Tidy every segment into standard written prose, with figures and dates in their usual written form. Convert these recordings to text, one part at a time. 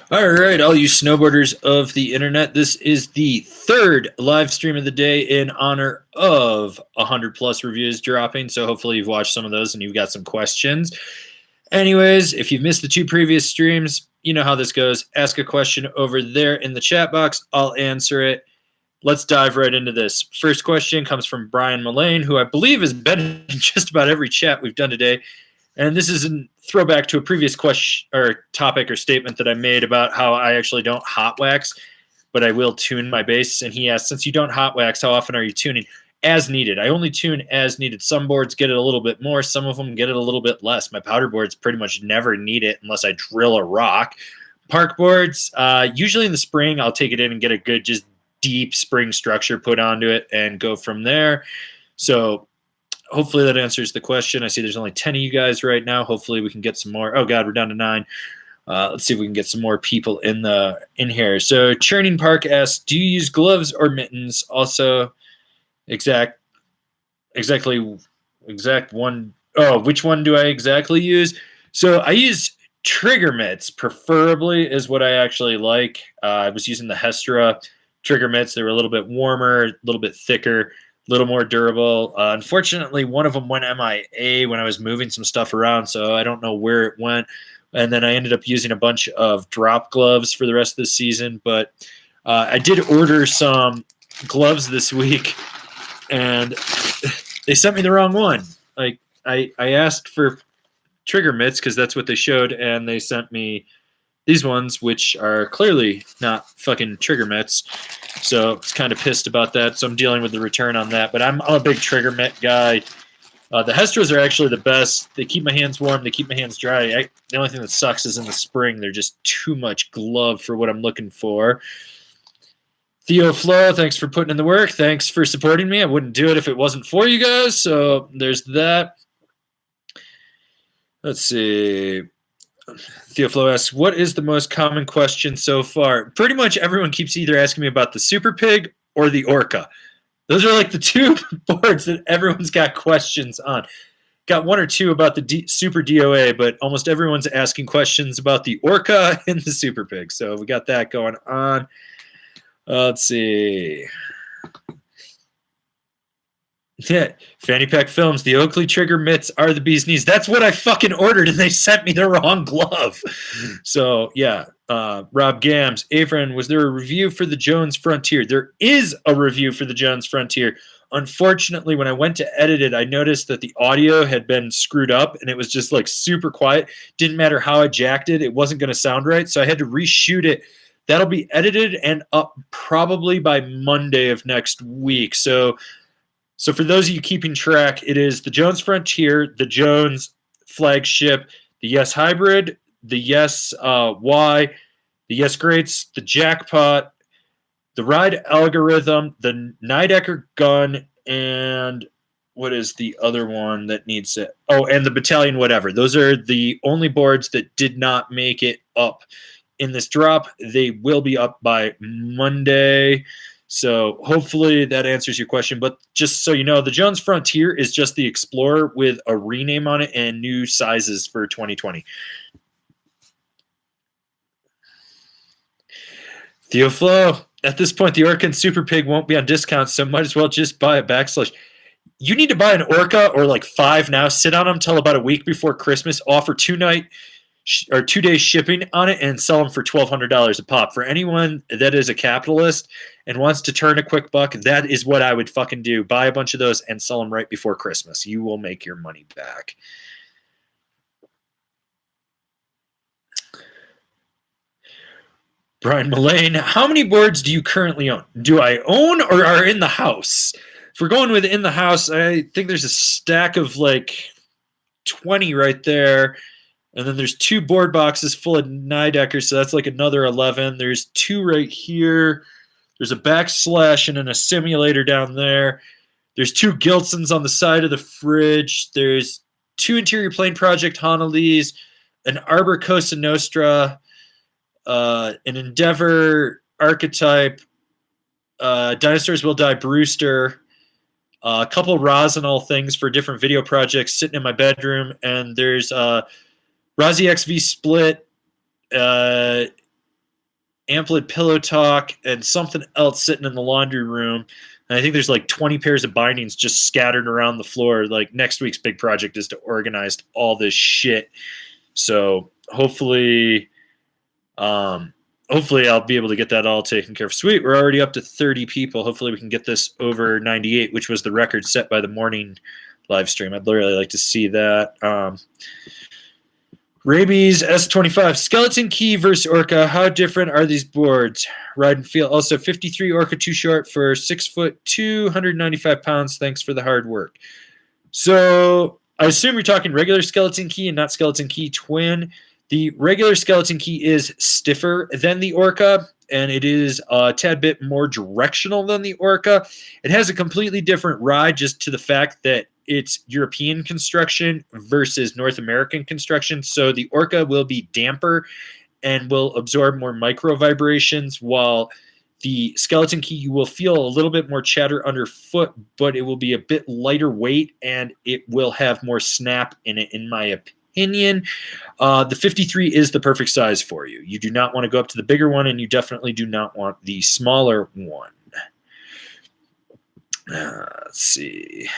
All right, all you snowboarders of the internet, this is the third live stream of the day in honor of 100 plus reviews dropping. So hopefully you've watched some of those and you've got some questions. Anyways, if you've missed the two previous streams, you know how this goes. Ask a question over there in the chat box. I'll answer it. Let's dive right into this. First question comes from Brian Mullane, who I believe has been in just about every chat we've done today. And this is a throwback to a previous question or topic or statement that I made about how I actually don't hot wax, but I will tune my bass. And he asked, since you don't hot wax, how often are you tuning? As needed. I only tune as needed. Some boards get it a little bit more. Some of them get it a little bit less. My powder boards pretty much never need it unless I drill a rock. Park boards, usually in the spring, I'll take it in and get a good, just deep spring structure put onto it and go from there. So hopefully that answers the question. I see there's only 10 of you guys right now. Hopefully we can get some more. Oh God, we're down to 9. Let's see if we can get some more people in here. So Churning Park asks, do you use gloves or mittens? Also, exact one. Oh, which one do I exactly use? So I use trigger mitts, preferably, is what I actually like. I was using the Hestra trigger mitts. They were a little bit warmer, a little bit thicker, a little more durable. Unfortunately, one of them went MIA when I was moving some stuff around, so I don't know where it went. And then I ended up using a bunch of drop gloves for the rest of the season. But I did order some gloves this week, and they sent me the wrong one. Like I asked for trigger mitts because that's what they showed, and they sent me these ones, which are clearly not fucking trigger mitts. So I was kind of pissed about that. So I'm dealing with the return on that. But I'm a big trigger mitt guy. The Hestras are actually the best. They keep my hands warm. They keep my hands dry. The only thing that sucks is in the spring. They're just too much glove for what I'm looking for. Theo Flo, thanks for putting in the work. Thanks for supporting me. I wouldn't do it if it wasn't for you guys. So there's that. Let's see. Theo Flo asks, what is the most common question so far? Pretty much everyone keeps either asking me about the Super Pig or the Orca. Those are like the two boards that everyone's got questions on. Got one or two about the Super DOA, but almost everyone's asking questions about the Orca and the Super Pig. So we got that going on. Let's see. Yeah, Fanny Pack Films, the Oakley trigger mitts are the bee's knees. That's what I fucking ordered, and they sent me the wrong glove. So, yeah. Rob Gams, Avron, was there a review for the Jones Frontier? There is a review for the Jones Frontier. Unfortunately, when I went to edit it, I noticed that the audio had been screwed up, and it was just like super quiet. Didn't matter how I jacked it. It wasn't going to sound right, so I had to reshoot it. That'll be edited and up probably by Monday of next week. So for those of you keeping track, it is the Jones Frontier, the Jones Flagship, the Yes Hybrid, the Yes Y, the Yes Greats, the Jackpot, the Ride Algorithm, the Nidecker Gun, and what is the other one that needs it? Oh, and the Battalion whatever. Those are the only boards that did not make it up in this drop. They will be up by Monday. So hopefully that answers your question. But just so you know, the Jones Frontier is just the Explorer with a rename on it and new sizes for 2020. Theo Flo, at this point, the Orca and Super Pig won't be on discount, so might as well just buy a /. You need to buy an Orca or like 5 now. Sit on them till about a week before Christmas. Offer 2 days shipping on it and sell them for $1,200 a pop. For anyone that is a capitalist and wants to turn a quick buck, that is what I would fucking do. Buy a bunch of those and sell them right before Christmas. You will make your money back. Brian Mullane, how many boards do you currently own? Do I own or are in the house? If we're going with in the house, I think there's a stack of like 20 right there. And then there's 2 board boxes full of Nideckers, so that's like another 11. There's 2 right here. There's a backslash and then a simulator down there. There's 2 Gilsons on the side of the fridge. There's 2 Interior Plane Project Honolulu's, an Arbor Cosa Nostra, an Endeavor Archetype, Dinosaurs Will Die Brewster, a couple Rosinal things for different video projects sitting in my bedroom, and there's Razi XV Split, Amplit Pillow Talk, and something else sitting in the laundry room. And I think there's like 20 pairs of bindings just scattered around the floor. Like next week's big project is to organize all this shit. So hopefully I'll be able to get that all taken care of. Sweet, we're already up to 30 people. Hopefully we can get this over 98, which was the record set by the morning live stream. I'd really like to see that. Rabies S25, Skeleton Key versus Orca. How different are these boards? Ride and feel. Also, 53 Orca too short for 6 foot, 295 pounds. Thanks for the hard work. So I assume you're talking regular Skeleton Key and not Skeleton Key Twin. The regular Skeleton Key is stiffer than the Orca, and it is a tad bit more directional than the Orca. It has a completely different ride just to the fact that it's European construction versus North American construction. So the Orca will be damper and will absorb more micro vibrations, while the Skeleton Key, you will feel a little bit more chatter underfoot, but it will be a bit lighter weight and it will have more snap in it, in my opinion. The 53 is the perfect size for you. You do not want to go up to the bigger one, and you definitely do not want the smaller one. Let's see.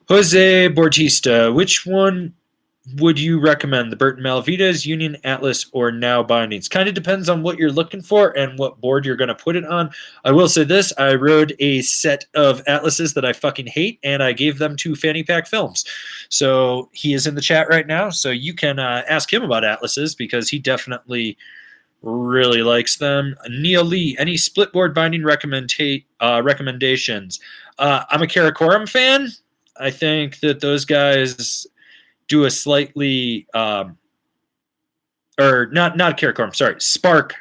Jose Bautista, which one would you recommend? The Burton Malvitas, Union, Atlas, or Now bindings? Kind of depends on what you're looking for and what board you're going to put it on. I will say this. I rode a set of Atlases that I fucking hate, and I gave them to Fanny Pack Films. So he is in the chat right now, so you can ask him about Atlases because he definitely really likes them. Neil Lee, any split board binding recommendations? I'm a Karakoram fan. I think that those guys do a slightly or not Karakoram, sorry, Spark,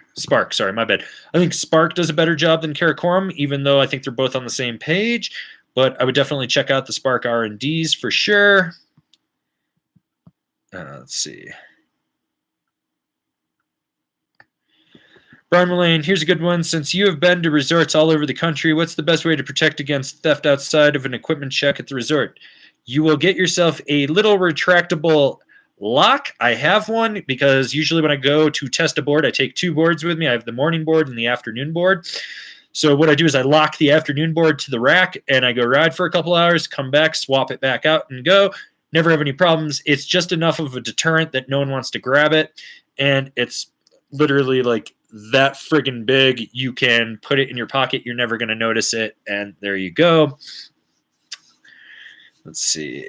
sorry, my bad. I think Spark does a better job than Karakoram, even though I think they're both on the same page. But I would definitely check out the Spark R&Ds for sure. Let's see. Brian Mullane, here's a good one. Since you have been to resorts all over the country, what's the best way to protect against theft outside of an equipment check at the resort? You will get yourself a little retractable lock. I have one because usually when I go to test a board, I take 2 boards with me. I have the morning board and the afternoon board. So what I do is I lock the afternoon board to the rack, and I go ride for a couple hours, come back, swap it back out, and go. Never have any problems. It's just enough of a deterrent that no one wants to grab it, and it's literally like that friggin' big. You can put it in your pocket. You're never going to notice it. And there you go. Let's see.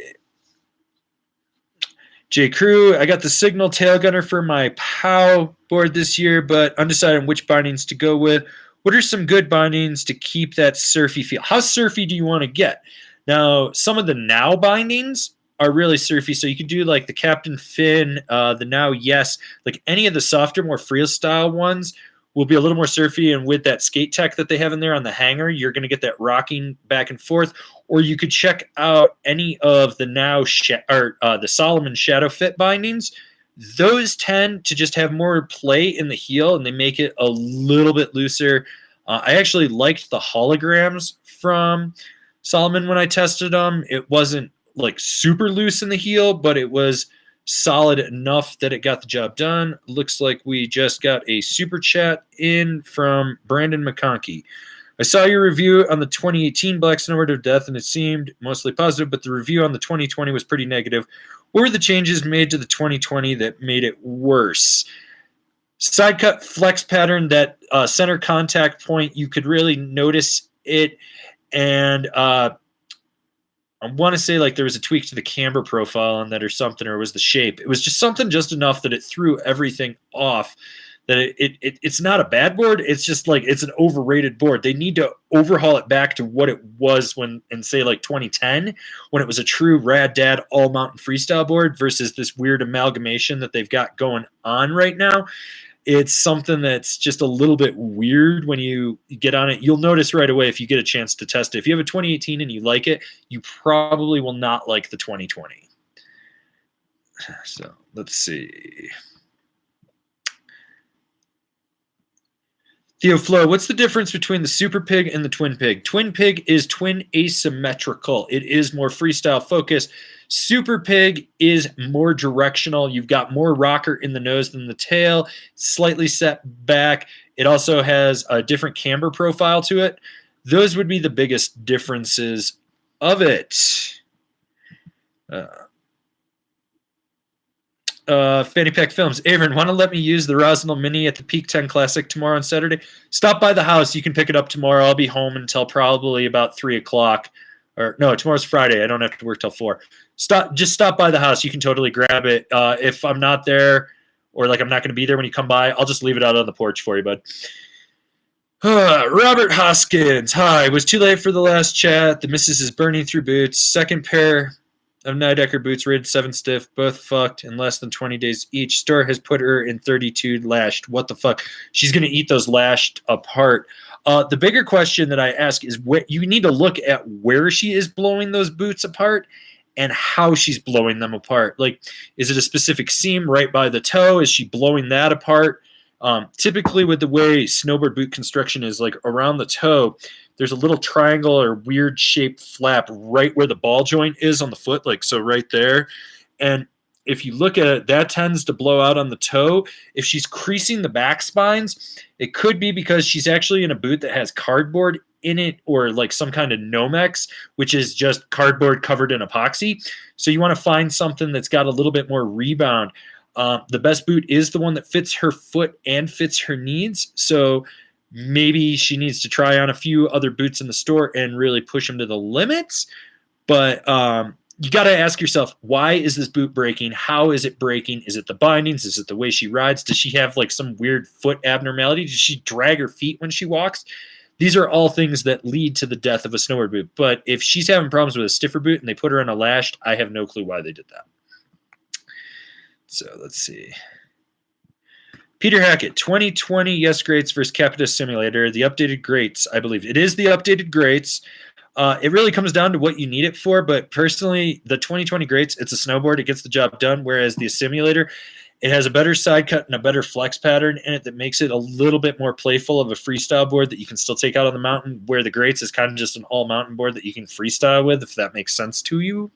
J. Crew, I got the Signal Tail Gunner for my POW board this year, but undecided on which bindings to go with. What are some good bindings to keep that surfy feel? How surfy do you want to get? Now, some of the Now bindings are really surfy, so you can do like the Captain Finn, the Now Yes, like any of the softer, more freestyle ones will be a little more surfy, and with that skate tech that they have in there on the hanger, you're going to get that rocking back and forth. Or you could check out any of the Now the Salomon Shadow Fit bindings. Those tend to just have more play in the heel, and they make it a little bit looser. I actually liked the holograms from Salomon when I tested them. It wasn't like super loose in the heel, but it was solid enough that it got the job done. Looks like we just got a super chat in from Brandon McConkey. I saw your review on the 2018 Black Snowboard of Death, and it seemed mostly positive, but the review on the 2020 was pretty negative. What were the changes made to the 2020 that made it worse? Side cut flex pattern, that center contact point, you could really notice it, and I want to say like there was a tweak to the camber profile on that or something, or it was the shape. It was just something just enough that it threw everything off. That it's not a bad board. It's just like it's an overrated board. They need to overhaul it back to what it was when, in say like 2010, when it was a true rad dad all mountain freestyle board versus this weird amalgamation that they've got going on right now. It's something that's just a little bit weird when you get on it. You'll notice right away if you get a chance to test it. If you have a 2018 and you like it, you probably will not like the 2020. So let's see. Theo Flo, what's the difference between the Super Pig and the Twin Pig? Twin Pig is twin asymmetrical. It is more freestyle focused. Super Pig is more directional. You've got more rocker in the nose than the tail, slightly set back. It also has a different camber profile to it. Those would be the biggest differences of it. Fanny Pack Films. Avon, want to let me use the Rosinal Mini at the Peak 10 Classic tomorrow on Saturday? Stop by the house. You can pick it up tomorrow. I'll be home until probably about 3 o'clock. Or no, tomorrow's Friday. I don't have to work till 4. Just stop by the house. You can totally grab it. If I'm not there or like I'm not going to be there when you come by, I'll just leave it out on the porch for you, bud. Robert Hoskins. Hi. Was too late for the last chat. The missus is burning through boots. Second pair of Nidecker boots, rated 7 stiff, both fucked in less than 20 days each. Store has put her in 32 lashed. What the fuck? She's going to eat those lashed apart. The bigger question that I ask is what you need to look at where she is blowing those boots apart and how she's blowing them apart. Like, is it a specific seam right by the toe? Is she blowing that apart? Typically with the way snowboard boot construction is, like around the toe, there's a little triangle or weird shaped flap right where the ball joint is on the foot, like so right there. And if you look at it, that tends to blow out on the toe. If she's creasing the back spines, it could be because she's actually in a boot that has cardboard in it or like some kind of Nomex, which is just cardboard covered in epoxy. So you want to find something that's got a little bit more rebound. The best boot is the one that fits her foot and fits her needs. So maybe she needs to try on a few other boots in the store and really push them to the limits. But you got to ask yourself, why is this boot breaking? How is it breaking? Is it the bindings? Is it the way she rides? Does she have like some weird foot abnormality? Does she drag her feet when she walks? These are all things that lead to the death of a snowboard boot. But if she's having problems with a stiffer boot and they put her on a lashed, I have no clue why they did that. So let's see. Peter Hackett, 2020 Yes Greats versus Capita Simulator, the updated greats, I believe. It is the updated greats. It really comes down to what you need it for, but personally, the 2020 greats, it's a snowboard. It gets the job done, whereas the simulator, it has a better side cut and a better flex pattern in it that makes it a little bit more playful of a freestyle board that you can still take out on the mountain, where the greats is kind of just an all-mountain board that you can freestyle with, if that makes sense to you.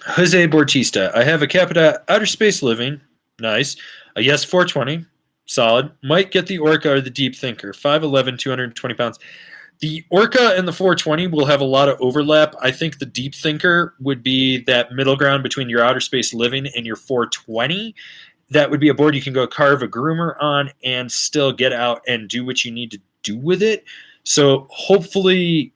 Jose Bautista, I have a Capita Outer Space Living, nice. A Yes 420, solid. Might get the Orca or the Deep Thinker, 5'11", 220 pounds. The Orca and the 420 will have a lot of overlap. I think the Deep Thinker would be that middle ground between your Outer Space Living and your 420. That would be a board you can go carve a groomer on and still get out and do what you need to do with it. So hopefully,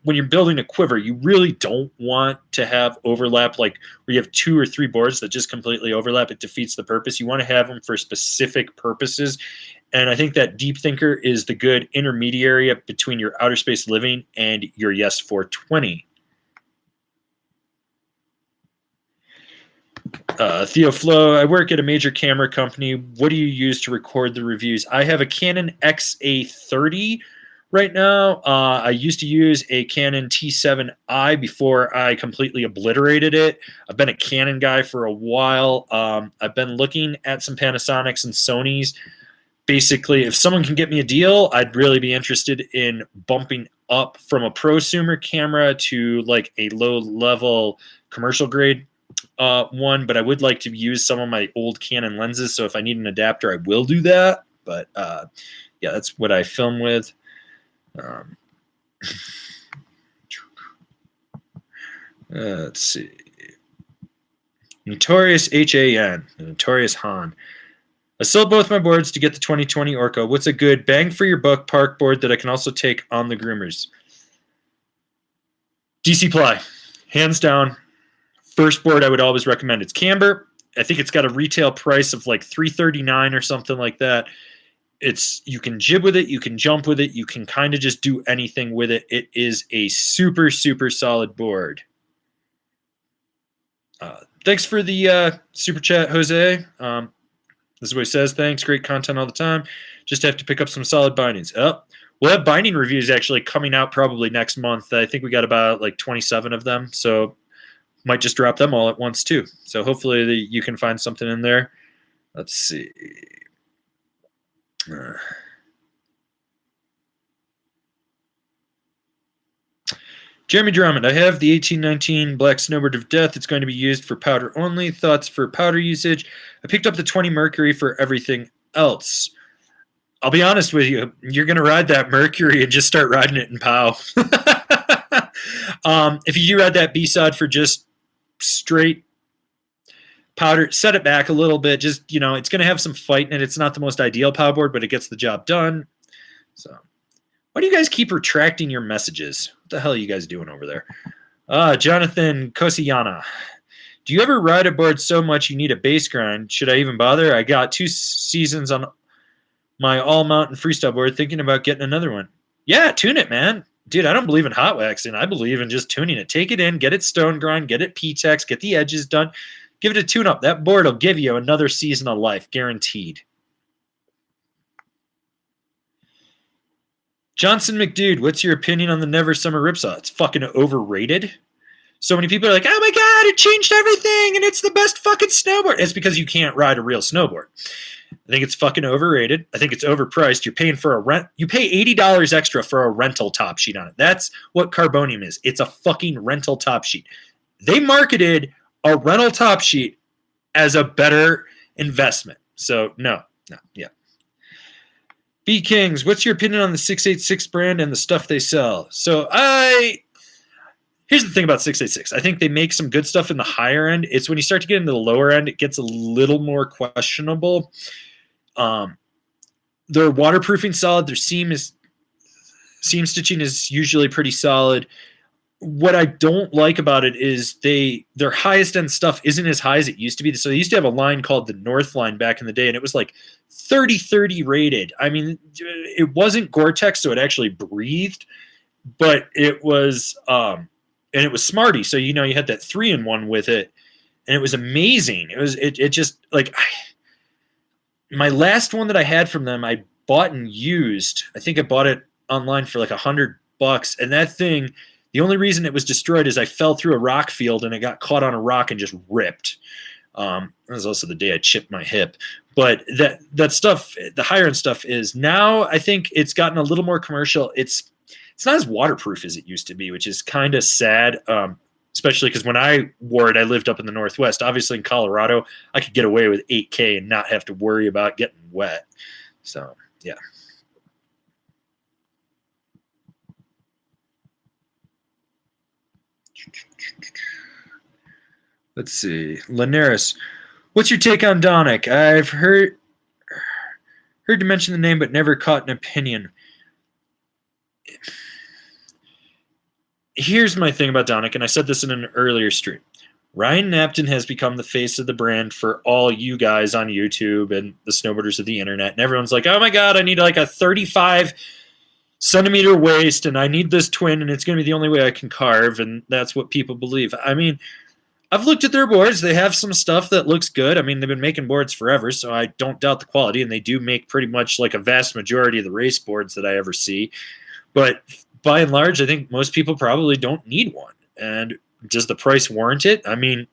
when you're building a quiver, you really don't want to have overlap, like where you have 2 or 3 boards that just completely overlap. It defeats the purpose. You want to have them for specific purposes. And I think that Deep Thinker is the good intermediary between your Outer Space Living and your Yes 420. Theo Flo, I work at a major camera company. What do you use to record the reviews? I have a Canon XA30 right now. I used to use a Canon T7i before I completely obliterated it. I've been a Canon guy for a while. I've been looking at some Panasonics and Sonys. Basically, if someone can get me a deal, I'd really be interested in bumping up from a prosumer camera to like a low-level commercial grade one, but I would like to use some of my old Canon lenses, so if I need an adapter, I will do that. But yeah, that's what I film with. Let's see. Notorious HAN, Notorious Han. I sold both my boards to get the 2020 Orca. What's a good bang for your buck park board that I can also take on the groomers? DC Ply, hands down. First board I would always recommend. It's camber. I think it's got a retail price of like $339 or something like that. You can jib with it, you can jump with it, you can kind of just do anything with it. It is a super, super solid board. Thanks for the super chat, Jose. This is what he says. Thanks, great content all the time. Just have to pick up some solid bindings. We'll have binding reviews actually coming out probably next month. I think we got about like 27 of them. So Might just drop them all at once too. So hopefully you can find something in there. Let's see. Jeremy Drummond, I have the 1819 Black Snowboard of Death. It's going to be used for powder only. Thoughts for powder usage? I picked up the 20 Mercury for everything else. I'll be honest with you. You're going to ride that Mercury and just start riding it in POW. If you do ride that B-side for just straight powder, set it back a little bit. Just, it's going to have some fight in it. It's not the most ideal POW board, but it gets the job done. So... why do you guys keep retracting your messages? What the hell are you guys doing over there? Jonathan Kosiyana. Do you ever ride a board so much you need a base grind? Should I even bother? I got 2 seasons on my all-mountain freestyle board, thinking about getting another one. Yeah, tune it, man. Dude, I don't believe in hot waxing. I believe in just tuning it. Take it in, get it stone grind, get it P-Tex, get the edges done. Give it a tune-up. That board will give you another season of life, guaranteed. Johnson McDude, what's your opinion on the Never Summer Ripsaw? It's fucking overrated. So many people are like, oh my God, it changed everything and it's the best fucking snowboard. It's because you can't ride a real snowboard. I think it's fucking overrated. I think it's overpriced. You're paying for a rent. You pay $80 extra for a rental top sheet on it. That's what Carbonium is. It's a fucking rental top sheet. They marketed a rental top sheet as a better investment. So no, yeah. B Kings, what's your opinion on the 686 brand and the stuff they sell? So here's the thing about 686. I think they make some good stuff in the higher end. It's when you start to get into the lower end, it gets a little more questionable. Their waterproofing solid. Their seam stitching is usually pretty solid. What I don't like about it is their highest end stuff isn't as high as it used to be. So they used to have a line called the North line back in the day, and it was like 30-30 rated. I mean, it wasn't Gore-Tex, so it actually breathed, but it was and it was Smarty. So you had that 3-in-1 with it, and it was amazing. It just like my last one that I had from them, I bought and used. I think I bought it online for like $100, and that thing. The only reason it was destroyed is I fell through a rock field and it got caught on a rock and just ripped. That was also the day I chipped my hip. But that stuff, the higher end stuff is now I think it's gotten a little more commercial. It's not as waterproof as it used to be, which is kind of sad, especially because when I wore it, I lived up in the Northwest. Obviously in Colorado, I could get away with 8K and not have to worry about getting wet. So, yeah. Let's see. Linares, what's your take on Donick? I've heard to mention the name, but never caught an opinion. Here's my thing about Donick, and I said this in an earlier stream. Ryan Napton has become the face of the brand for all you guys on YouTube and the snowboarders of the internet, and everyone's like, oh my God, I need like a 35 centimeter waist, and I need this twin, and it's going to be the only way I can carve, and that's what people believe. I mean, I've looked at their boards. They have some stuff that looks good. I mean, they've been making boards forever, so I don't doubt the quality, and they do make pretty much like a vast majority of the race boards that I ever see. But by and large, I think most people probably don't need one. And does the price warrant it? I mean,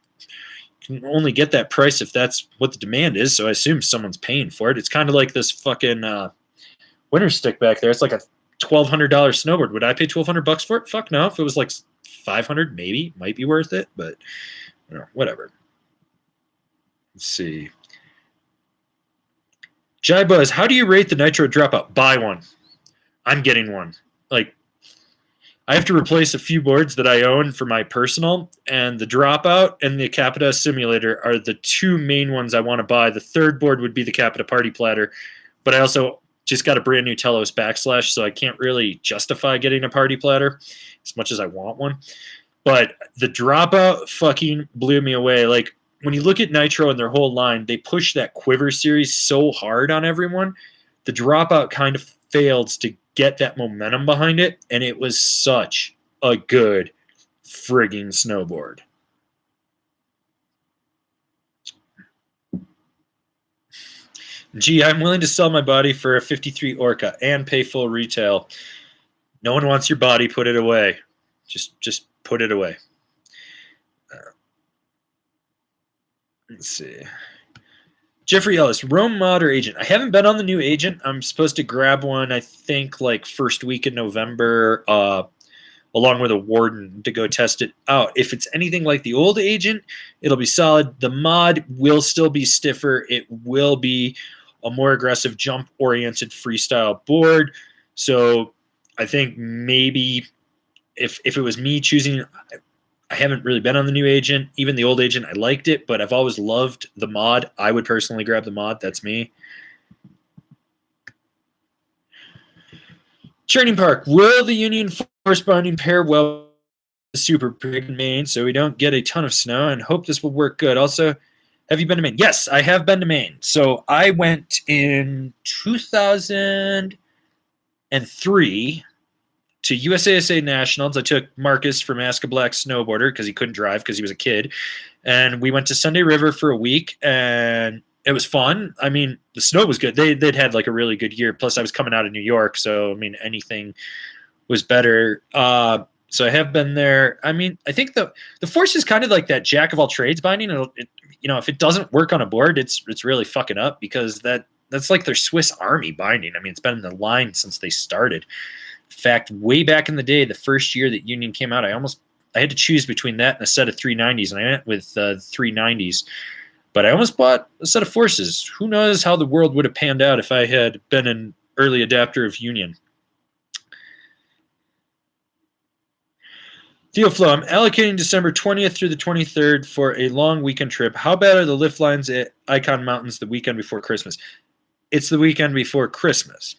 you can only get that price if that's what the demand is, so I assume someone's paying for it. It's kind of like this fucking winter stick back there. It's like a $1,200 snowboard. Would I pay $1,200 for it? Fuck no. If it was like $500, maybe, might be worth it, but whatever. Let's see. Jai Buzz, how do you rate the Nitro Dropout? Buy one. I'm getting one. Like, I have to replace a few boards that I own for my personal, and the Dropout and the Capita Simulator are the two main ones I want to buy. The third board would be the Capita Party Platter, but I also just got a brand new Telos Backslash, so I can't really justify getting a Party Platter as much as I want one. But the Dropout fucking blew me away. Like, when you look at Nitro and their whole line, they push that Quiver series so hard on everyone. The Dropout kind of failed to get that momentum behind it, and it was such a good frigging snowboard. Gee, I'm willing to sell my body for a 53 Orca and pay full retail. No one wants your body. Put it away. Just put it away. Let's see. Jeffrey Ellis, Rome mod or agent? I haven't been on the new agent. I'm supposed to grab one, I think, like first week in November, along with a warden to go test it out. If it's anything like the old agent, it'll be solid. The mod will still be stiffer. It will be a more aggressive, jump-oriented freestyle board. So I think maybe if it was me choosing, I haven't really been on the new agent. Even the old agent, I liked it, but I've always loved the mod. I would personally grab the mod. That's me. Churning Park. Will the Union force binding pair well with the Super Pig in Maine so we don't get a ton of snow? And hope this will work good. Also, have you been to Maine? Yes, I have been to Maine. So I went in 2003 to USASA Nationals. I took Marcus from Ask a Black Snowboarder because he couldn't drive because he was a kid. And we went to Sunday River for a week, and it was fun. I mean, the snow was good. They'd had like a really good year. Plus, I was coming out of New York, so I mean, anything was better. So I have been there. I mean, I think the force is kind of like that jack of all trades binding. If it doesn't work on a board, it's really fucking up because that's like their Swiss Army binding. I mean, it's been in the line since they started. In fact, way back in the day, the first year that Union came out, I had to choose between that and a set of 390s, and I went with 390s. But I almost bought a set of forces. Who knows how the world would have panned out if I had been an early adapter of Union. Theoflow, I'm allocating December 20th through the 23rd for a long weekend trip. How bad are the lift lines at Icon Mountains the weekend before Christmas? It's the weekend before Christmas.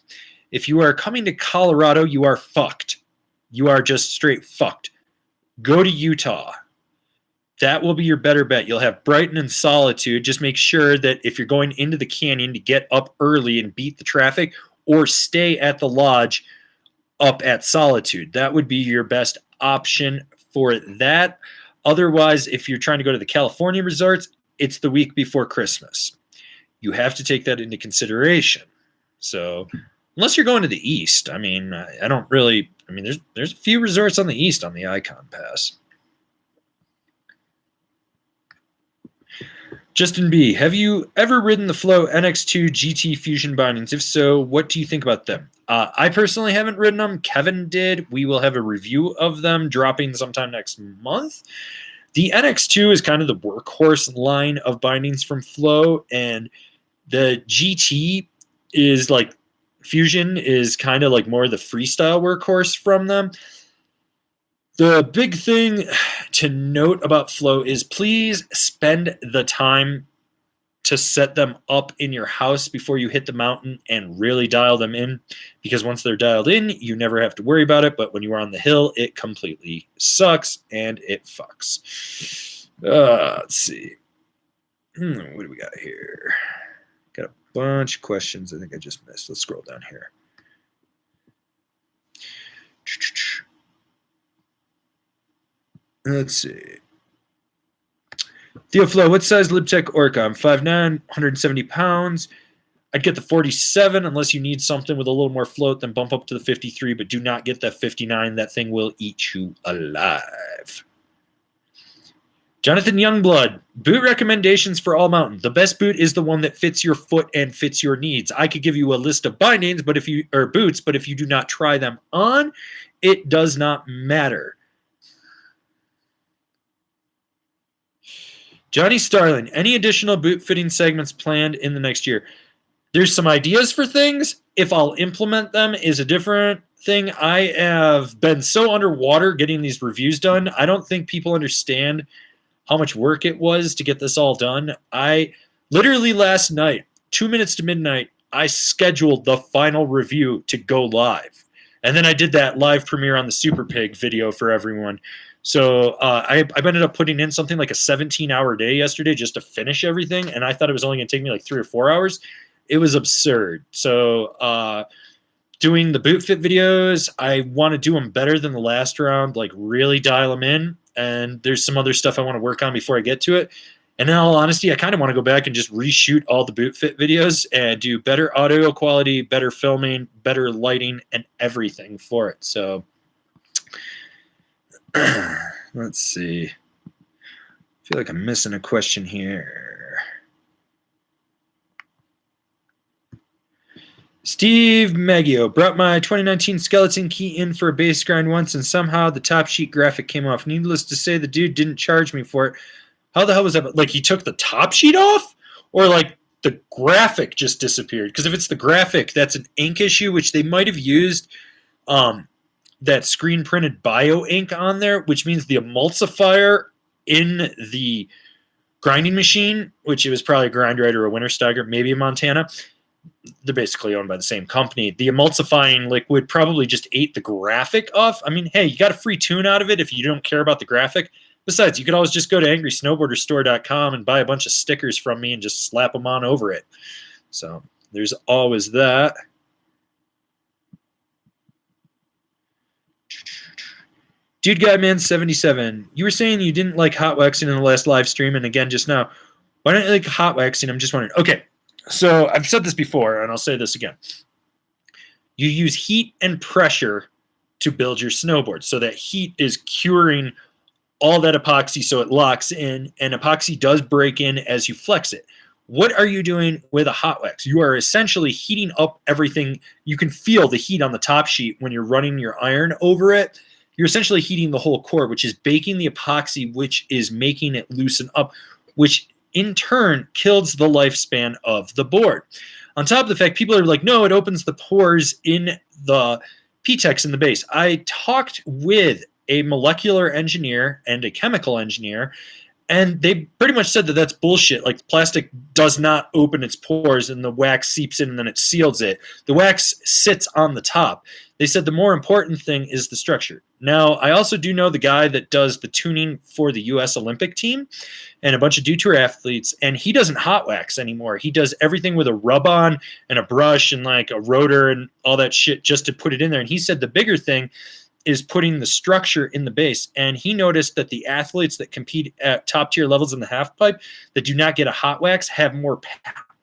If you are coming to Colorado, you are fucked. You are just straight fucked. Go to Utah. That will be your better bet. You'll have Brighton and Solitude. Just make sure that if you're going into the canyon to get up early and beat the traffic, or stay at the lodge up at Solitude. That would be your best option for that. Otherwise, if you're trying to go to the California resorts, it's the week before Christmas. You have to take that into consideration. So unless you're going to the east, I mean, there's a few resorts on the east on the Icon Pass. Justin B., have you ever ridden the Flow NX2 GT Fusion bindings? If so, what do you think about them? I personally haven't ridden them. Kevin did. We will have a review of them dropping sometime next month. The NX2 is kind of the workhorse line of bindings from Flow, and the GT is like Fusion is kind of like more the freestyle workhorse from them. The big thing to note about Flow is please spend the time to set them up in your house before you hit the mountain and really dial them in, because once they're dialed in, you never have to worry about it. But when you are on the hill, it completely sucks and it fucks. Let's see. What do we got here? Got a bunch of questions I think I just missed. Let's scroll down here. Let's see. Theoflow, what size LibTech Orca? I'm 5'9", 170 pounds. I'd get the 47 unless you need something with a little more float, then bump up to the 53, but do not get that 59. That thing will eat you alive. Jonathan Youngblood, boot recommendations for all mountain. The best boot is the one that fits your foot and fits your needs. I could give you a list of bindings, but if you do not try them on, it does not matter. Johnny Starling, any additional boot fitting segments planned in the next year? There's some ideas for things. If I'll implement them is a different thing. I have been so underwater getting these reviews done. I don't think people understand how much work it was to get this all done. I literally last night, 2 minutes to midnight, I scheduled the final review to go live. And then I did that live premiere on the Super Pig video for everyone. So I ended up putting in something like a 17-hour day yesterday just to finish everything, and I thought it was only going to take me like 3 or 4 hours. It was absurd. So doing the boot fit videos, I want to do them better than the last round, like really dial them in, and there's some other stuff I want to work on before I get to it. And in all honesty, I kind of want to go back and just reshoot all the boot fit videos and do better audio quality, better filming, better lighting, and everything for it. So let's see. I feel like I'm missing a question here. Steve Maggio brought my 2019 skeleton key in for a base grind once, and somehow the top sheet graphic came off. Needless to say, the dude didn't charge me for it. How the hell was that? Like, he took the top sheet off? Or, like, the graphic just disappeared? Because if it's the graphic, that's an ink issue, which they might have used that screen printed bio ink on there, which means the emulsifier in the grinding machine, which it was probably a Grindrite or a Wintersteiger, maybe a Montana. They're basically owned by the same company. The emulsifying liquid probably just ate the graphic off. I mean, hey, you got a free tune out of it if you don't care about the graphic. Besides, you could always just go to angrysnowboarderstore.com and buy a bunch of stickers from me and just slap them on over it. So there's always that. Dude Guy Man 77, you were saying you didn't like hot waxing in the last live stream, and again just now. Why don't you like hot waxing? I'm just wondering. Okay, so I've said this before, and I'll say this again. You use heat and pressure to build your snowboard. So that heat is curing all that epoxy so it locks in, and epoxy does break in as you flex it. What are you doing with a hot wax? You are essentially heating up everything. You can feel the heat on the top sheet when you're running your iron over it. You're essentially heating the whole core, which is baking the epoxy, which is making it loosen up, which in turn kills the lifespan of the board. On top of the fact, people are like, no, it opens the pores in the PTEX in the base. I talked with a molecular engineer and a chemical engineer, and they pretty much said that that's bullshit. Like, plastic does not open its pores and the wax seeps in and then it seals it. The wax sits on the top. They said the more important thing is the structure. Now, I also do know the guy that does the tuning for the U.S. Olympic team and a bunch of Dew Tour athletes, and he doesn't hot wax anymore. He does everything with a rub-on and a brush and like a rotor and all that shit just to put it in there. And he said the bigger thing is putting the structure in the base. And he noticed that the athletes that compete at top tier levels in the half pipe that do not get a hot wax have more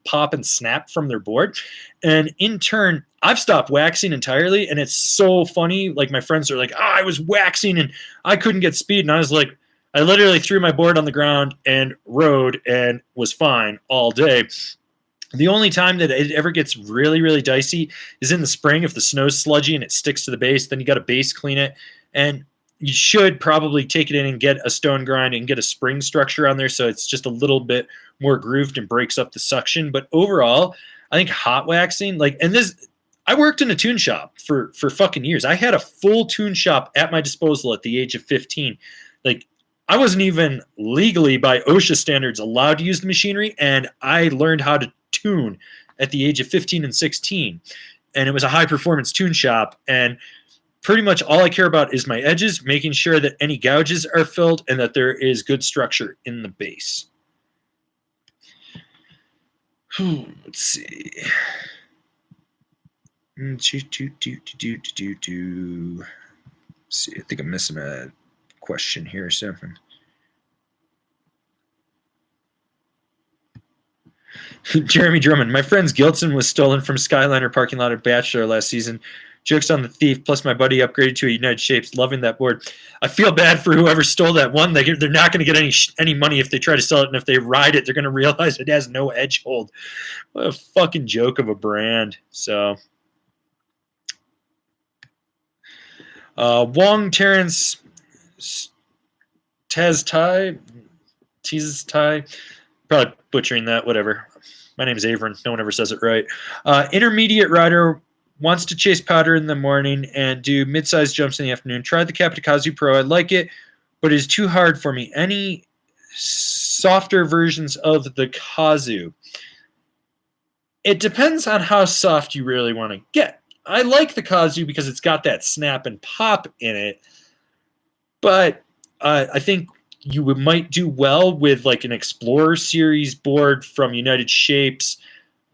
pop and snap from their board. And in turn, I've stopped waxing entirely, and it's so funny. Like, my friends are like, oh, I was waxing and I couldn't get speed. And I was like, I literally threw my board on the ground and rode and was fine all day. The only time that it ever gets really, really dicey is in the spring if the snow's sludgy and it sticks to the base. Then you got to base clean it. And you should probably take it in and get a stone grind and get a spring structure on there so it's just a little bit more grooved and breaks up the suction. But overall, I think hot waxing, like, and this, I worked in a tune shop for fucking years. I had a full tune shop at my disposal at the age of 15. Like, I wasn't even legally by OSHA standards allowed to use the machinery, and I learned how to tune at the age of 15 and 16. And it was a high performance tune shop, and pretty much all I care about is my edges, making sure that any gouges are filled and that there is good structure in the base. Let's see. Let's see, I think I'm missing a question here or something. Jeremy Drummond. My friend's Gilson was stolen from Skyliner parking lot at Bachelor last season. Jokes on the thief, plus my buddy upgraded to a United Shapes. Loving that board. I feel bad for whoever stole that one. They're not going to get any money if they try to sell it, and if they ride it, they're going to realize it has no edge hold. What a fucking joke of a brand. So, Wong Terrence Tez Tai, probably butchering that, whatever. My name is Averin. No one ever says it right. Intermediate rider wants to chase powder in the morning and do mid-sized jumps in the afternoon. Tried the Kapitakazu Pro. I like it, but it is too hard for me. Any softer versions of the Kazu? It depends on how soft you really want to get. I like the Kazu because it's got that snap and pop in it, but I think you might do well with like an Explorer series board from United Shapes.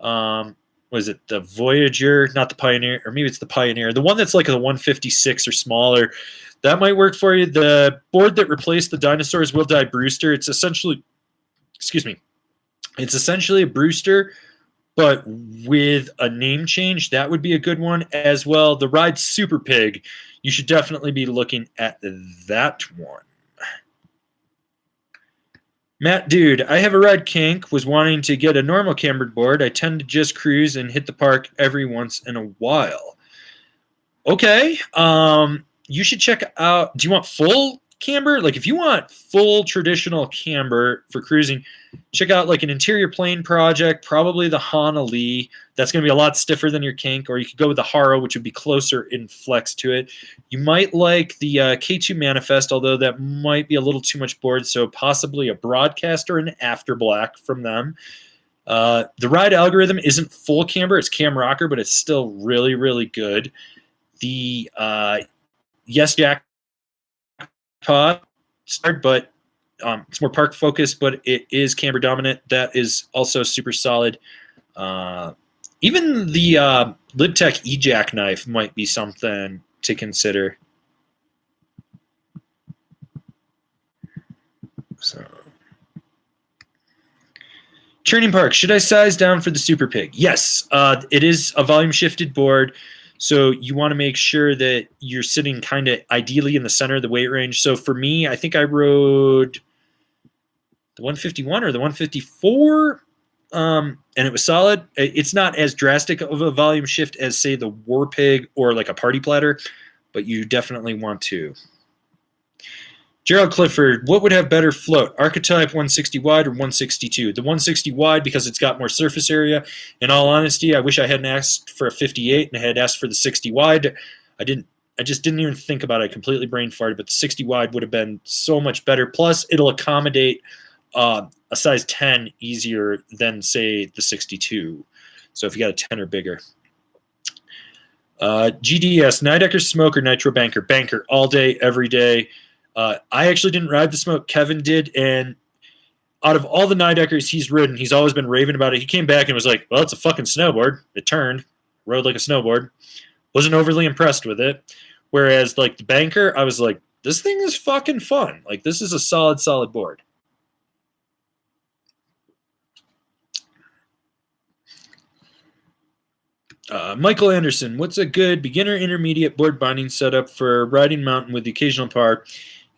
Was it the Voyager, not the Pioneer, or maybe it's the Pioneer, the one that's like a 156 or smaller. That might work for you. The board that replaced the Dinosaurs Will Die Brewster, it's essentially a Brewster, but with a name change. That would be a good one as well. The Ride Super Pig, you should definitely be looking at that one. Matt, dude, I have a ride kink, was wanting to get a normal cambered board. I tend to just cruise and hit the park every once in a while. Okay, you should check out, do you want full camber? Like if you want full traditional camber for cruising, check out like an interior plane project, probably the Hana Lee. That's going to be a lot stiffer than your kink, or you could go with the Haro, which would be closer in flex to it. You might like the K2 Manifest, although that might be a little too much board, so possibly a Broadcast or an Afterblack from them. The ride algorithm isn't full camber, it's cam rocker, but it's still really, really good. The Yes Jack pod, but it's more park focused, but it is camber dominant. That is also super solid. Even the LibTech eJack knife might be something to consider. So, Churning Park, should I size down for the Super Pig? Yes, it is a volume shifted board. So you want to make sure that you're sitting kind of ideally in the center of the weight range. So for me, I think I rode the 151 or the 154, and it was solid. It's not as drastic of a volume shift as, say, the War Pig or like a Party Platter, but you definitely want to. Gerald Clifford, what would have better float? Archetype 160 wide or 162? The 160 wide because it's got more surface area. In all honesty, I wish I hadn't asked for a 58 and I had asked for the 60 wide. I just didn't even think about it. I completely brain farted, but the 60 wide would have been so much better. Plus, it'll accommodate a size 10 easier than, say, the 62. So if you got a 10 or bigger. GDS, Nidecker Smoke or Nitro Banker? Banker all day, every day. I actually didn't ride the Smoke. Kevin did, and out of all the Nideckers he's ridden, he's always been raving about it. He came back and was like, well, it's a fucking snowboard. It turned, rode like a snowboard. Wasn't overly impressed with it. Whereas, like, the Banker, I was like, this thing is fucking fun. Like, this is a solid, solid board. Michael Anderson, what's a good beginner intermediate board binding setup for riding mountain with the occasional par?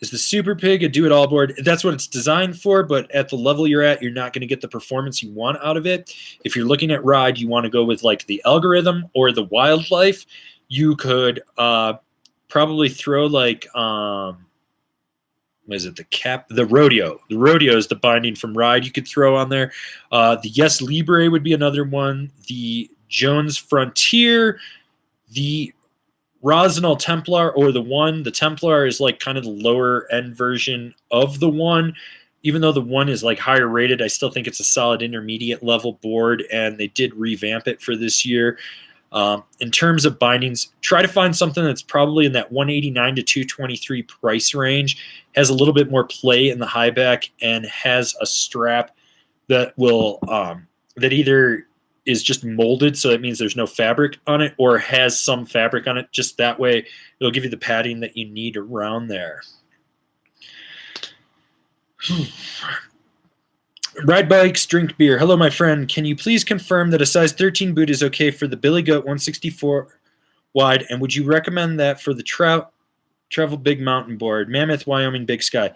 Is the Super Pig a do-it-all board? That's what it's designed for, but at the level you're at, you're not going to get the performance you want out of it. If you're looking at ride, you want to go with like the Algorithm or the Wildlife. You could probably throw like what is it? The Rodeo. The Rodeo is the binding from ride you could throw on there. The Yes Libre would be another one. The Jones Frontier, the Rosinal Templar, or the One. The Templar is like kind of the lower end version of the One. Even though the One is like higher rated, I still think it's a solid intermediate level board, and they did revamp it for this year. In terms of bindings, try to find something that's probably in that 189 to 223 price range, has a little bit more play in the high back, and has a strap that will that either is just molded, so that means there's no fabric on it, or has some fabric on it. Just that way, it'll give you the padding that you need around there. Ride bikes, drink beer. Hello, my friend. Can you please confirm that a size 13 boot is okay for the Billy Goat 164 wide, and would you recommend that for the Travel Big Mountain Board, Mammoth, Wyoming, Big Sky?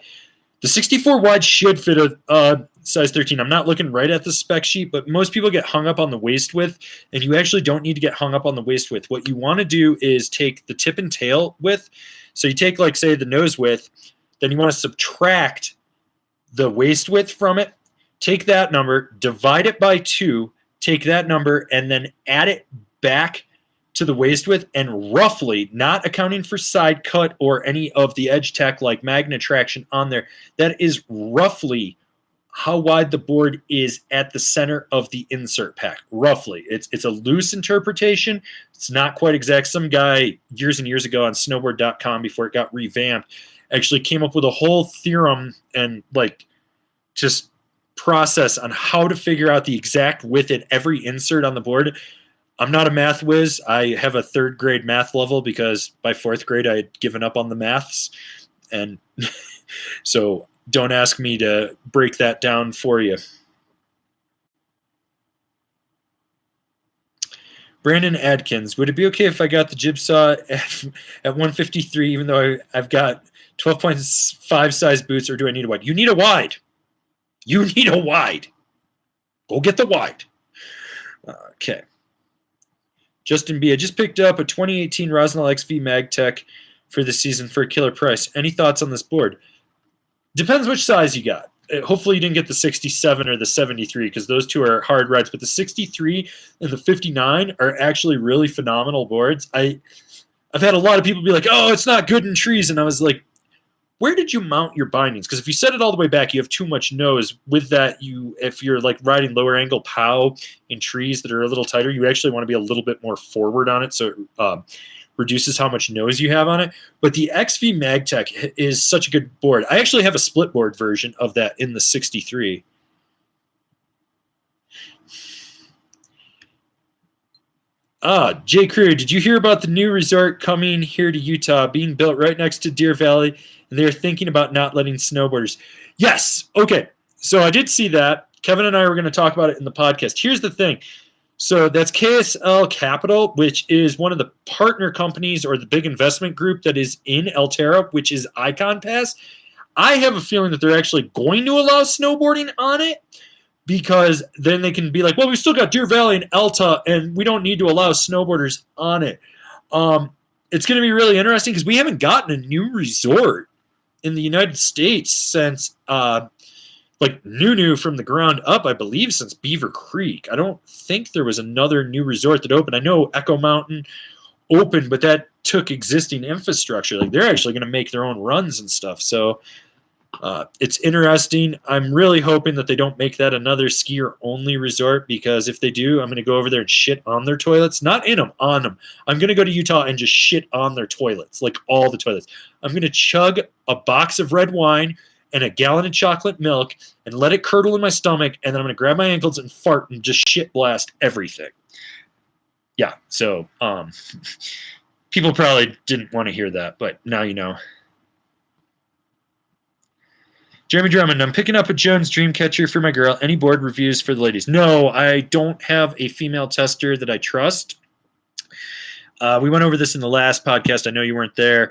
The 64 wide should fit a size 13. I'm not looking right at the spec sheet, but most people get hung up on the waist width, and you actually don't need to get hung up on the waist width. What you want to do is take the tip and tail width. So you take, like, say, the nose width, then you want to subtract the waist width from it, take that number, divide it by 2, take that number, and then add it back to the waist width, and roughly, not accounting for side cut or any of the edge tech like magnet traction on there, that is roughly how wide the board is at the center of the insert pack. Roughly. It's a loose interpretation. It's not quite exact. Some guy years and years ago on snowboard.com, before it got revamped, actually came up with a whole theorem and like just process on how to figure out the exact width at every insert on the board. I'm not a math whiz. I have a 3rd grade math level because by 4th grade I had given up on the maths. And so don't ask me to break that down for you. Brandon Adkins, would it be okay if I got the jigsaw at 153 even though I've got 12.5 size boots, or do I need a wide? You need a wide. You need a wide. Go get the wide. Okay. Justin B. I just picked up a 2018 Rosnell XV Magtech for the season for a killer price. Any thoughts on this board? Depends which size you got. Hopefully you didn't get the 67 or the 73 because those two are hard rides. But the 63 and the 59 are actually really phenomenal boards. I've had a lot of people be like, oh, it's not good in trees. And I was like, where did you mount your bindings? Because if you set it all the way back, you have too much nose. With that, if you're like riding lower angle POW in trees that are a little tighter, you actually want to be a little bit more forward on it, so it reduces how much nose you have on it. But the XV Magtech is such a good board. I actually have a split board version of that in the 63. Jay Crew, did you hear about the new resort coming here to Utah, being built right next to Deer Valley, and they're thinking about not letting snowboarders? Yes. Okay. So I did see that. Kevin and I were going to talk about it in the podcast. Here's the thing. So that's KSL Capital, which is one of the partner companies or the big investment group that is in Alterra, which is Icon Pass. I have a feeling that they're actually going to allow snowboarding on it, because then they can be like, well, we still got Deer Valley and Alta, and we don't need to allow snowboarders on it. It's going to be really interesting because we haven't gotten a new resort in the United States since, new from the ground up, I believe, since Beaver Creek. I don't think there was another new resort that opened. I know Echo Mountain opened, but that took existing infrastructure. Like, they're actually going to make their own runs and stuff. So it's interesting. I'm really hoping that they don't make that another skier-only resort, because if they do, I'm going to go over there and shit on their toilets. Not in them, on them. I'm going to go to Utah and just shit on their toilets, like all the toilets. I'm going to chug a box of red wine and a gallon of chocolate milk and let it curdle in my stomach, and then I'm going to grab my ankles and fart and just shit blast everything. Yeah, so people probably didn't want to hear that, but now you know. Jeremy Drummond, I'm picking up a Jones Dreamcatcher for my girl. Any board reviews for the ladies? No, I don't have a female tester that I trust. We went over this in the last podcast. I know you weren't there,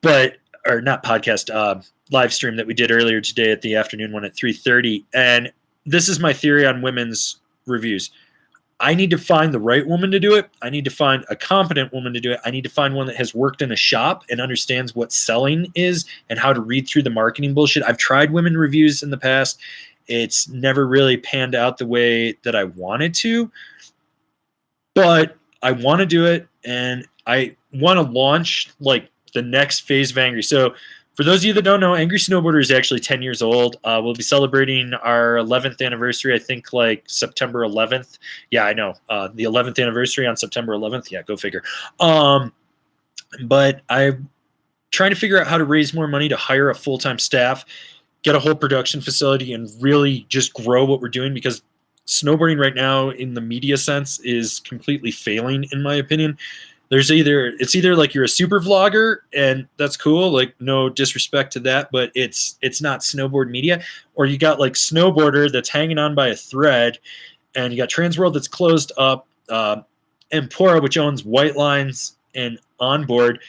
or not podcast, live stream that we did earlier today at the afternoon one at 3:30. And this is my theory on women's reviews. I need to find the right woman to do it. I need to find a competent woman to do it. I need to find one that has worked in a shop and understands what selling is and how to read through the marketing bullshit. I've tried women reviews in the past. It's never really panned out the way that I wanted to, but I want to do it, and I want to launch like the next phase of Angry. So for those of you that don't know, Angry Snowboarder is actually 10 years old. We'll be celebrating our 11th anniversary, I think, like September 11th. Yeah, I know. The 11th anniversary on September 11th. Yeah, go figure. But I'm trying to figure out how to raise more money to hire a full-time staff, get a whole production facility, and really just grow what we're doing, because snowboarding right now in the media sense is completely failing, in my opinion. It's either like you're a super vlogger, and that's cool, like no disrespect to that, but it's not snowboard media, or you got like Snowboarder that's hanging on by a thread, and you got Transworld that's closed up, Empora, which owns White Lines and Onboard.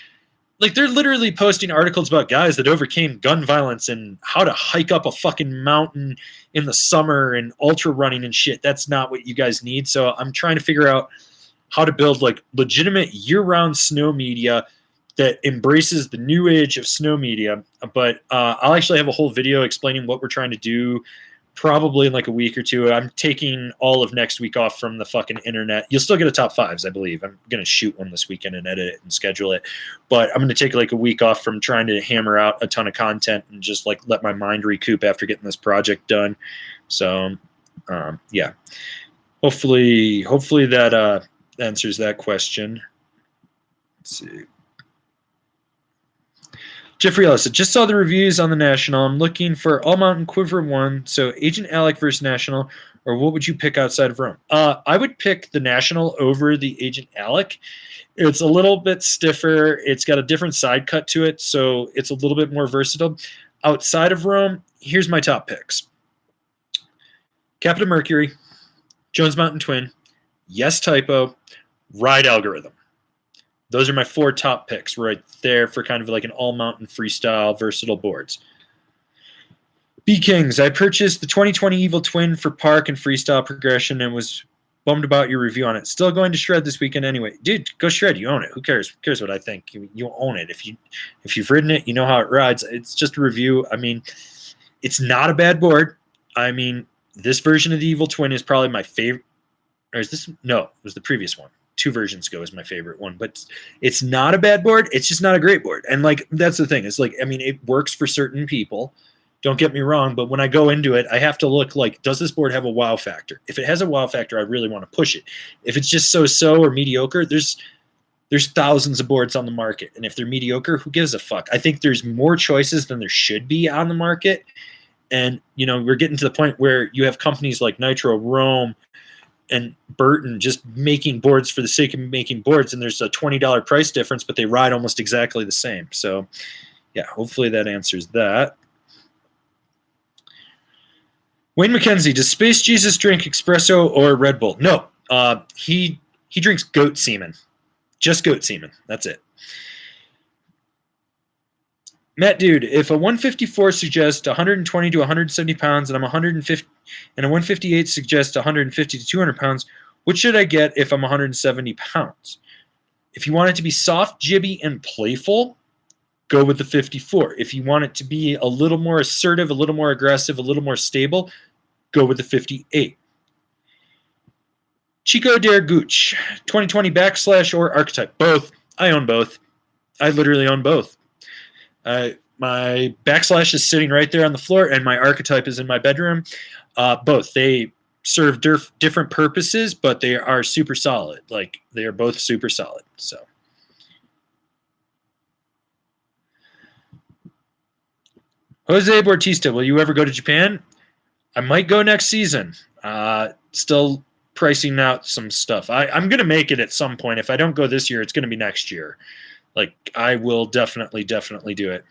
Like, they're literally posting articles about guys that overcame gun violence and how to hike up a fucking mountain in the summer and ultra running and shit. That's not what you guys need. So I'm trying to figure out how to build like legitimate year-round snow media that embraces the new age of snow media. But I'll actually have a whole video explaining what we're trying to do probably in like a week or two. I'm taking all of next week off from the fucking internet. You'll still get a top fives, I believe. I'm going to shoot one this weekend and edit it and schedule it. But I'm going to take like a week off from trying to hammer out a ton of content and just like let my mind recoup after getting this project done. So, yeah. Hopefully that answers that question. Let's see. Jeffrey Ellis, I just saw the reviews on the National. I'm looking for All Mountain Quiver 1. So Agent Alec versus National, or what would you pick outside of Rome? I would pick the National over the Agent Alec. It's a little bit stiffer. It's got a different side cut to it, so it's a little bit more versatile. Outside of Rome, here's my top picks. Captain Mercury, Jones Mountain Twin, Yes Typo, Ride Algorithm. Those are my 4 top picks right there for kind of like an all-mountain freestyle versatile boards. B Kings, I purchased the 2020 Evil Twin for park and freestyle progression and was bummed about your review on it. Still going to shred this weekend anyway. Dude, go shred. You own it. Who cares? Who cares what I think? You own it. If you've ridden it, you know how it rides. It's just a review. I mean, it's not a bad board. I mean, this version of the Evil Twin is probably my favorite. Or is this? No, it was the previous one. 2 versions ago is my favorite one. But it's not a bad board. It's just not a great board. And, like, that's the thing. It's like, I mean, it works for certain people. Don't get me wrong, but when I go into it, I have to look like, does this board have a wow factor? If it has a wow factor, I really want to push it. If it's just so-so or mediocre, there's thousands of boards on the market. And if they're mediocre, who gives a fuck? I think there's more choices than there should be on the market. And, you know, we're getting to the point where you have companies like Nitro, Rome, and Burton just making boards for the sake of making boards. And there's a $20 price difference, but they ride almost exactly the same. So, yeah, hopefully that answers that. Wayne McKenzie, does Space Jesus drink espresso or Red Bull? No, he drinks goat semen, just goat semen. That's it. Matt, dude, if a 154 suggests 120 to 170 pounds, and I'm 150, and a 158 suggests 150 to 200 pounds, what should I get if I'm 170 pounds? If you want it to be soft, jibby, and playful, go with the 54. If you want it to be a little more assertive, a little more aggressive, a little more stable, go with the 58. Chico Dare Gooch, 2020 backslash or archetype? Both. I own both. I literally own both. My backslash is sitting right there on the floor, and my archetype is in my bedroom. Both. They serve different purposes, but they are super solid. Like, they are both super solid. So. Jose Bautista, will you ever go to Japan? I might go next season. Still pricing out some stuff. I'm going to make it at some point. If I don't go this year, it's going to be next year. Like, I will definitely do it.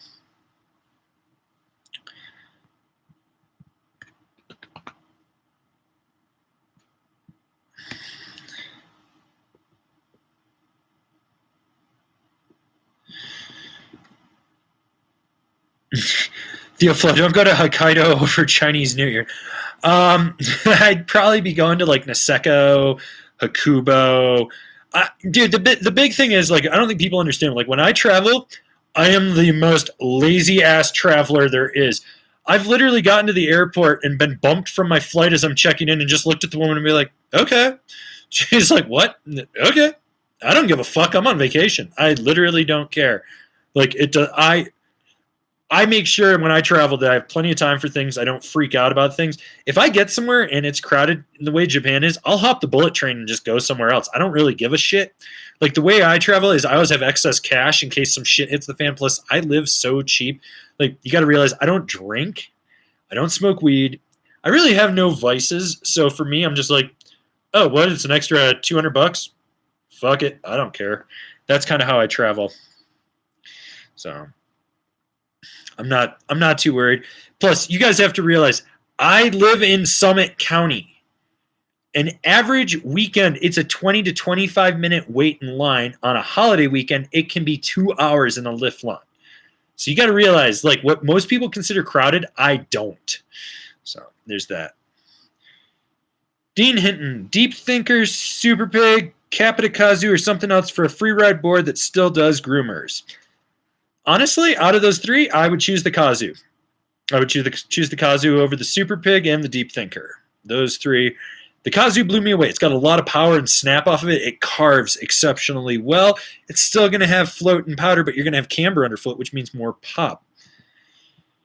Theoflo, don't go to Hokkaido over Chinese New Year. I'd probably be going to like Niseko, Hakubo. Dude, the big thing is, like, I don't think people understand. Like, when I travel, I am the most lazy ass traveler there is. I've literally gotten to the airport and been bumped from my flight as I'm checking in and just looked at the woman and be like, okay. She's like, what? Okay. I don't give a fuck. I'm on vacation. I literally don't care. Like, I make sure when I travel that I have plenty of time for things. I don't freak out about things. If I get somewhere and it's crowded the way Japan is, I'll hop the bullet train and just go somewhere else. I don't really give a shit. Like, the way I travel is I always have excess cash in case some shit hits the fan. Plus, I live so cheap. Like, you got to realize I don't drink. I don't smoke weed. I really have no vices. So for me, I'm just like, oh, what? It's an extra $200? Fuck it. I don't care. That's kind of how I travel. So I'm not too worried. Plus, you guys have to realize I live in Summit County. An average weekend, it's a 20 to 25 minute wait in line. On a holiday weekend, it can be 2 hours in a lift line. So you got to realize, like, what most people consider crowded, I don't. So there's that. Dean Hinton, Deep Thinker, Super Pig, Capita Kazoo, or something else for a free ride board that still does groomers. Honestly, out of those three, I would choose the Kazoo. I would choose the Kazoo over the Super Pig and the Deep Thinker. Those three. The Kazoo blew me away. It's got a lot of power and snap off of it. It carves exceptionally well. It's still going to have float and powder, but you're going to have camber underfoot, which means more pop.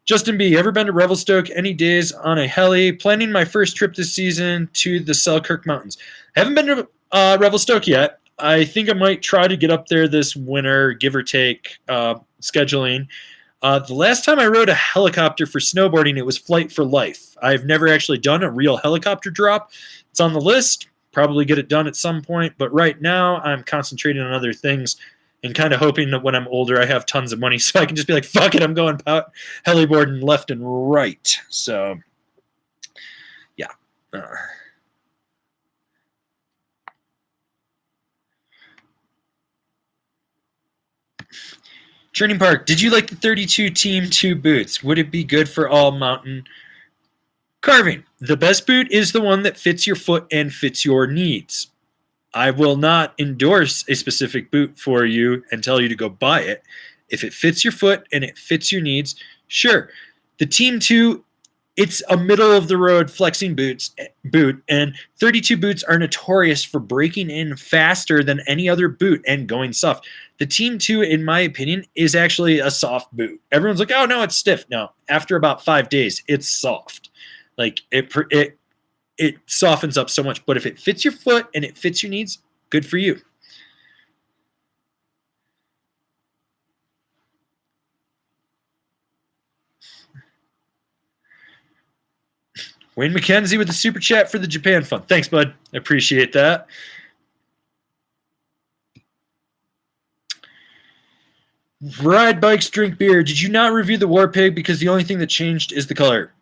Justin B., ever been to Revelstoke? Any days on a heli? Planning my first trip this season to the Selkirk Mountains. Haven't been to Revelstoke yet. I think I might try to get up there this winter, give or take scheduling. The last time I rode a helicopter for snowboarding, it was Flight for Life. I've never actually done a real helicopter drop. It's on the list. Probably get it done at some point. But right now, I'm concentrating on other things and kind of hoping that when I'm older, I have tons of money so I can just be like, fuck it, I'm going heliboarding left and right. So, yeah. Training Park, did you like the 32 Team 2 boots? Would it be good for all mountain carving? The best boot is the one that fits your foot and fits your needs. I will not endorse a specific boot for you and tell you to go buy it. If it fits your foot and it fits your needs, sure. The Team 2, it's a middle-of-the-road flexing boot, and 32 boots are notorious for breaking in faster than any other boot and going soft. The Team 2, in my opinion, is actually a soft boot. Everyone's like, oh, no, it's stiff. No, after about 5 days, it's soft. Like, it softens up so much. But if it fits your foot and it fits your needs, good for you. Wayne McKenzie with the super chat for the Japan Fund. Thanks, bud. I appreciate that. Ride bikes, drink beer. Did you not review the War Pig because the only thing that changed is the color?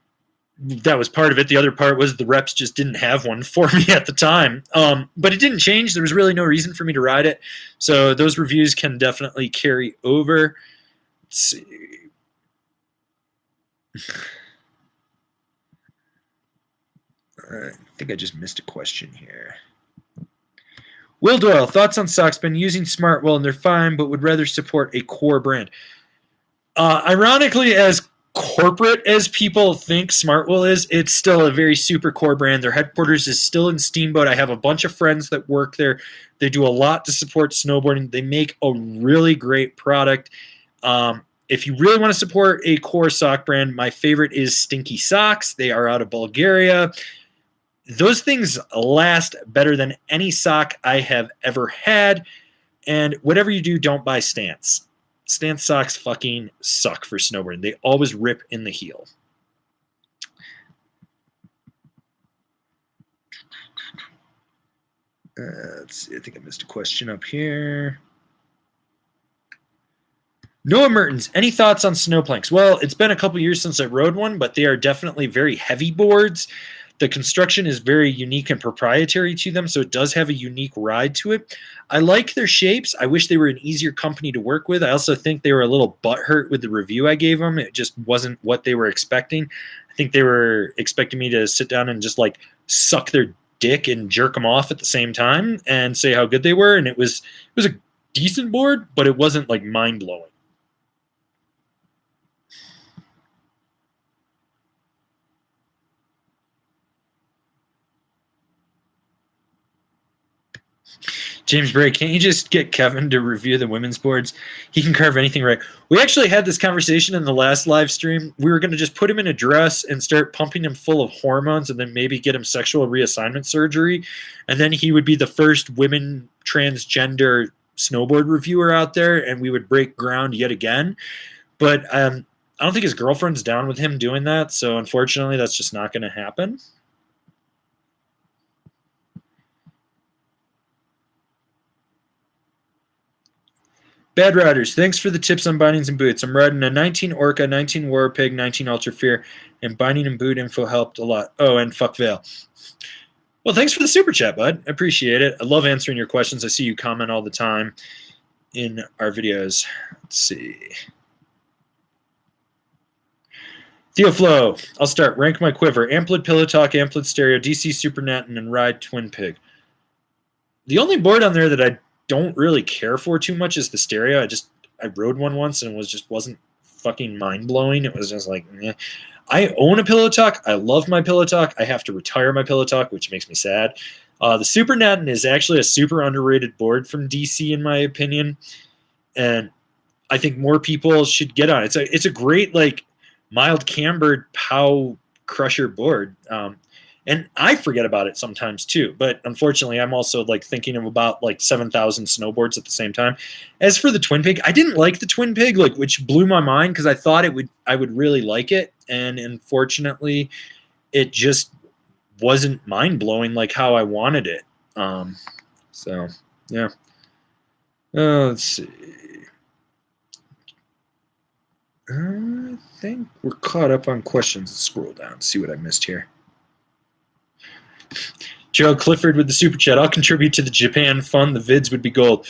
That was part of it. The other part was the reps just didn't have one for me at the time. But it didn't change. There was really no reason for me to ride it. So those reviews can definitely carry over. Let's see. I think I just missed a question here. Will Doyle, thoughts on socks? Been using Smartwell and they're fine, but would rather support a core brand. Ironically, as corporate as people think Smartwell is, it's still a very super core brand. Their headquarters is still in Steamboat. I have a bunch of friends that work there. They do a lot to support snowboarding. They make a really great product. If you really want to support a core sock brand, my favorite is Stinky Socks. They are out of Bulgaria. Those things last better than any sock I have ever had. And whatever you do, don't buy Stance. Stance socks fucking suck for snowboarding. They always rip in the heel. Let's see. I think I missed a question up here. Noah Mertens, any thoughts on snow planks? Well, it's been a couple years since I rode one, but they are definitely very heavy boards. The construction is very unique and proprietary to them, so it does have a unique ride to it. I like their shapes. I wish they were an easier company to work with. I also think they were a little butthurt with the review I gave them. It just wasn't what they were expecting. I think they were expecting me to sit down and just like suck their dick and jerk them off at the same time and say how good they were, and it was a decent board, but it wasn't like mind-blowing. James Bray, can't you just get Kevin to review the women's boards? He can carve anything right. We actually had this conversation in the last live stream. We were going to just put him in a dress and start pumping him full of hormones and then maybe get him sexual reassignment surgery. And then he would be the first women transgender snowboard reviewer out there, and we would break ground yet again. But I don't think his girlfriend's down with him doing that, so unfortunately that's just not going to happen. Bad Riders, thanks for the tips on bindings and boots. I'm riding a 19 Orca, 19 War Pig, 19 Ultra Fear, and binding and boot info helped a lot. Oh, and fuck Vail. Well, thanks for the super chat, bud. I appreciate it. I love answering your questions. I see you comment all the time in our videos. Let's see. Theo Flow, I'll start. Rank my quiver. Amplid Pillow Talk, Amplid Stereo, DC Super Natin, and Ride Twin Pig. The only board on there that I don't really care for too much is the stereo. I rode one once and it wasn't fucking mind-blowing. It was just like, eh. I own a Pillow Talk. I love my Pillow Talk. I have to retire my Pillow Talk, which makes me sad. The Super Natin is actually a super underrated board from DC, in my opinion, and I think more people should get on it. It's a great, like, mild cambered pow crusher board. And I forget about it sometimes too, but unfortunately I'm also like thinking of about like 7,000 snowboards at the same time. As for the Twin Pig, I didn't like the Twin Pig, like, which blew my mind because I thought I would really like it, and unfortunately it just wasn't mind-blowing like how I wanted it. So yeah. Let's see. I think we're caught up on questions. Let's scroll down, see what I missed here. Gerald Clifford with the super chat. I'll contribute to the Japan fund. The vids would be gold.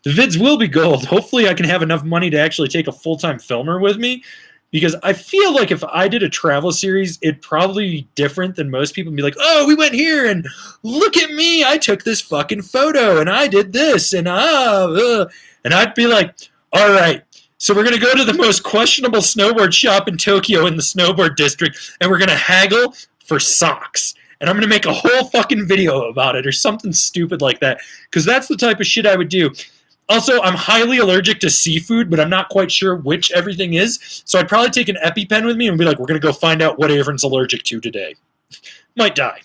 The vids will be gold. Hopefully I can have enough money to actually take a full-time filmer with me, because I feel like if I did a travel series, it'd probably be different than most people and be like, oh, we went here and look at me. I took this fucking photo and I did this and and I'd be like, all right, so we're going to go to the most questionable snowboard shop in Tokyo in the snowboard district, and we're going to haggle for socks. And I'm going to make a whole fucking video about it or something stupid like that, because that's the type of shit I would do. Also, I'm highly allergic to seafood, but I'm not quite sure which everything is. So I'd probably take an EpiPen with me and be like, we're going to go find out what everyone's allergic to today. Might die.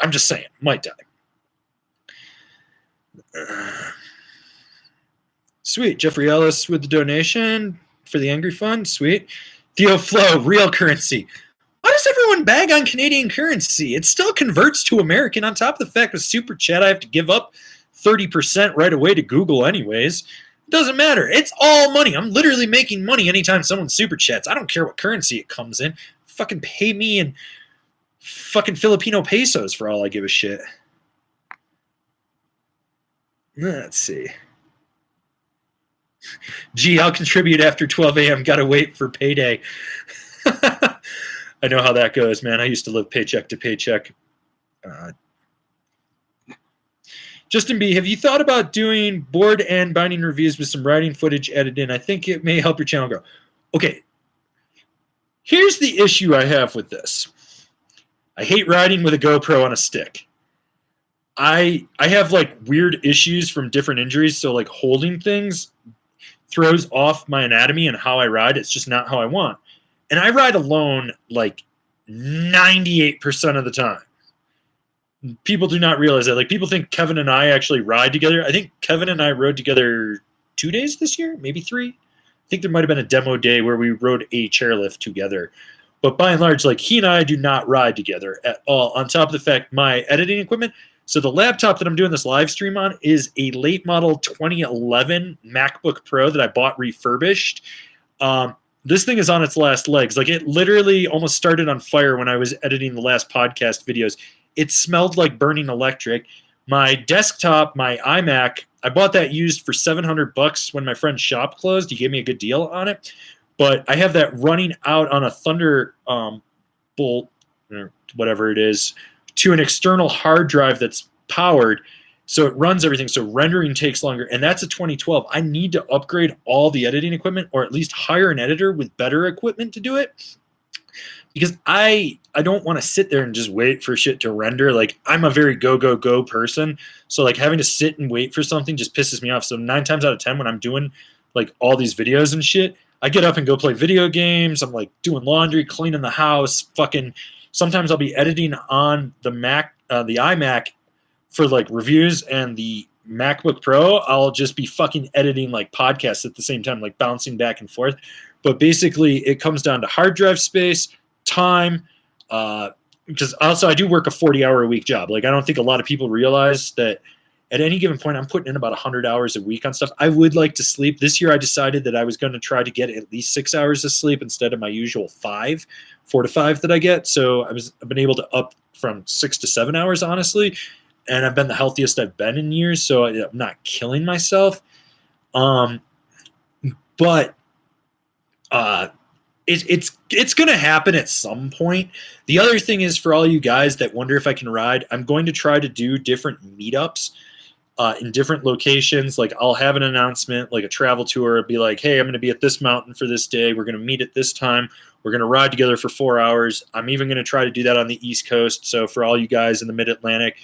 I'm just saying. Might die. Sweet. Jeffrey Ellis with the donation for the Angry Fund. Sweet. Theo Flo, real currency. Why does everyone bag on Canadian currency? It still converts to American. On top of the fact with Super Chat, I have to give up 30% right away to Google anyways. It doesn't matter. It's all money. I'm literally making money anytime someone Super Chats. I don't care what currency it comes in. Fucking pay me in fucking Filipino pesos for all I give a shit. Let's see. Gee, I'll contribute after 12 a.m. Gotta wait for payday. I know how that goes, man. I used to live paycheck to paycheck. Justin B., have you thought about doing board and binding reviews with some riding footage edited in? I think it may help your channel grow. Okay. Here's the issue I have with this. I hate riding with a GoPro on a stick. I have like weird issues from different injuries, so like holding things throws off my anatomy and how I ride. It's just not how I want. And I ride alone like 98% of the time. People do not realize that. Like, people think Kevin and I actually ride together. I think Kevin and I rode together 2 days this year, maybe 3. I think there might have been a demo day where we rode a chairlift together. But by and large, like, he and I do not ride together at all. On top of the fact, my editing equipment. So the laptop that I'm doing this live stream on is a late model 2011 MacBook Pro that I bought refurbished. This thing is on its last legs. Like, it literally almost started on fire when I was editing the last podcast videos. It smelled like burning electric. My desktop, my iMac, I bought that used for $700 when my friend's shop closed. He gave me a good deal on it. But I have that running out on a Thunderbolt, or whatever it is, to an external hard drive that's powered, so it runs everything. So rendering takes longer, and that's a 2012. I need to upgrade all the editing equipment, or at least hire an editor with better equipment to do it, because I don't want to sit there and just wait for shit to render. Like, I'm a very go person, so like having to sit and wait for something just pisses me off. So 9 times out of 10 when I'm doing like all these videos and shit, I get up and go play video games. I'm like doing laundry, cleaning the house, fucking. Sometimes I'll be editing on the Mac, the iMac for like reviews, and the MacBook Pro, I'll just be fucking editing like podcasts at the same time, like bouncing back and forth. But basically it comes down to hard drive space, time, because also I do work a 40-hour a week job. Like, I don't think a lot of people realize that at any given point I'm putting in about 100 hours a week on stuff. I would like to sleep. This year I decided that I was going to try to get at least 6 hours of sleep instead of my usual 4 to 5 that I get. So I've been able to up from 6 to 7 hours, honestly, and I've been the healthiest I've been in years, so I'm not killing myself. But it's going to happen at some point. The other thing is, for all you guys that wonder if I can ride, I'm going to try to do different meetups in different locations. Like, I'll have an announcement, like a travel tour. It'll be like, hey, I'm going to be at this mountain for this day. We're going to meet at this time. We're going to ride together for 4 hours. I'm even going to try to do that on the East Coast. So for all you guys in the Mid-Atlantic,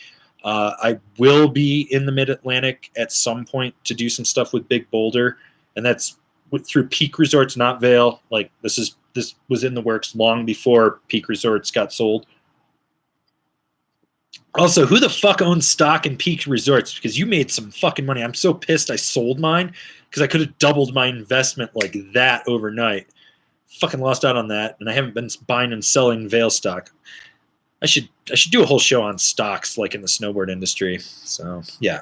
I will be in the Mid-Atlantic at some point to do some stuff with Big Boulder. And that's through Peak Resorts, not Vail. Like, this was in the works long before Peak Resorts got sold. Also, who the fuck owns stock in Peak Resorts? Because you made some fucking money. I'm so pissed I sold mine, because I could have doubled my investment like that overnight. Fucking lost out on that, and I haven't been buying and selling Vail stock. I should do a whole show on stocks, like in the snowboard industry. So yeah.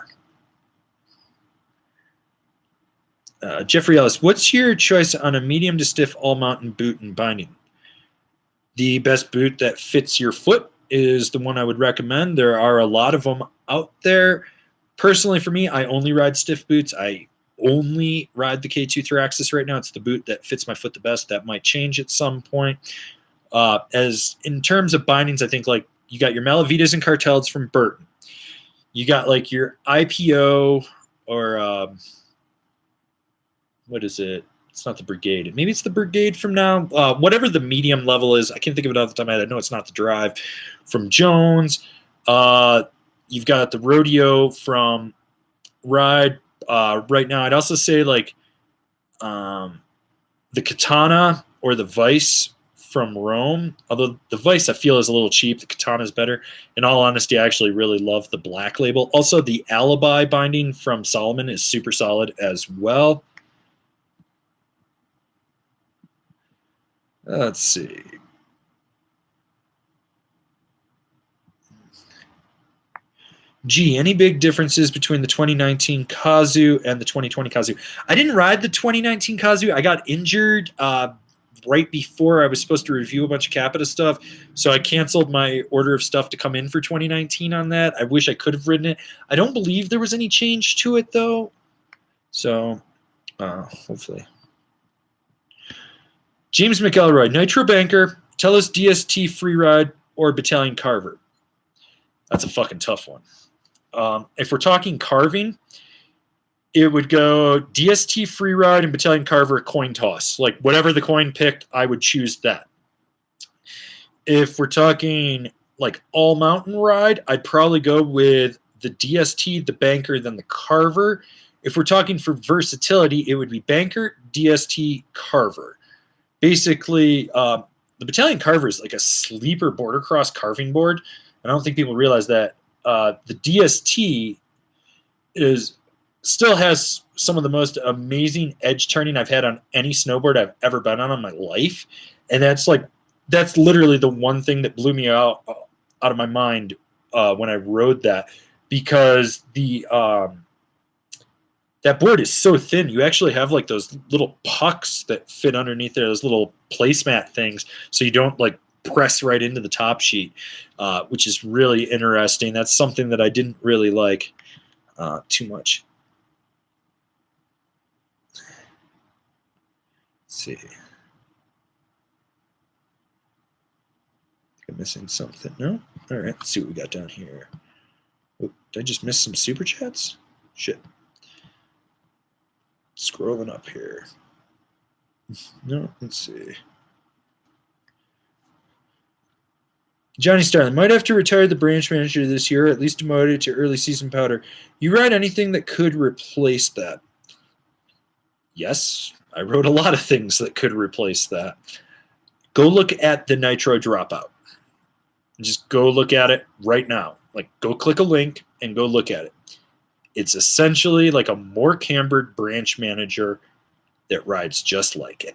Jeffrey Ellis, what's your choice on a medium to stiff all mountain boot and binding? The best boot that fits your foot is the one I would recommend. There are a lot of them out there. Personally, for me, I only ride stiff boots. I only ride the K2 Thraxis right now. It's the boot that fits my foot the best. That might change at some point. As in terms of bindings, I think like you got your Malavitas and Cartels from Burton. You got like your IPO or what is it? It's not the Brigade. Maybe it's the Brigade from now. Whatever the medium level is, I can't think of it off the top of my head. I know it's not the Drive from Jones. You've got the Rodeo from Ride. Right now, I'd also say like the Katana or the Vice from Rome. Although the Vice I feel is a little cheap. The Katana is better. In all honesty, I actually really love the Black Label. Also, the Alibi binding from Salomon is super solid as well. Let's see. Gee, any big differences between the 2019 Kazoo and the 2020 Kazoo? I didn't ride the 2019 Kazoo. I got injured right before I was supposed to review a bunch of Capita stuff, so I canceled my order of stuff to come in for 2019 on that. I wish I could have ridden it. I don't believe there was any change to it, though. So, hopefully. James McElroy, Nitro Banker, Tellus DST Freeride, or Battalion Carver? That's a fucking tough one. If we're talking carving, it would go DST Freeride and Battalion Carver coin toss. Like whatever the coin picked, I would choose that. If we're talking like all mountain ride, I'd probably go with the DST, the Banker, then the Carver. If we're talking for versatility, it would be Banker, DST, Carver. Basically, the Battalion Carver is like a sleeper border cross carving board. And I don't think people realize that the DST still has some of the most amazing edge turning I've had on any snowboard I've ever been on in my life. And that's literally the one thing that blew me out of my mind when I rode that, because that board is so thin. You actually have like those little pucks that fit underneath there, those little placemat things, so you don't like press right into the top sheet, which is really interesting. That's something that I didn't really like too much. Let's see. I'm missing something. No? All right, let's see what we got down here. Oh, did I just miss some super chats? Shit. Scrolling up here. No, let's see. Johnny Starling, might have to retire the branch manager this year, or at least demote it to early season powder. You ride anything that could replace that? Yes, I wrote a lot of things that could replace that. Go look at the Nitro Dropout. Just go look at it right now. Like, go click a link and go look at it. It's essentially like a more cambered branch manager that rides just like it.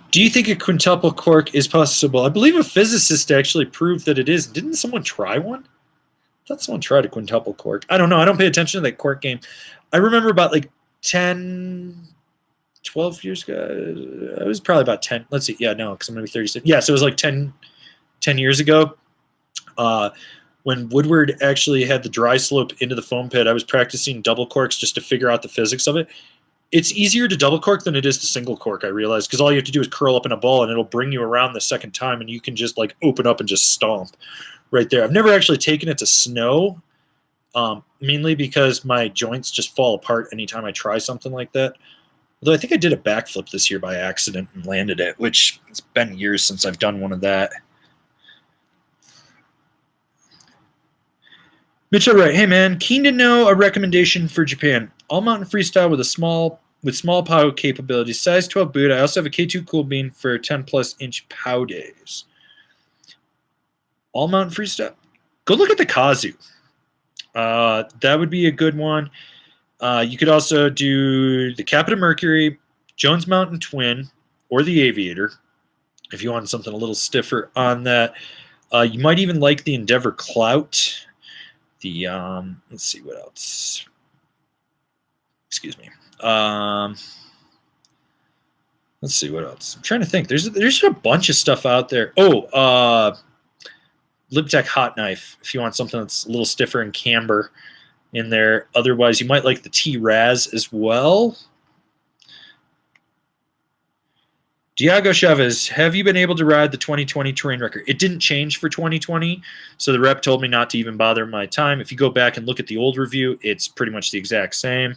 Do you think a quintuple cork is possible? I believe a physicist actually proved that it is. Didn't someone try one? I thought someone tried a quintuple cork. I don't know. I don't pay attention to that cork game. I remember about like 10, 12 years ago. It was probably about 10. Let's see. Yeah, no, because I'm going to be 36. Yeah, so it was like 10 years ago. When Woodward actually had the dry slope into the foam pit, I was practicing double corks just to figure out the physics of it. It's easier to double cork than it is to single cork, I realized, because all you have to do is curl up in a ball and it'll bring you around the second time, and you can just like open up and just stomp right there. I've never actually taken it to snow, mainly because my joints just fall apart anytime I try something like that. Although I think I did a backflip this year by accident and landed it, which it's been years since I've done one of that. Mitchell Wright, hey man, keen to know a recommendation for Japan. All mountain freestyle with small pow capabilities, size 12 boot. I also have a K2 Cool Bean for 10 plus inch pow days. All mountain freestyle. Go look at the Kazoo. That would be a good one. You could also do the Capita Mercury, Jones Mountain Twin, or the Aviator. If you want something a little stiffer on that, you might even like the Endeavor Clout. The let's see what else. Excuse me. Let's see what else. I'm trying to think. There's a bunch of stuff out there. Oh, Libtech Hot Knife. If you want something that's a little stiffer and camber in there. Otherwise, you might like the T-Raz as well. Diego Chavez, have you been able to ride the 2020 terrain record? It didn't change for 2020, so the rep told me not to even bother my time. If you go back and look at the old review, it's pretty much the exact same.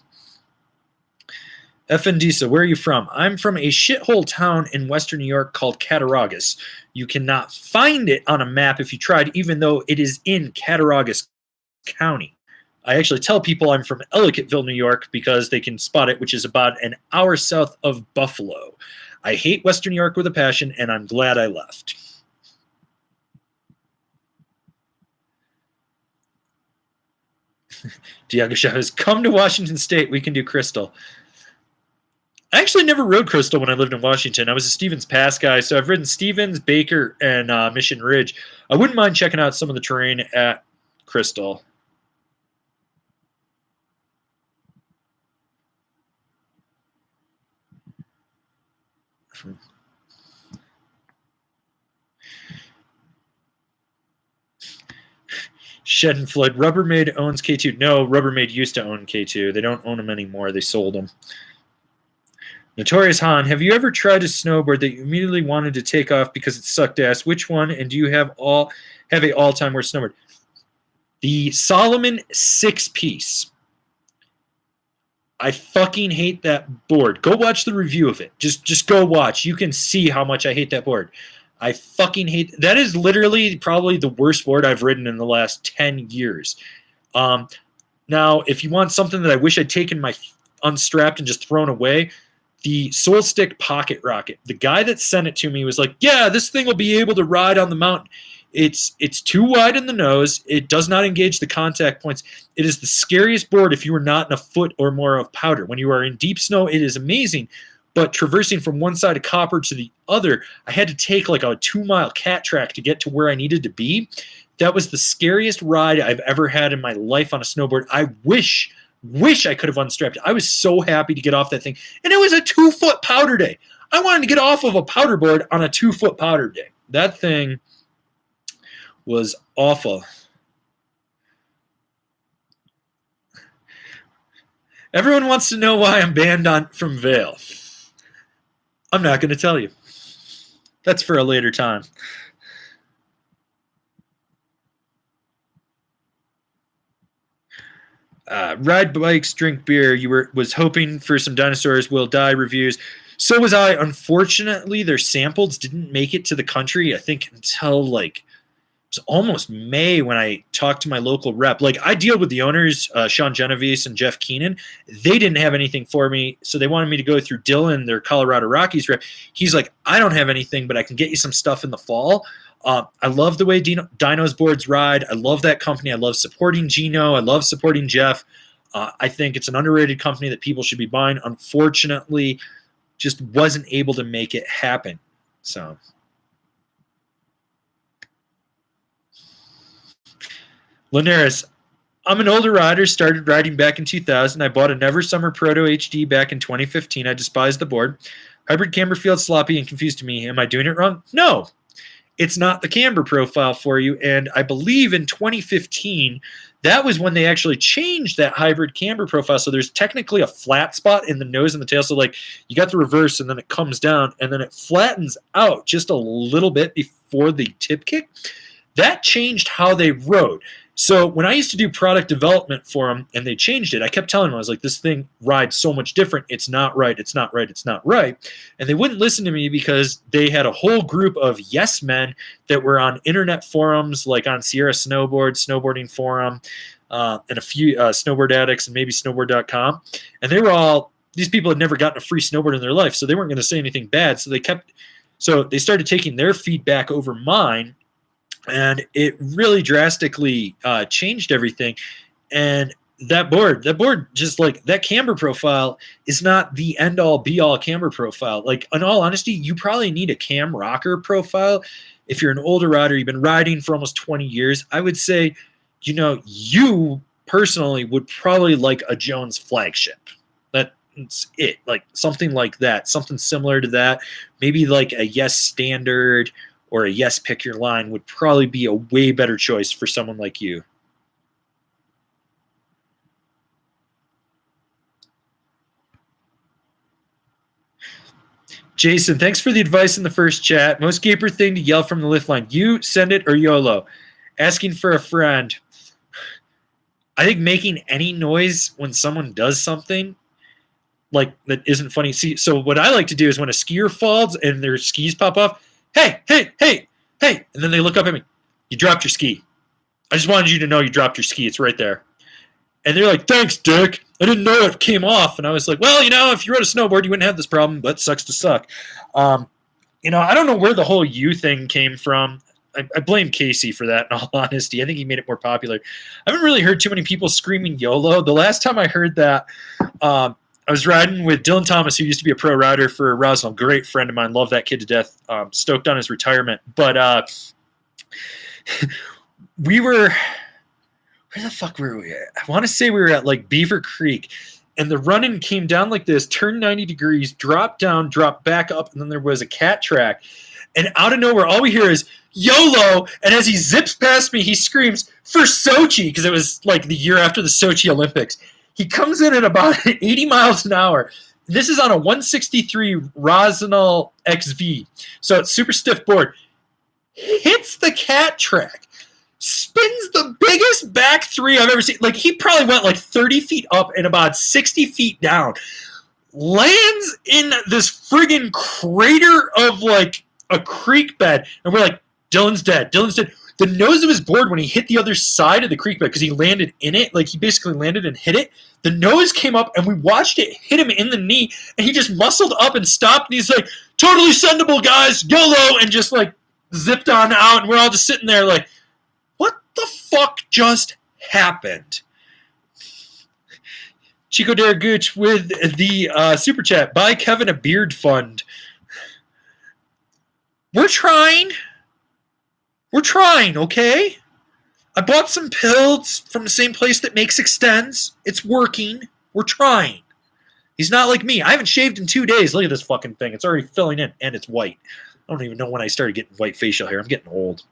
FNDisa, where are you from? I'm from a shithole town in western New York called Cattaraugus. You cannot find it on a map if you tried, even though it is in Cattaraugus County. I actually tell people I'm from Ellicottville, New York, because they can spot it, which is about an hour south of Buffalo. I hate Western New York with a passion, and I'm glad I left. Diego Chavez, come to Washington State. We can do Crystal. I actually never rode Crystal when I lived in Washington. I was a Stevens Pass guy, so I've ridden Stevens, Baker, and Mission Ridge. I wouldn't mind checking out some of the terrain at Crystal. Shed and Flood. Rubbermaid owns K2. No, Rubbermaid used to own K2. They don't own them anymore. They sold them. Notorious Han, have you ever tried a snowboard that you immediately wanted to take off because it sucked ass? Which one? And do you have a all-time worst snowboard? The Salomon 6-piece. I fucking hate that board. Go watch the review of it. Just go watch. You can see how much I hate that board. I fucking hate that. Is literally probably the worst board I've ridden in the last 10 years. Now, if you want something that I wish I'd taken my unstrapped and just thrown away, the Soul Stick Pocket Rocket. The guy that sent it to me was like, yeah, this thing will be able to ride on the mountain. It's too wide in the nose. It does not engage the contact points. It is the scariest board if you are not in a foot or more of powder. When you are in deep snow, it is amazing. But traversing from one side of copper to the other, I had to take like a 2-mile cat track to get to where I needed to be. That was the scariest ride I've ever had in my life on a snowboard. I wish I could have unstrapped it. I was so happy to get off that thing. And it was a 2-foot powder day. I wanted to get off of a powder board on a 2-foot powder day. That thing was awful. Everyone wants to know why I'm banned from Vail. I'm not going to tell you. That's for a later time. Ride bikes, drink beer. You was hoping for some Dinosaurs Will Die reviews. So was I. Unfortunately, their samples didn't make it to the country, I think, until like it was almost May when I talked to my local rep. Like, I deal with the owners, Sean Genovese and Jeff Keenan. They didn't have anything for me, so they wanted me to go through Dylan, their Colorado Rockies rep. He's like, I don't have anything, but I can get you some stuff in the fall. I love the way Dino's boards ride. I love that company. I love supporting Gino. I love supporting Jeff. I think it's an underrated company that people should be buying. Unfortunately, just wasn't able to make it happen. So, Linares, I'm an older rider, started riding back in 2000. I bought a Never Summer Proto HD back in 2015. I despise the board. Hybrid camber feels sloppy and confused to me. Am I doing it wrong? No. It's not the camber profile for you. And I believe in 2015, that was when they actually changed that hybrid camber profile. So there's technically a flat spot in the nose and the tail. So like you got the reverse and then it comes down and then it flattens out just a little bit before the tip kick. That changed how they rode. So when I used to do product development for them and they changed it, I kept telling them, I was like, this thing rides so much different. It's not right. It's not right. It's not right. And they wouldn't listen to me because they had a whole group of yes men that were on internet forums, like on Sierra Snowboard, Snowboarding Forum, and a few Snowboard Addicts and maybe snowboard.com. And they were all, these people had never gotten a free snowboard in their life, so they weren't going to say anything bad. So they started taking their feedback over mine. And it really drastically changed everything. And that board, just like that camber profile is not the end all be all camber profile. Like, in all honesty, you probably need a cam rocker profile. If you're an older rider, you've been riding for almost 20 years, I would say, you personally would probably like a Jones flagship. That's it. Like something like that, something similar to that. Maybe like a Yes Standard or a Yes Pick Your Line would probably be a way better choice for someone like you. Jason, thanks for the advice in the first chat. Most gaper thing to yell from the lift line. You send it or YOLO. Asking for a friend. I think making any noise when someone does something like that isn't funny. See, so what I like to do is when a skier falls and their skis pop off, hey, hey, hey, hey, and then they look up at me. You dropped your ski. I just wanted you to know you dropped your ski. It's right there. And they're like, thanks, Dick. I didn't know it came off. And I was like, well, if you rode a snowboard, you wouldn't have this problem, but sucks to suck. I don't know where the whole you thing came from. I blame Casey for that, in all honesty. I think he made it more popular. I haven't really heard too many people screaming YOLO. The last time I heard that, I was riding with Dylan Thomas, who used to be a pro rider for Roswell. Great friend of mine. Love that kid to death. Stoked on his retirement. But we were... Where the fuck were we at? I want to say we were at like Beaver Creek, and the run-in came down like this, turned 90 degrees, dropped down, dropped back up, and then there was a cat track. And out of nowhere, all we hear is YOLO, and as he zips past me, he screams, for Sochi, because it was like the year after the Sochi Olympics. He comes in at about 80 miles an hour. This is on a 163 Rosinal XV, so it's super stiff board. Hits the cat track. Spins the biggest back three I've ever seen. Like, he probably went like 30 feet up and about 60 feet down. Lands in this friggin' crater of like a creek bed. And we're like, Dylan's dead. Dylan's dead. The nose of his board, when he hit the other side of the creek bed, because he landed in it, like he basically landed and hit it, the nose came up and we watched it hit him in the knee. And he just muscled up and stopped. And he's like, totally sendable, guys. YOLO. And just like zipped on out. And we're all just sitting there like, the fuck just happened? Chico Daraguch with the super chat. Buy Kevin a beard fund. We're trying, okay? I bought some pills from the same place that makes Extends. It's working. We're trying. He's not like me. I haven't shaved in 2 days. Look at this fucking thing. It's already filling in, and it's white. I don't even know when I started getting white facial hair. I'm getting old.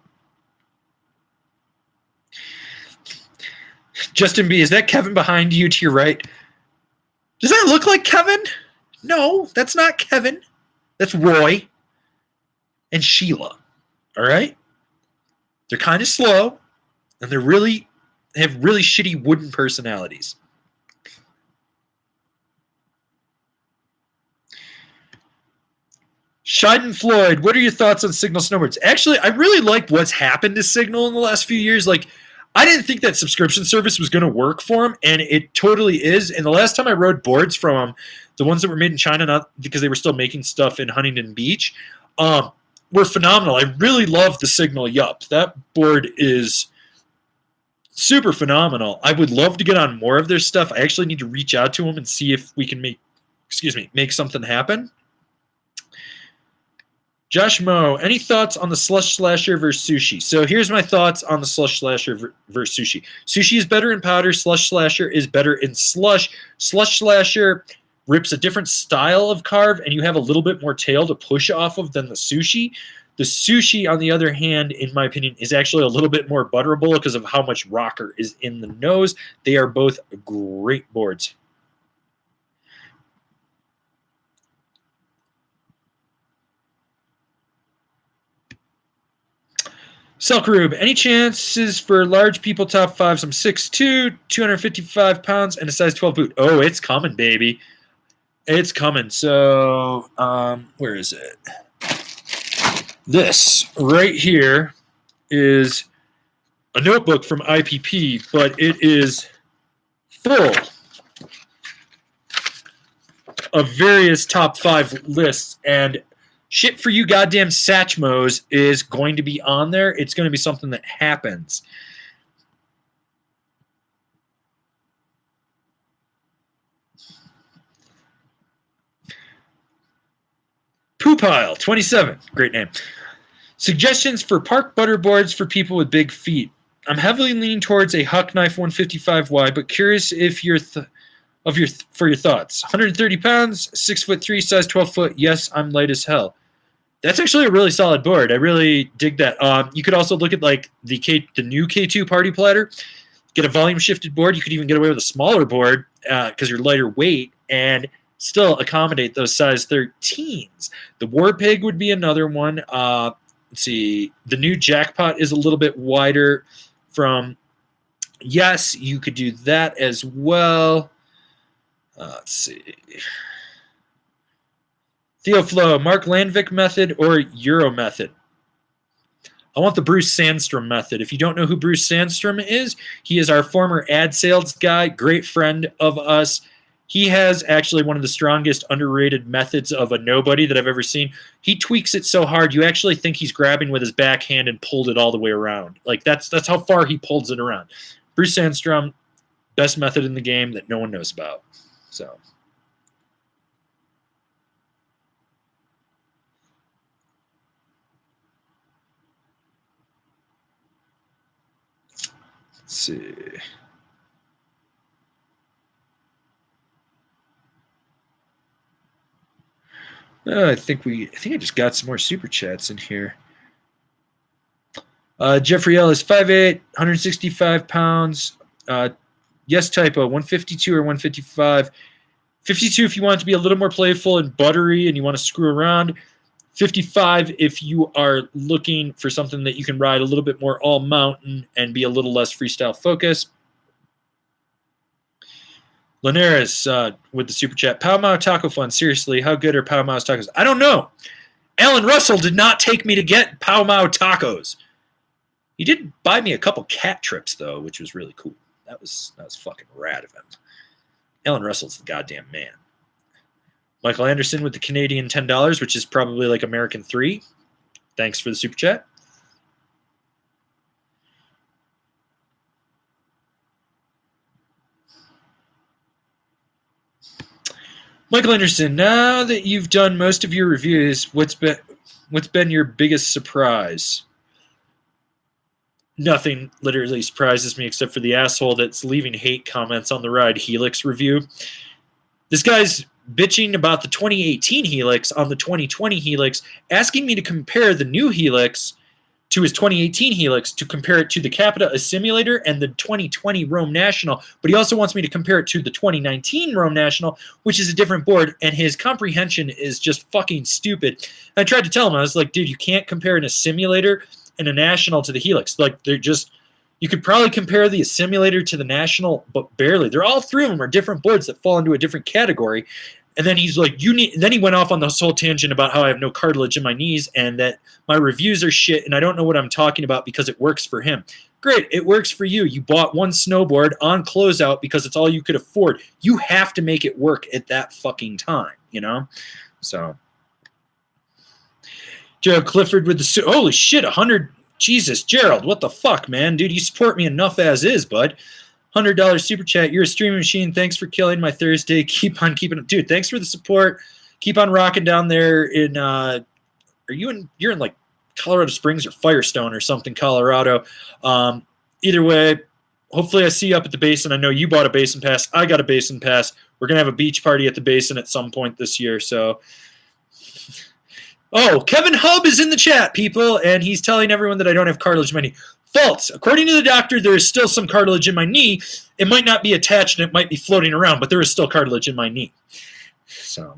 Justin B, is that Kevin behind you to your right? Does that look like Kevin? No, that's not Kevin. That's Roy and Sheila. All right? They're kind of slow, and they have really shitty wooden personalities. Shiden Floyd, what are your thoughts on Signal snowboards? Actually, I really like what's happened to Signal in the last few years. Like, I didn't think that subscription service was going to work for them, and it totally is. And the last time I rode boards from them, the ones that were made in China, not because they were still making stuff in Huntington Beach, were phenomenal. I really love the Signal Yup. That board is super phenomenal. I would love to get on more of their stuff. I actually need to reach out to them and see if we can make something happen. Josh Moe, any thoughts on the Slush Slasher versus Sushi? So here's my thoughts on the Slush Slasher versus Sushi. Sushi is better in powder. Slush Slasher is better in slush. Slush Slasher rips a different style of carve, and you have a little bit more tail to push off of than the Sushi. The Sushi, on the other hand, in my opinion, is actually a little bit more butterable because of how much rocker is in the nose. They are both great boards. Selkrube, any chances for large people top fives? I'm 6'2", 255 pounds, and a size 12 boot. Oh, it's coming, baby. It's coming. So, where is it? This right here is a notebook from IPP, but it is full of various top 5 lists, and shit for you goddamn Satchmos is going to be on there. It's going to be something that happens. Poopile 27, great name. Suggestions for park butter boards for people with big feet. I'm heavily leaning towards a Huck Knife 155Y, but curious if for your thoughts. 130 pounds, 6'3", size 12 foot. Yes, I'm light as hell. That's actually a really solid board. I really dig that. You could also look at like the new K2 party platter. Get a volume shifted board. You could even get away with a smaller board because you're lighter weight and still accommodate those size 13s. The War Pig would be another one. Let's see. The new Jackpot is a little bit wider from. Yes, you could do that as well. Let's see. Theoflow, Mark Landvik method or Euro method? I want the Bruce Sandstrom method. If you don't know who Bruce Sandstrom is, he is our former ad sales guy, great friend of us. He has actually one of the strongest underrated methods of a nobody that I've ever seen. He tweaks it so hard, you actually think he's grabbing with his backhand and pulled it all the way around. Like that's how far he pulls it around. Bruce Sandstrom, best method in the game that no one knows about. So. Let's see. I think I just got some more super chats in here. Jeffrey Ellis, 5'8", 165 pounds. Yes, typo, 152 or 155. 52 if you want it to be a little more playful and buttery and you want to screw around. 55 if you are looking for something that you can ride a little bit more all mountain and be a little less freestyle focused. Linares with the super chat. Pow Mau Taco Fun. Seriously, how good are Pow Mau's tacos? I don't know. Alan Russell did not take me to get Pow Mau tacos. He did buy me a couple cat trips, though, which was really cool. That was fucking rad of him. Alan Russell's the goddamn man. Michael Anderson with the Canadian $10, which is probably like American 3. Thanks for the super chat. Michael Anderson, now that you've done most of your reviews, what's been your biggest surprise? Nothing literally surprises me except for the asshole that's leaving hate comments on the Ride Helix review. This guy's bitching about the 2018 Helix on the 2020 Helix, asking me to compare the new Helix to his 2018 Helix, to compare it to the Capita, a simulator, and the 2020 Rome National. But he also wants me to compare it to the 2019 Rome National, which is a different board, and his comprehension is just fucking stupid. And I tried to tell him, I was like, dude, you can't compare a simulator and a National to the Helix. Like, they're just, you could probably compare the simulator to the National, but barely. They're all three of them are different boards that fall into a different category. And then he's like, then he went off on this whole tangent about how I have no cartilage in my knees and that my reviews are shit and I don't know what I'm talking about because it works for him. Great, it works for you. You bought one snowboard on closeout because it's all you could afford. You have to make it work at that fucking time, you know? So, Gerald Clifford with the, holy shit, 100, Jesus, Gerald, what the fuck, man? Dude, you support me enough as is, bud. $100 super chat. You're a streaming machine. Thanks for killing my Thursday. Keep on keeping it. Dude, thanks for the support. Keep on rocking down there in you're in like Colorado Springs or Firestone or something, Colorado. Either way, hopefully I see you up at the basin. I know you bought a basin pass. I got a basin pass. We're going to have a beach party at the basin at some point this year. So, oh, Kevin Hub is in the chat, people, and he's telling everyone that I don't have cartilage in my knee. False. According to the doctor, there is still some cartilage in my knee. It might not be attached and it might be floating around, but there is still cartilage in my knee. So,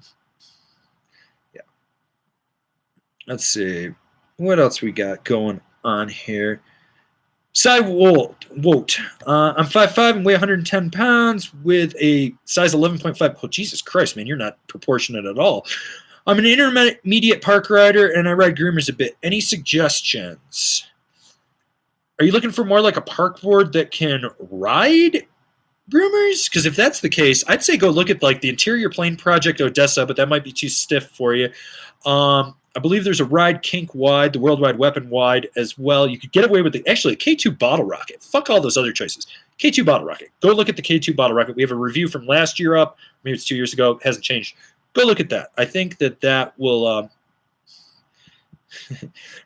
yeah. Let's see. What else we got going on here? Cy Wolt. I'm 5'5" and weigh 110 pounds with a size 11.5. Oh, Jesus Christ, man, you're not proportionate at all. I'm an intermediate park rider, and I ride groomers a bit. Any suggestions? Are you looking for more like a park board that can ride groomers? Because if that's the case, I'd say go look at like the Interior Plane Project Odessa, but that might be too stiff for you. I believe there's a Ride Kink Wide, the Worldwide Weapon Wide as well. You could get away with actually a K2 Bottle Rocket. Fuck all those other choices. K2 Bottle Rocket. Go look at the K2 Bottle Rocket. We have a review from last year up. Maybe it's 2 years ago. It hasn't changed. Go look at that. I think that will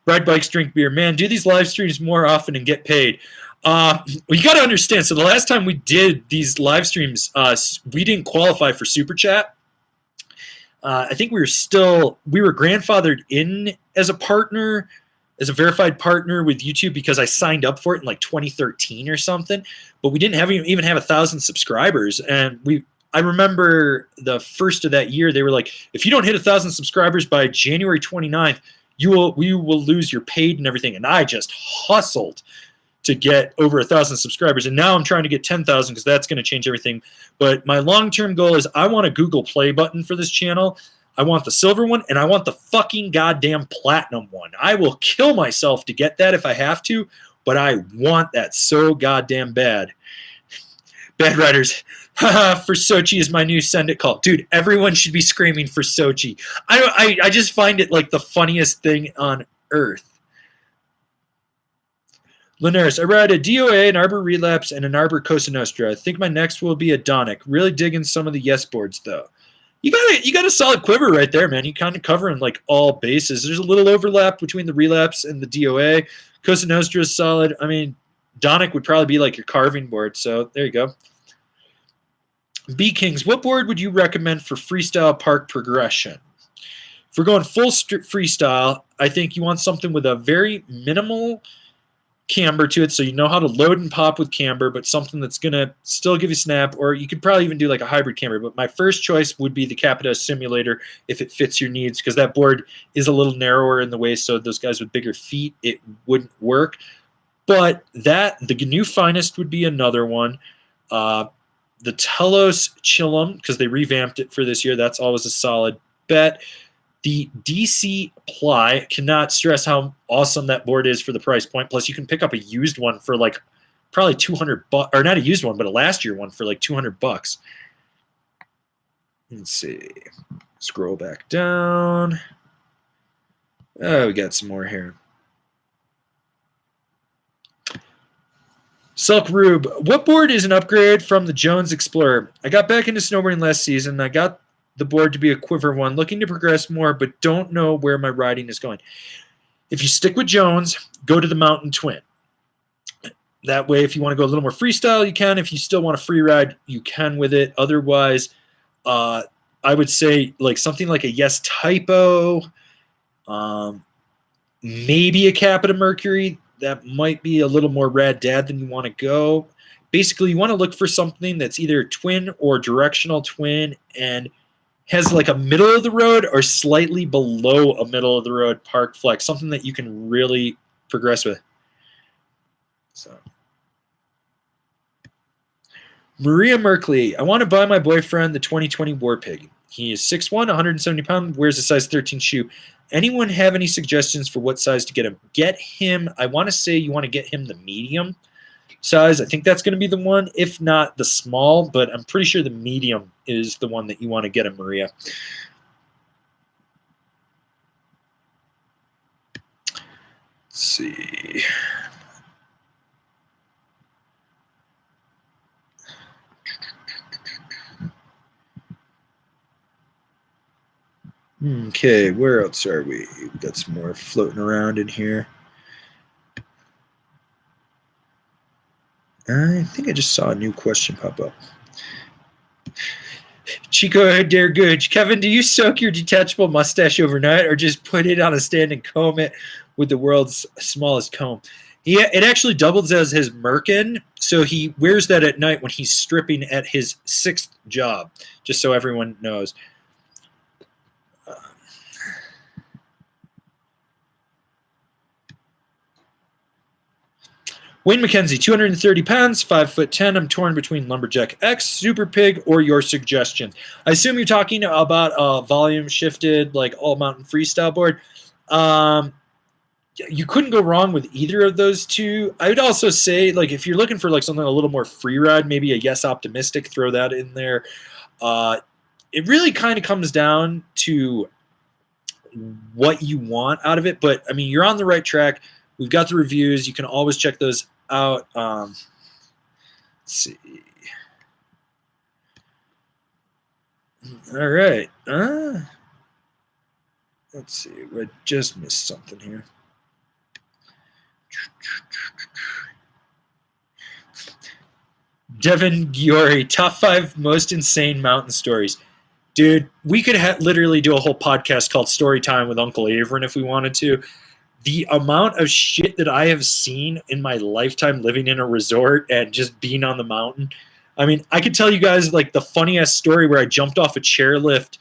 Ride bikes, drink beer. Man, do these live streams more often and get paid. Well, you got to understand. So the last time we did these live streams, we didn't qualify for Super Chat. I think we were grandfathered in as a partner, as a verified partner with YouTube because I signed up for it in like 2013 or something. But we didn't even have 1,000 subscribers, and I remember the first of that year, they were like, if you don't hit 1,000 subscribers by January 29th, we will lose your paid and everything. And I just hustled to get over 1,000 subscribers. And now I'm trying to get 10,000 because that's going to change everything. But my long-term goal is I want a Google Play button for this channel. I want the silver one, and I want the fucking goddamn platinum one. I will kill myself to get that if I have to, but I want that so goddamn bad. Bad Riders. For Sochi is my new send it call. Dude, everyone should be screaming for Sochi. I just find it like the funniest thing on earth. Linares, I ride a DOA, an Arbor Relapse, and an Arbor Cosa Nostra. I think my next will be a Donic. Really digging some of the yes boards, though. You got a solid quiver right there, man. You kind of covering like all bases. There's a little overlap between the Relapse and the DOA. Cosa Nostra is solid. I mean, Donic would probably be like your carving board, so there you go. B Kings, what board would you recommend for freestyle park progression? If we're going full freestyle, I think you want something with a very minimal camber to it, so you know how to load and pop with camber, but something that's going to still give you snap, or you could probably even do like a hybrid camber. But my first choice would be the Capita Simulator if it fits your needs, because that board is a little narrower in the waist, so those guys with bigger feet, it wouldn't work. But the GNU Finest would be another one. The Telos Chillum, because they revamped it for this year, that's always a solid bet. The DC Ply, cannot stress how awesome that board is for the price point. Plus, you can pick up a used one for like probably $200, or not a used one, but a last year one for like $200. Let's see. Scroll back down. Oh, we got some more here. Sulk Rube, what board is an upgrade from the Jones Explorer? I got back into snowboarding last season. I got the board to be a quiver one, looking to progress more, but don't know where my riding is going. If you stick with Jones, go to the Mountain Twin. That way, if you want to go a little more freestyle, you can. If you still want a free ride, you can with it. Otherwise, I would say like something like a Yes Typo, maybe a Capita Mercury. That might be a little more rad dad than you want to go. Basically, you want to look for something that's either twin or directional twin and has like a middle of the road or slightly below a middle of the road park flex, something that you can really progress with. So, Maria Merkley, I want to buy my boyfriend the 2020 War Pig. He is 6'1", 170 pounds, wears a size 13 shoe. Anyone have any suggestions for what size to get him? Get him, I want to say you want to get him the medium size. I think that's going to be the one, if not the small, but I'm pretty sure the medium is the one that you want to get him, Maria. Let's see. Okay, where else are we? We've got some more floating around in here. I think I just saw a new question pop up. Chico Dare Good. Kevin, do you soak your detachable mustache overnight or just put it on a stand and comb it with the world's smallest comb? Yeah, it actually doubles as his merkin, so he wears that at night when he's stripping at his 6th job, just so everyone knows. Wayne McKenzie, 230 pounds, 5'10". I'm torn between Lumberjack X, Super Pig, or your suggestion. I assume you're talking about a volume shifted, like all mountain freestyle board. You couldn't go wrong with either of those two. I would also say, like, if you're looking for like something a little more free ride, maybe a Yes Optimistic, throw that in there. It really kind of comes down to what you want out of it. But I mean, you're on the right track. We've got the reviews. You can always check those out. Let's see. All right. Let's see. I just missed something here. Devin Giori, top 5 most insane mountain stories. Dude, we could literally do a whole podcast called Story Time with Uncle Averin if we wanted to. The amount of shit that I have seen in my lifetime living in a resort and just being on the mountain. I mean, I could tell you guys like the funniest story where I jumped off a chairlift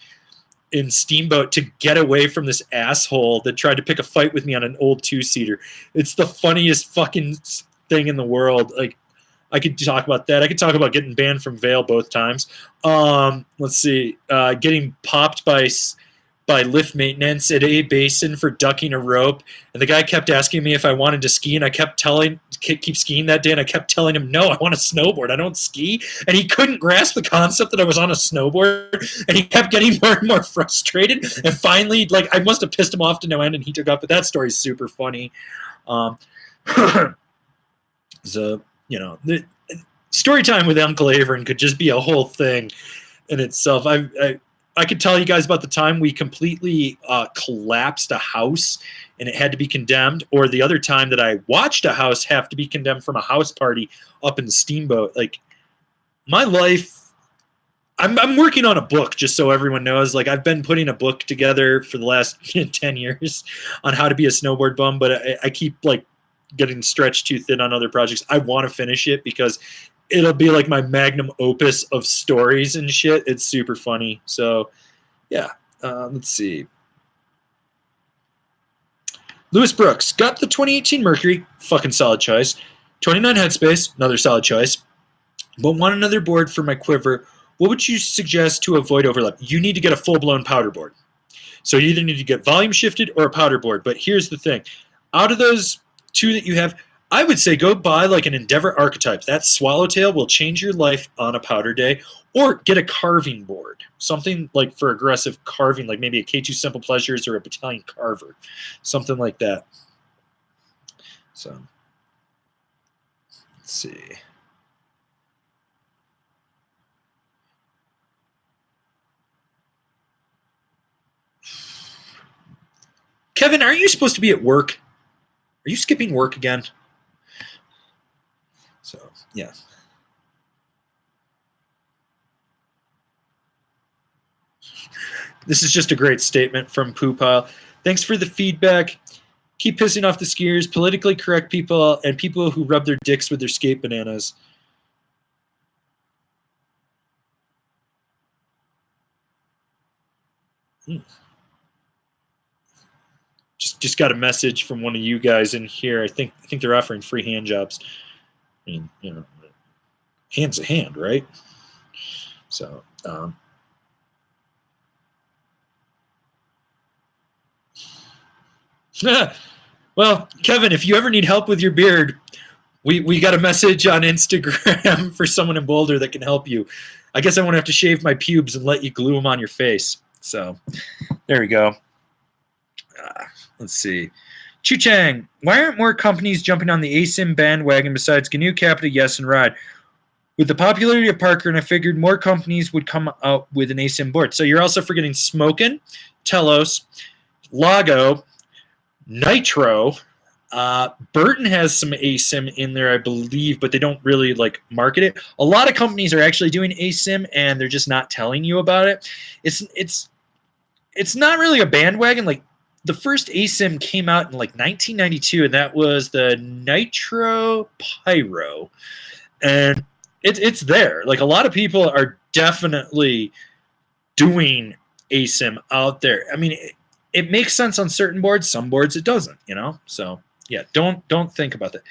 in Steamboat to get away from this asshole that tried to pick a fight with me on an old 2-seater. It's the funniest fucking thing in the world. Like, I could talk about that. I could talk about getting banned from Vail both times. Let's see. Getting popped by lift maintenance at a basin for ducking a rope, and the guy kept asking me if I wanted to ski, and I kept keep skiing that day, and I kept telling him, no, I want to snowboard. I don't ski. And he couldn't grasp the concept that I was on a snowboard, and he kept getting more and more frustrated. And finally, like, I must have pissed him off to no end, and he took off. But that story's super funny. So, you know, the story time with Uncle Averin could just be a whole thing in itself. I could tell you guys about the time we completely collapsed a house and it had to be condemned, or the other time that I watched a house have to be condemned from a house party up in the Steamboat. Like, my life, I'm working on a book, just so everyone knows. Like, I've been putting a book together for the last 10 years on how to be a snowboard bum, but I keep, like, getting stretched too thin on other projects. I want to finish it because it'll be like my magnum opus of stories and shit. It's super funny. So, yeah. Let's see. Lewis Brooks got the 2018 Mercury. Fucking solid choice. 29 Headspace. Another solid choice. But want another board for my quiver. What would you suggest to avoid overlap? You need to get a full-blown powder board. So you either need to get volume shifted or a powder board. But here's the thing. Out of those two that you have, I would say go buy like an Endeavor Archetype. That swallowtail will change your life on a powder day. Or get a carving board. Something like for aggressive carving, like maybe a K2 Simple Pleasures or a Battalion Carver. Something like that. So, let's see. Kevin, aren't you supposed to be at work? Are you skipping work again? So, yeah. This is just a great statement from Poo Pile. Thanks for the feedback. Keep pissing off the skiers, politically correct people, and people who rub their dicks with their skate bananas. Just got a message from one of you guys in here. I think they're offering free hand jobs. I mean, you know, hand's a hand, right? So, well, Kevin, if you ever need help with your beard, we got a message on Instagram for someone in Boulder that can help you. I guess I won't have to shave my pubes and let you glue them on your face. So, there we go. Let's see. Chu Chang, why aren't more companies jumping on the ASIM bandwagon besides GNU, Capita, Yes, and Ride? With the popularity of Parker, and I figured more companies would come out with an ASIM board. So you're also forgetting Smokin', Telos, Lago, Nitro. Burton has some ASIM in there, I believe, but they don't really like market it. A lot of companies are actually doing ASIM, and they're just not telling you about it. It's not really a bandwagon. Like, the first ASIM came out in like 1992, and that was the Nitro Pyro, and it's there. Like, a lot of people are definitely doing ASIM out there. I mean, it makes sense on certain boards. Some boards it doesn't. You know, so yeah, don't think about that.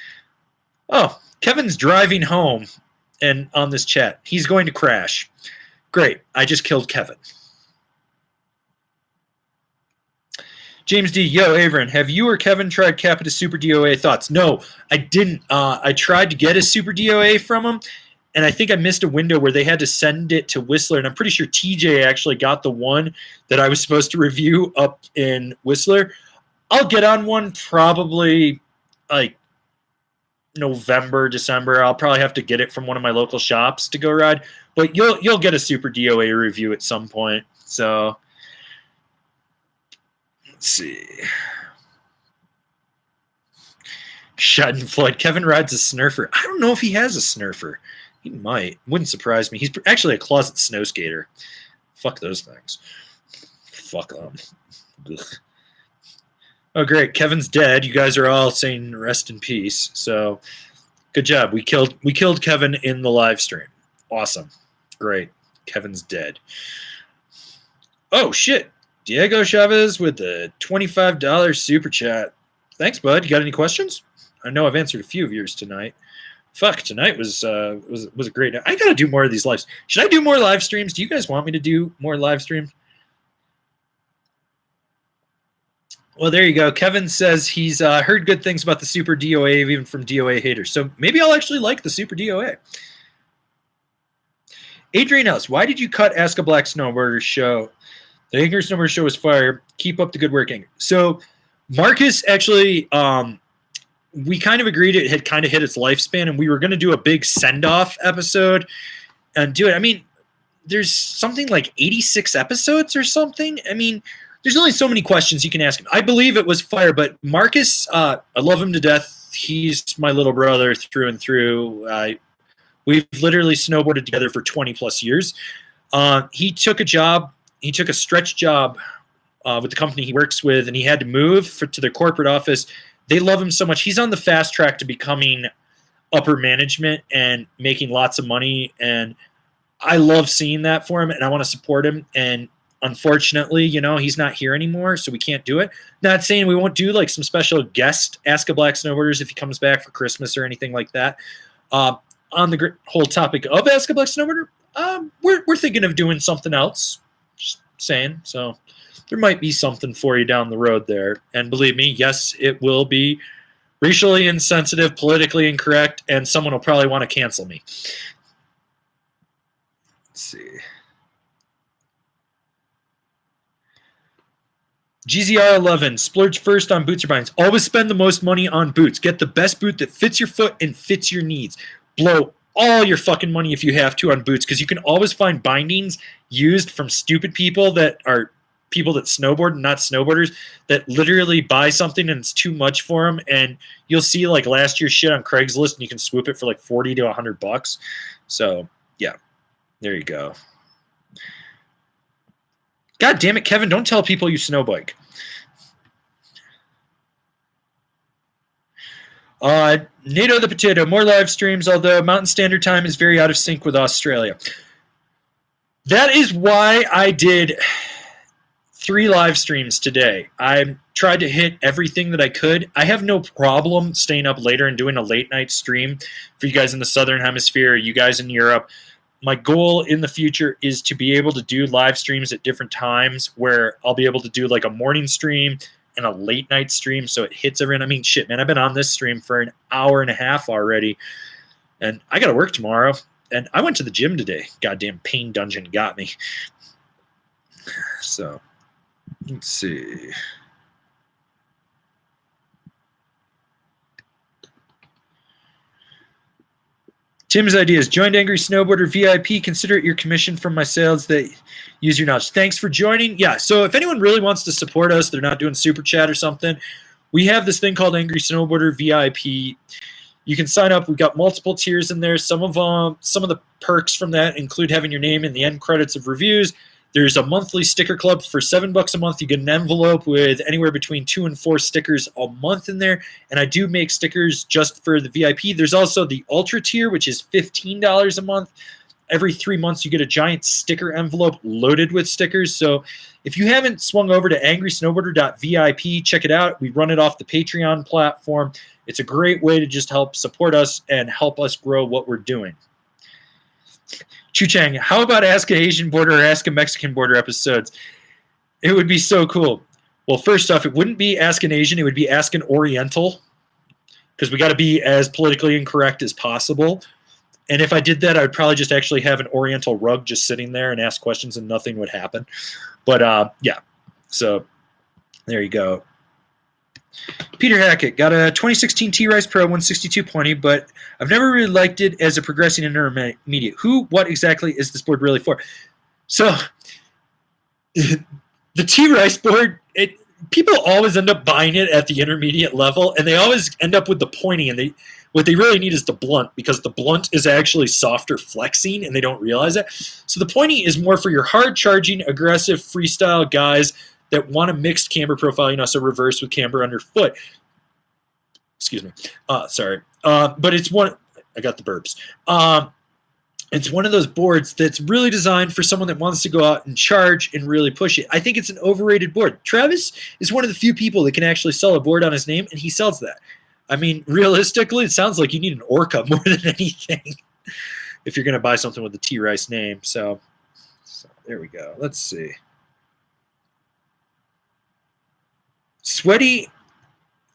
Oh, Kevin's driving home, and on this chat, he's going to crash. Great, I just killed Kevin. James D. Yo, Averin, have you or Kevin tried Capita Super DOA? Thoughts? No, I didn't. I tried to get a Super DOA from him, and I think I missed a window where they had to send it to Whistler, and I'm pretty sure TJ actually got the one that I was supposed to review up in Whistler. I'll get on one probably like November, December. I'll probably have to get it from one of my local shops to go ride, but you'll get a Super DOA review at some point. So Let's see. Schadenfreude. Kevin rides a snurfer. I don't know if he has a snurfer. He might. Wouldn't surprise me. He's actually a closet snow skater. Fuck those things. Fuck them. Ugh. Oh, great. Kevin's dead. You guys are all saying rest in peace. So good job. We killed Kevin in the live stream. Awesome. Great. Kevin's dead. Oh, shit. Diego Chavez with the $25 super chat. Thanks, bud. You got any questions? I know I've answered a few of yours tonight. Fuck, tonight was a great night. I gotta do more of these lives. Should I do more live streams? Do you guys want me to do more live streams? Well, there you go. Kevin says he's heard good things about the Super DOA, even from DOA haters. So maybe I'll actually like the Super DOA. Adrian Ellis, why did you cut Ask a Black Snowboarder show? The Angry Snowboarder show was fire. Keep up the good work, Angry. So Marcus actually... we kind of agreed it had kind of hit its lifespan, and we were going to do a big send-off episode and do it. I mean, there's something like 86 episodes or something. I mean, there's only so many questions you can ask him. I believe it was fire, but Marcus, I love him to death. He's my little brother through and through. We've literally snowboarded together for 20-plus years. He took a stretch job with the company he works with, and he had to move to their corporate office. They love him so much. He's on the fast track to becoming upper management and making lots of money. And I love seeing that for him, and I want to support him. And unfortunately, he's not here anymore, so we can't do it. Not saying we won't do like some special guest Ask a Black Snowboarders if he comes back for Christmas or anything like that. On the whole topic of Ask a Black Snowboarder, we're thinking of doing something else. Just saying. So there might be something for you down the road there. And believe me, yes, it will be racially insensitive, politically incorrect, and someone will probably want to cancel me. Let's see. GZR11, splurge first on boots or bindings. Always spend the most money on boots. Get the best boot that fits your foot and fits your needs. Blow all your fucking money if you have to on boots, because you can always find bindings used from stupid people that are people that snowboard and not snowboarders that literally buy something and it's too much for them, and you'll see like last year's shit on Craigslist and you can swoop it for like $40 to $100. So yeah, there you go. God damn it, Kevin, don't tell people you snowbike. NATO the Potato, more live streams, although Mountain Standard Time is very out of sync with Australia. That is why I did 3 live streams today. I tried to hit everything that I could. I have no problem staying up later and doing a late night stream for you guys in the Southern Hemisphere, you guys in Europe. My goal in the future is to be able to do live streams at different times where I'll be able to do like a morning stream and a late night stream so it hits everyone. I mean, shit, man, I've been on this stream for an hour and a half already, and I got to work tomorrow. And I went to the gym today. Goddamn pain dungeon got me. So, let's see. Tim's ideas. Joined Angry Snowboarder VIP. Consider it your commission from my sales that use your knowledge. Thanks for joining. Yeah, so if anyone really wants to support us, they're not doing super chat or something, we have this thing called Angry Snowboarder VIP. You can sign up. We've got multiple tiers in there. Some of the perks from that include having your name in the end credits of reviews. There's a monthly sticker club for $7 a month. You get an envelope with anywhere between 2 and 4 stickers a month in there. And I do make stickers just for the VIP. There's also the Ultra tier, which is $15 a month. Every 3 months, you get a giant sticker envelope loaded with stickers. So if you haven't swung over to angrysnowboarder.vip, check it out. We run it off the Patreon platform. It's a great way to just help support us and help us grow what we're doing. Chu Chang, how about Ask an Asian Border or Ask a Mexican Border episodes? It would be so cool. Well, first off, it wouldn't be Ask an Asian. It would be Ask an Oriental, because we got to be as politically incorrect as possible. And if I did that, I would probably just actually have an Oriental rug just sitting there and ask questions and nothing would happen. But, yeah, so there you go. Peter Hackett, got a 2016 T-Rice Pro 162.20, but I've never really liked it as a progressing intermediate. What exactly is this board really for? So, the T-Rice board, people always end up buying it at the intermediate level, and they always end up with the pointy, and what they really need is the blunt, because the blunt is actually softer flexing, and they don't realize it. So the pointy is more for your hard charging, aggressive freestyle guys that want a mixed camber profile, so reverse with camber underfoot. Excuse me. Sorry. But it's one. I got the burps. It's one of those boards that's really designed for someone that wants to go out and charge and really push it. I think it's an overrated board. Travis is one of the few people that can actually sell a board on his name, and he sells that. I mean, realistically, it sounds like you need an Orca more than anything if you're going to buy something with the T-Rice name. So there we go. Let's see. Sweaty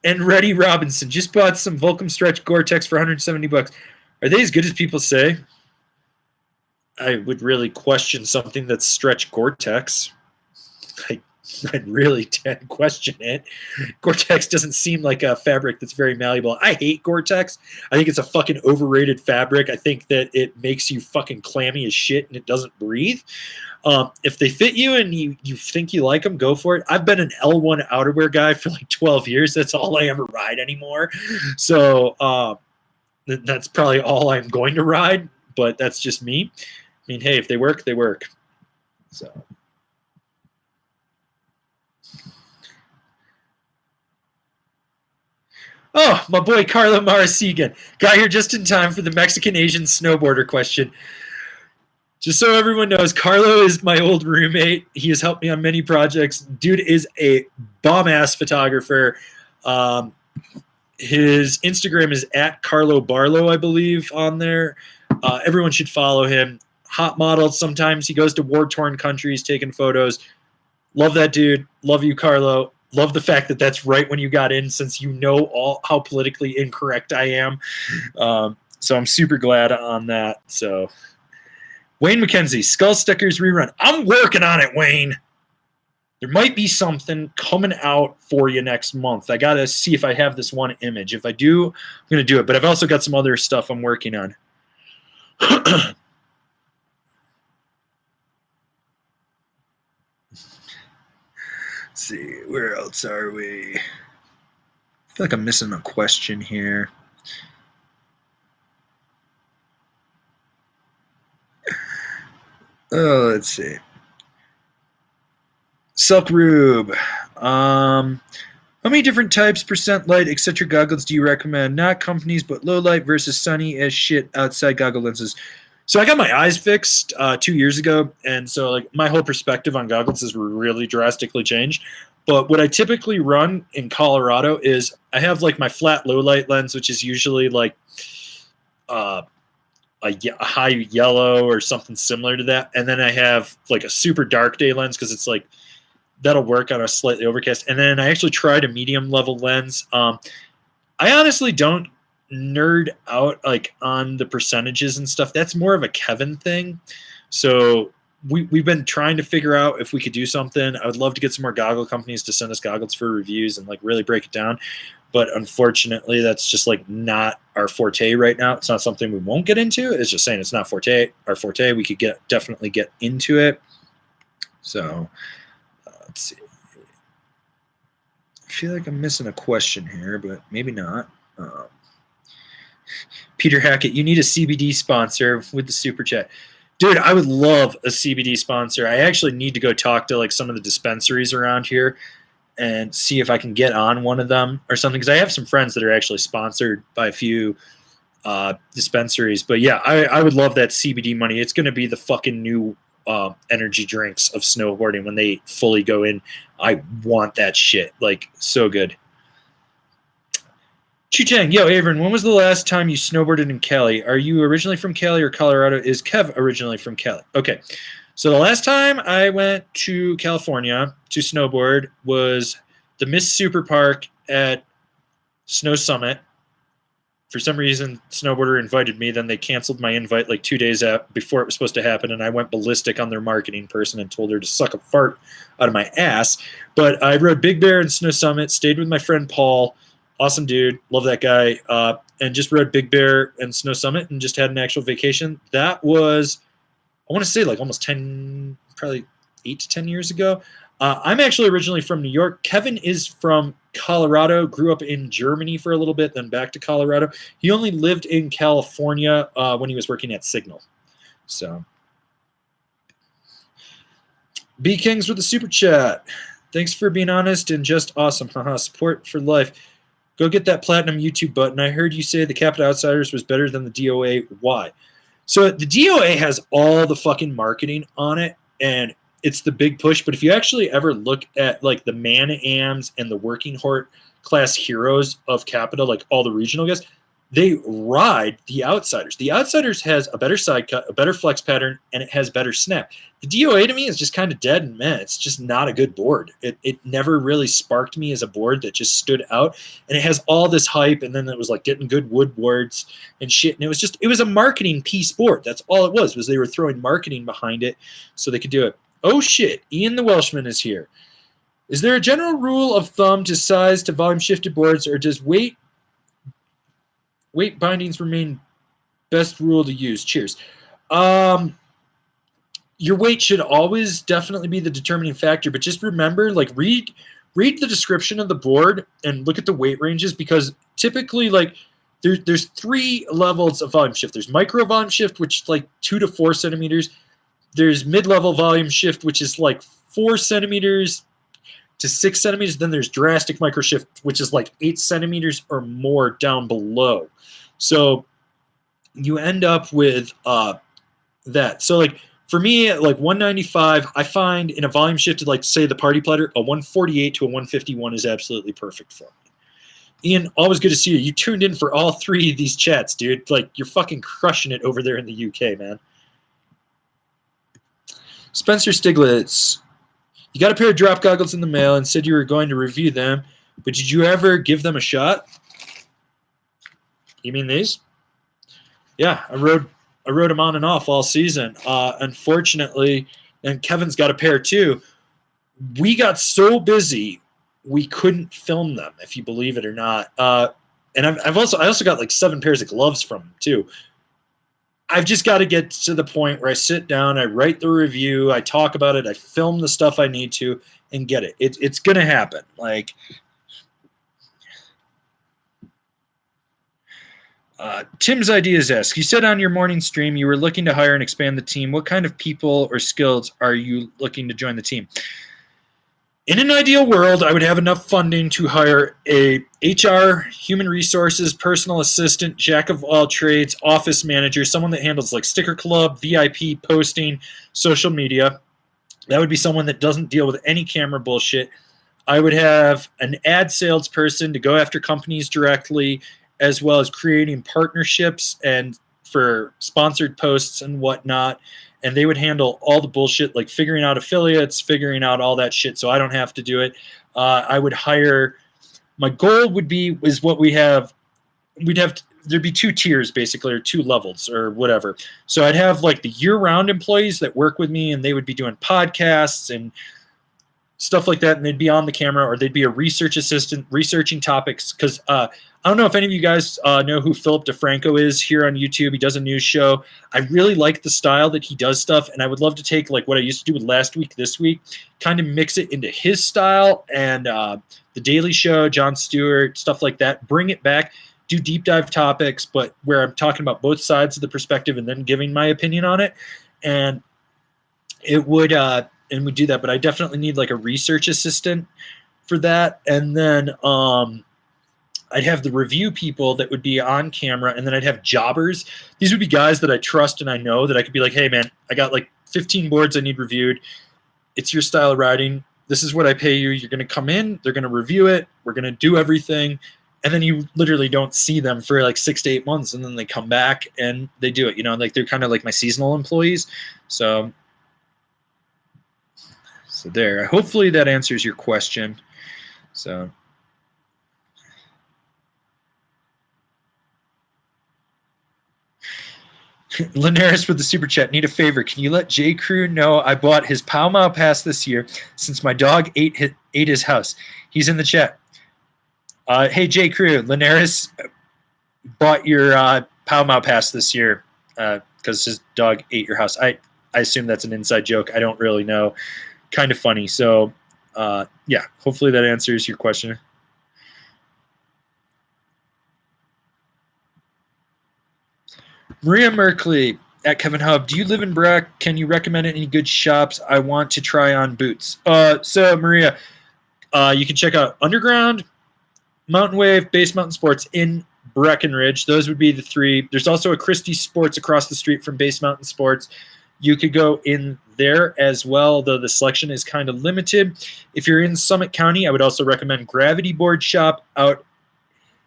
and Ready Robinson just bought some Volcom Stretch Gore-Tex for $170. Are they as good as people say? I would really question something that's stretch Gore-Tex. I'd really question it. Gore-Tex doesn't seem like a fabric that's very malleable. I hate Gore-Tex. I think it's a fucking overrated fabric. I think that it makes you fucking clammy as shit and it doesn't breathe. If they fit you and you think you like them, go for it. I've been an L1 outerwear guy for like 12 years. That's all I ever ride anymore. So that's probably all I'm going to ride, but that's just me. I mean, hey, if they work, they work. So. Oh, my boy Carlo Marasigan. Got here just in time for the Mexican-Asian snowboarder question. Just so everyone knows, Carlo is my old roommate. He has helped me on many projects. Dude is a bomb-ass photographer. His Instagram is at Carlo Barlow, I believe, on there. Everyone should follow him. Hot model. Sometimes he goes to war-torn countries taking photos. Love that dude. Love you, Carlo. Love the fact that that's right when you got in, since you know all how politically incorrect I am. So I'm super glad on that. So Wayne McKenzie, Skull Stickers rerun. I'm working on it, Wayne. There might be something coming out for you next month. I got to see if I have this one image. If I do, I'm going to do it. But I've also got some other stuff I'm working on. Let's see, where else are we? I feel like I'm missing a question here. Oh, let's see. Silk Rube. How many different types, percent light, etc. goggles do you recommend? Not companies, but low light versus sunny as shit outside goggle lenses. So I got my eyes fixed 2 years ago, and so like my whole perspective on goggles has really drastically changed. But what I typically run in Colorado is I have like my flat low light lens, which is usually like a high yellow or something similar to that, and then I have like a super dark day lens because it's like that'll work on a slightly overcast, and then I actually tried a medium level lens. I honestly don't nerd out like on the percentages and stuff. That's more of a Kevin thing. So we've been trying to figure out if we could do something. I would love to get some more goggle companies to send us goggles for reviews and like really break it down. But unfortunately, that's just like not our forte right now. It's not something we won't get into. It's just saying it's not our forte. We could definitely get into it. So let's see. I feel like I'm missing a question here, but maybe not. Peter Hackett, you need a CBD sponsor with the super chat. Dude, I would love a CBD sponsor. I actually need to go talk to like some of the dispensaries around here and see if I can get on one of them or something, because I have some friends that are actually sponsored by a few dispensaries. But yeah, I would love that CBD money. It's going to be the fucking new energy drinks of snowboarding when they fully go in. I want that shit. Like, so good. Chu-Chang, yo, Averin, when was the last time you snowboarded in Cali? Are you originally from Cali or Colorado? Is Kev originally from Cali? Okay, so the last time I went to California to snowboard was the Miss Super Park at Snow Summit. For some reason, Snowboarder invited me. Then they canceled my invite like 2 days out before it was supposed to happen, and I went ballistic on their marketing person and told her to suck a fart out of my ass. But I rode Big Bear and Snow Summit, stayed with my friend Paul. Awesome dude, love that guy, and just rode Big Bear and Snow Summit and just had an actual vacation. That was, I want to say like almost 10, probably 8 to 10 years ago. I'm actually originally from New York. Kevin is from Colorado, grew up in Germany for a little bit, then back to Colorado. He only lived in California when he was working at Signal. So, B Kings with the super chat. Thanks for being honest and just awesome. Haha, support for life. Go get that platinum YouTube button. I heard you say the Capital Outsiders was better than the DOA. Why? So the DOA has all the fucking marketing on it, and it's the big push. But if you actually ever look at like the Man-Ams and the Working Hort class heroes of Capital, like all the regional guys, they ride the Outsiders. The Outsiders has a better side cut, a better flex pattern, and it has better snap. The DOA to me is just kind of dead and meh. It's just not a good board. It never really sparked me as a board that just stood out. And it has all this hype, and then it was like getting good wood boards and shit. And it was a marketing piece board. That's all it was they were throwing marketing behind it so they could do it. Oh shit, Ian the Welshman is here. Is there a general rule of thumb to size to volume shifted boards, or does weight bindings remain best rule to use? Cheers. Your weight should always definitely be the determining factor, but just remember, like read the description of the board and look at the weight ranges, because typically like there's 3 levels of volume shift. There's micro volume shift, which is like 2 to 4 centimeters. There's mid-level volume shift, which is like 4 centimeters to 6 centimeters. Then there's drastic micro shift, which is like 8 centimeters or more down below. So you end up with that. So like for me, like 195, I find in a volume shifted, like say the party platter, a 148 to a 151 is absolutely perfect for me. Ian, always good to see you. You tuned in for all 3 of these chats, dude. Like you're fucking crushing it over there in the UK, man. Spencer Stiglitz, you got a pair of drop goggles in the mail and said you were going to review them, but did you ever give them a shot? You mean these? Yeah, I rode them on and off all season. Unfortunately, and Kevin's got a pair too. We got so busy we couldn't film them, if you believe it or not. And I also got like 7 pairs of gloves from them too. I've just got to get to the point where I sit down, I write the review, I talk about it, I film the stuff I need to, and get it. It's gonna happen. Like. Tim's Ideas asks, you said on your morning stream you were looking to hire and expand the team. What kind of people or skills are you looking to join the team? In an ideal world, I would have enough funding to hire a HR, human resources, personal assistant, jack of all trades, office manager, someone that handles like sticker club, VIP, posting, social media. That would be someone that doesn't deal with any camera bullshit. I would have an ad salesperson to go after companies directly, as well as creating partnerships and for sponsored posts and whatnot. And they would handle all the bullshit, like figuring out affiliates, figuring out all that shit, so I don't have to do it. I would hire. My goal would be is what we have. There'd be 2 tiers basically, or 2 levels or whatever. So I'd have like the year-round employees that work with me, and they would be doing podcasts and stuff like that, and they'd be on the camera, or they'd be a research assistant researching topics. Because I don't know if any of you guys know who Philip DeFranco is here on YouTube. He does a news show. I really like the style that he does stuff, and I would love to take like what I used to do with Last Week, This Week, kind of mix it into his style, and The Daily Show, Jon Stewart, stuff like that. Bring it back, do deep dive topics, but where I'm talking about both sides of the perspective and then giving my opinion on it. And it would and we do that, but I definitely need like a research assistant for that. And then I'd have the review people that would be on camera, and then I'd have jobbers. These would be guys that I trust and I know that I could be like, hey man, I got like 15 boards I need reviewed. It's your style of riding. This is what I pay you. You're going to come in, they're going to review it. We're going to do everything. And then you literally don't see them for like 6 to 8 months, and then they come back and they do it, like they're kind of like my seasonal employees. So there, hopefully that answers your question. So Linares with the super chat. Need a favor. Can you let J. Crew know I bought his Pow Mau Pass this year since my dog ate his house? He's in the chat. Hey, J. Crew, Linares bought your Pow Mau Pass this year because his dog ate your house. I assume that's an inside joke. I don't really know. Kind of funny. So yeah, hopefully that answers your question. Maria Merkley at Kevin Hub, do you live in Breck? Can you recommend any good shops? I want to try on boots. So Maria, you can check out Underground, Mountain Wave, Base Mountain Sports in Breckenridge. Those would be the three. There's also a Christie Sports across the street from Base Mountain Sports. You could go in there as well, though the selection is kind of limited. If you're in Summit County, I would also recommend Gravity Board Shop out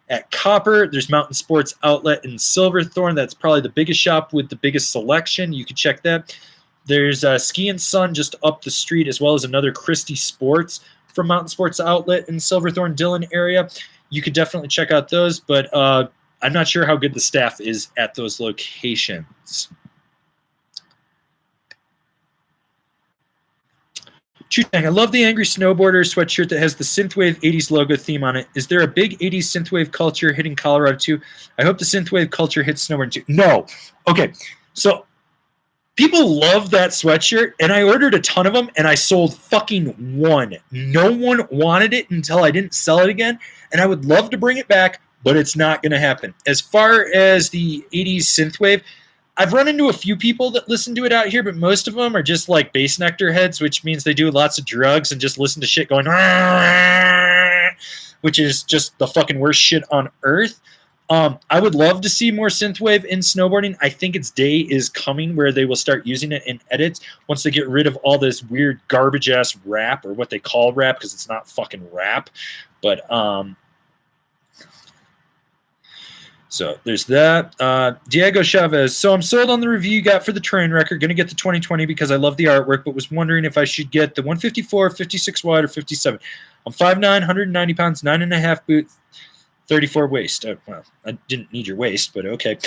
at Copper. There's Mountain Sports Outlet in Silverthorne. That's probably the biggest shop with the biggest selection. You can check that. There's Ski and Sun just up the street, as well as another Christie Sports from Mountain Sports Outlet in Silverthorne, Dillon area. You could definitely check out those, but I'm not sure how good the staff is at those locations. Chutang, I love the Angry Snowboarder sweatshirt that has the Synthwave 80s logo theme on it. Is there a big 80s Synthwave culture hitting Colorado too? I hope the Synthwave culture hits snowboarding too. No. Okay, so people love that sweatshirt, and I ordered a ton of them, and I sold fucking one. No one wanted it until I didn't sell it again, and I would love to bring it back, but it's not going to happen. As far as the 80s Synthwave, I've run into a few people that listen to it out here, but most of them are just like bass nectar heads, which means they do lots of drugs and just listen to shit going, which is just the fucking worst shit on earth. I would love to see more synthwave in snowboarding. I think its day is coming where they will start using it in edits once they get rid of all this weird garbage-ass rap, or what they call rap, because it's not fucking rap. But so there's that. Diego Chavez. So I'm sold on the review you got for the train record. Going to get the 2020 because I love the artwork, but was wondering if I should get the 154, 56 wide, or 57. I'm 5'9", 190 pounds, 9.5 boot, 34 waist. Well, I didn't need your waist, but okay.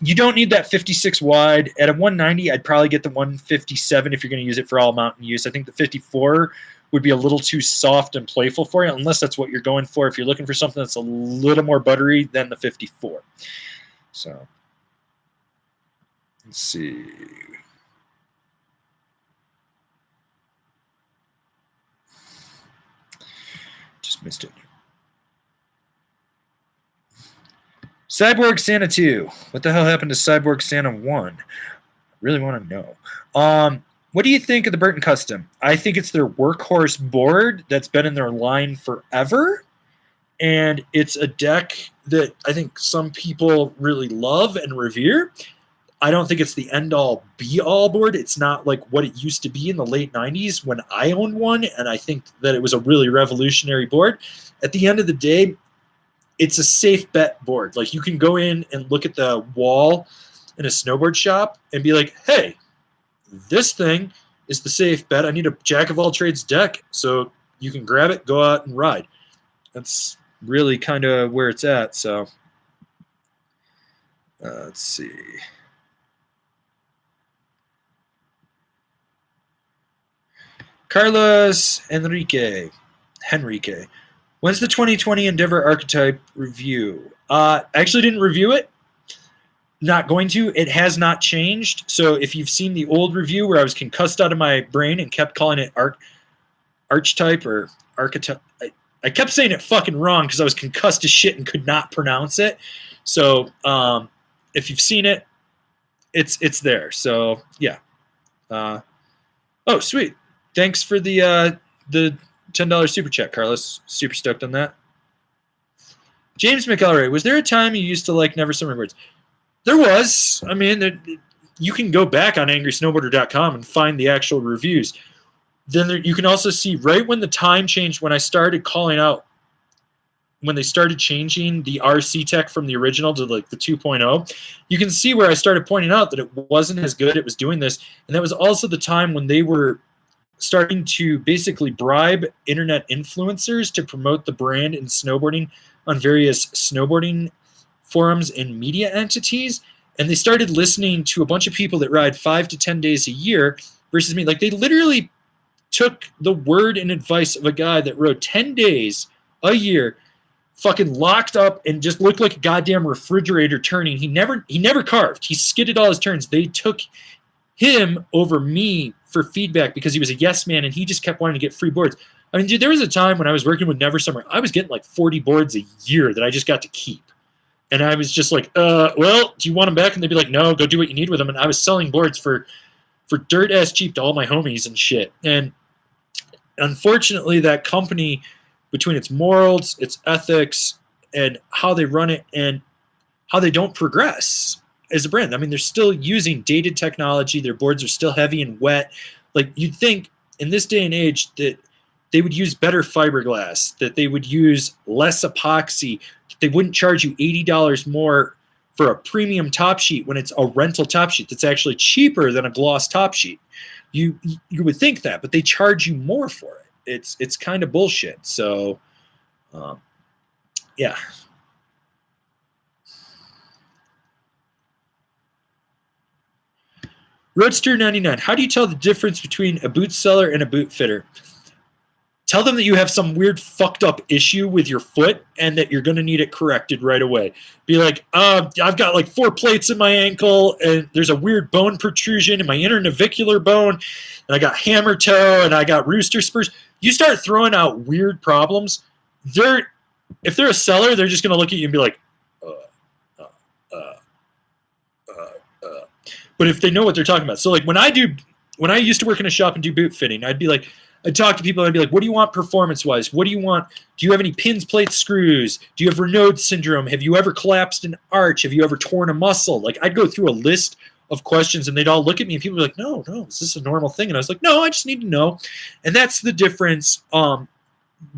You don't need that 56 wide. At a 190, I'd probably get the 157 if you're going to use it for all mountain use. I think the 54 would be a little too soft and playful for you, unless that's what you're going for. If you're looking for something that's a little more buttery than the 54. So, let's see. Just missed it. Cyborg Santa 2. What the hell happened to Cyborg Santa 1? I really want to know. What do you think of the Burton Custom? I think it's their workhorse board that's been in their line forever. And it's a deck that I think some people really love and revere. I don't think it's the end-all, be-all board. It's not like what it used to be in the late 90s when I owned one, and I think that it was a really revolutionary board. At the end of the day, it's a safe bet board. Like, you can go in and look at the wall in a snowboard shop and be like, hey, this thing is the safe bet. I need a jack-of-all-trades deck, so you can grab it, go out, and ride. That's really kind of where it's at. So let's see. Carlos Henrique. When's the 2020 Endeavor Archetype review? I actually didn't review it. Not going to. It has not changed. So if you've seen the old review where I was concussed out of my brain and kept calling it archetype or archetype, I kept saying it fucking wrong because I was concussed as shit and could not pronounce it. So if you've seen it, it's there. So yeah. Oh, sweet. Thanks for the $10 super chat, Carlos. Super stoked on that. James McElroy, was there a time you used to like Never Summer Birds? There was. I mean, you can go back on angrysnowboarder.com and find the actual reviews. Then you can also see right when the time changed, when I started calling out, when they started changing the RC tech from the original to like the 2.0, you can see where I started pointing out that it wasn't as good. It was doing this. And that was also the time when they were starting to basically bribe internet influencers to promote the brand in snowboarding on various snowboarding forums and media entities. And they started listening to a bunch of people that ride 5 to 10 days a year versus me. Like, they literally took the word and advice of a guy that rode 10 days a year, fucking locked up and just looked like a goddamn refrigerator turning. He never carved. He skidded all his turns. They took him over me for feedback because he was a yes man and he just kept wanting to get free boards. I mean, dude, there was a time when I was working with Never Summer, I was getting like 40 boards a year that I just got to keep. And I was just like, well, do you want them back? And they'd be like, no, go do what you need with them. And I was selling boards for dirt ass cheap to all my homies and shit. And unfortunately, that company, between its morals, its ethics, and how they run it and how they don't progress as a brand. I mean, they're still using dated technology. Their boards are still heavy and wet. Like, you'd think in this day and age that they would use better fiberglass, that they would use less epoxy, that they wouldn't charge you $80 more for a premium top sheet when it's a rental top sheet that's actually cheaper than a gloss top sheet. You would think that, but they charge you more for it. It's kind of bullshit. So, yeah. Roadster 99. How do you tell the difference between a boot seller and a boot fitter? Tell them that you have some weird fucked up issue with your foot and that you're going to need it corrected right away. Be like, I've got like 4 plates in my ankle and there's a weird bone protrusion in my internavicular bone and I got hammer toe and I got rooster spurs. You start throwing out weird problems. If they're a seller, they're just going to look at you and be like, but if they know what they're talking about. So like when I used to work in a shop and do boot fitting, I'd talk to people and I'd be like, what do you want performance-wise? What do you want? Do you have any pins, plates, screws? Do you have Raynaud syndrome? Have you ever collapsed an arch? Have you ever torn a muscle? Like, I'd go through a list of questions and they'd all look at me and people would be like, no, is this a normal thing? And I was like, no, I just need to know. And that's the difference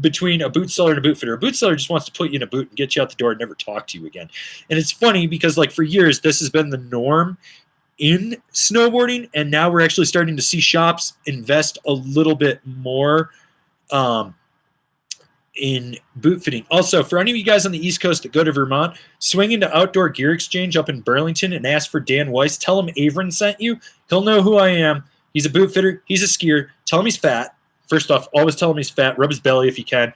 between a boot seller and a boot fitter. A boot seller just wants to put you in a boot and get you out the door and never talk to you again. And it's funny because like for years, this has been the norm in snowboarding, and now we're actually starting to see shops invest a little bit more in boot fitting. Also, for any of you guys on the East Coast that go to Vermont, swing into Outdoor Gear Exchange up in Burlington and ask for Dan Weiss. Tell him Avron sent you. He'll know who I am. He's a boot fitter. He's a skier. Tell him he's fat. First off, always tell him he's fat. Rub his belly if you can.